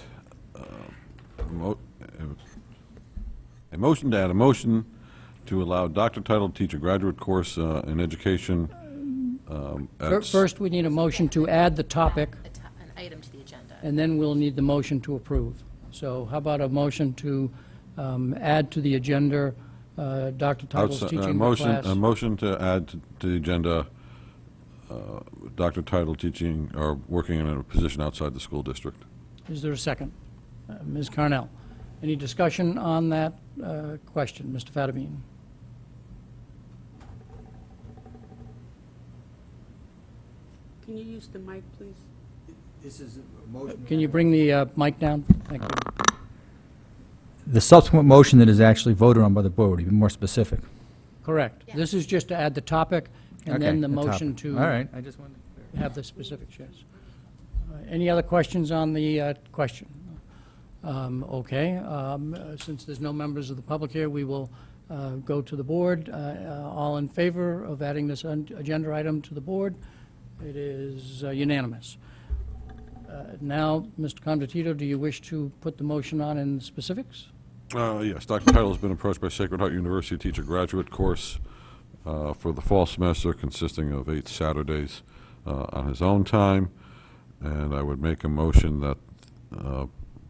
a motion to add a motion to allow Dr. Title to teach a graduate course in education.
First, we need a motion to add the topic,
An item to the agenda.
and then we'll need the motion to approve. So how about a motion to add to the agenda Dr. Title's teaching the class?
A motion to add to the agenda Dr. Title teaching or working in a position outside the school district.
Is there a second? Ms. Carnell. Any discussion on that question? Mr. Fattabine?
Can you use the mic, please?
This is a motion.
Can you bring the mic down? Thank you.
The subsequent motion that is actually voted on by the board, to be more specific.
Correct. This is just to add the topic, and
Okay,
then the
topic.
motion to
All right, I just wanted to
have the specifics, yes. Any other questions on the question? Okay. Since there's no members of the public here, we will go to the board. All in favor of adding this agenda item to the board? It is unanimous. Now, Mr. Convertito, do you wish to put the motion on in specifics?
Yes, Dr. Title has been approached by Sacred Heart University to teach a graduate course for the fall semester consisting of 8 Saturdays on his own time. And I would make a motion that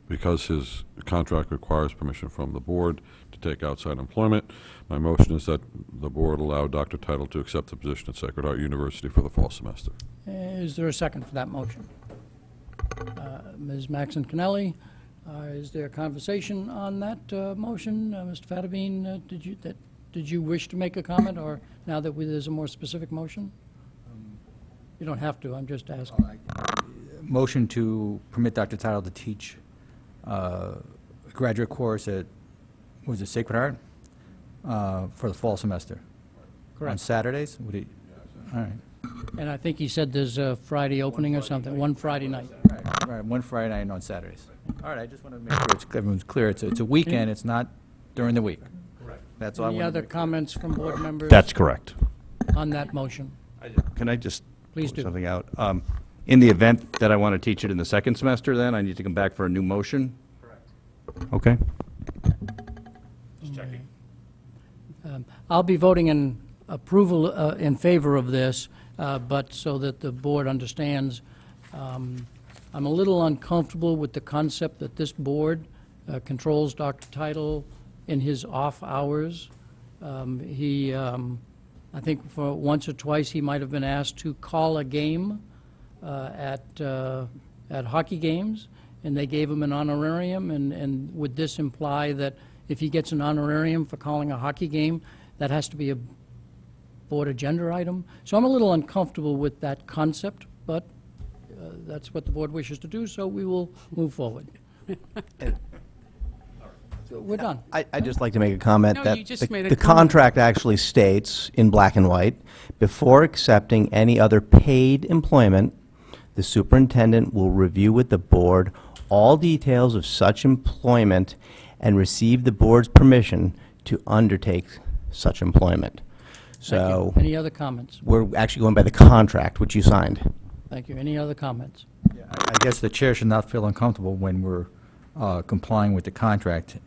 because his contract requires permission from the board to take outside employment, my motion is that the board allow Dr. Title to accept the position at Sacred Heart University for the fall semester.
Is there a second for that motion? Ms. Maxon Kennelly, is there a conversation on that motion? Mr. Fattabine, did you wish to make a comment, or now that there's a more specific motion? You don't have to, I'm just asking.
motion to permit Dr. Title to teach graduate course at, was it Sacred Heart? For the fall semester. On
Correct.
Saturdays? Would he? All right.
And I think he said there's a Friday opening or something, one Friday night.
Right, one Friday night and on Saturdays. All right, I just want to make sure everyone's clear. It's a weekend, it's not during the week. Correct. That's all I
Any
want to
other
make.
comments from board members
That's correct.
on that motion?
Can I just
Please
point
do.
something out? In the event that I want to teach it in the second semester, then, I need to come back for a new motion? Correct. Okay.
I'll be voting in approval, in favor of this, but so that the board understands, I'm a little uncomfortable with the concept that this board controls Dr. Title in his off hours. I think for once or twice, he might have been asked to call a game at hockey games, and they gave him an honorarium, and would this imply that if he gets an honorarium for calling a hockey game, that has to be a board agenda item? So I'm a little uncomfortable with that concept, but that's what the board wishes to do, so we will move forward. So we're done.
I'd just like to make a comment
No,
that
you just made a
the
comment.
contract actually states in black and white, before accepting any other paid employment, the superintendent will review with the board all details of such employment and receive the board's permission to undertake such employment.
Thank
So
you. Any other comments?
we're actually going by the contract which you signed.
Thank you. Any other comments?
I guess the chair should not feel uncomfortable when we're complying with the contract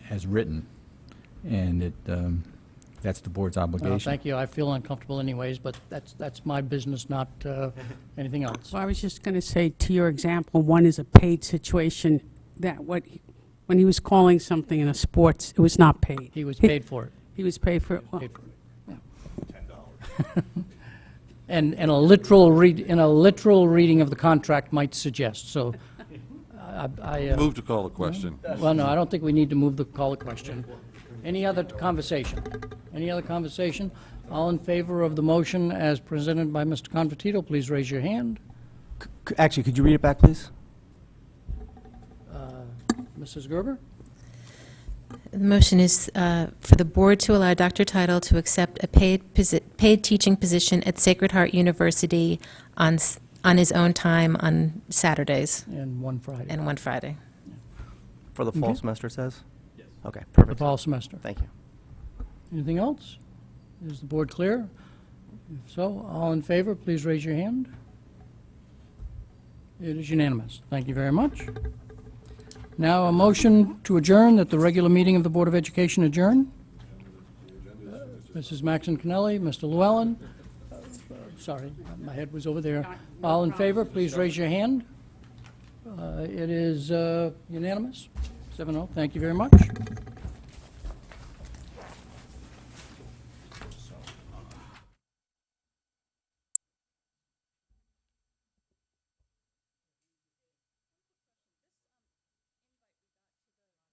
as written, and that's the board's
Well,
obligation.
thank you. I feel uncomfortable anyways, but that's my business, not anything else.
Well, I was just going to say, to your example, one is a paid situation, that when he was calling something in a sports, it was not paid.
He was paid for it.
He was paid for it. Well,
Paid for it. Yeah. And a literal reading of the contract might suggest, so
Move to call the question.
well, no, I don't think we need to move the call of question. Any other conversation? Any other conversation? All in favor of the motion as presented by Mr. Convertito, please raise your hand.
Actually, could you read it back, please?
Mrs. Gerber?
The motion is for the board to allow Dr. Title to accept a paid teaching position at Sacred Heart University on his own time on Saturdays
And one Friday.
and one Friday.
For the fall
Okay.
semester, it says? Yes. Okay,
The
perfect.
fall semester.
Thank you.
Anything else? Is the board clear? If so, all in favor, please raise your hand. It is unanimous. Thank you very much. Now, a motion to adjourn, that the regular meeting of the Board of Education adjourn. Mrs. Maxon Cannelli, Mr. Llewellyn. Sorry, my head was over there. All in favor, please raise your hand. It is unanimous, 7-0. Thank you very much.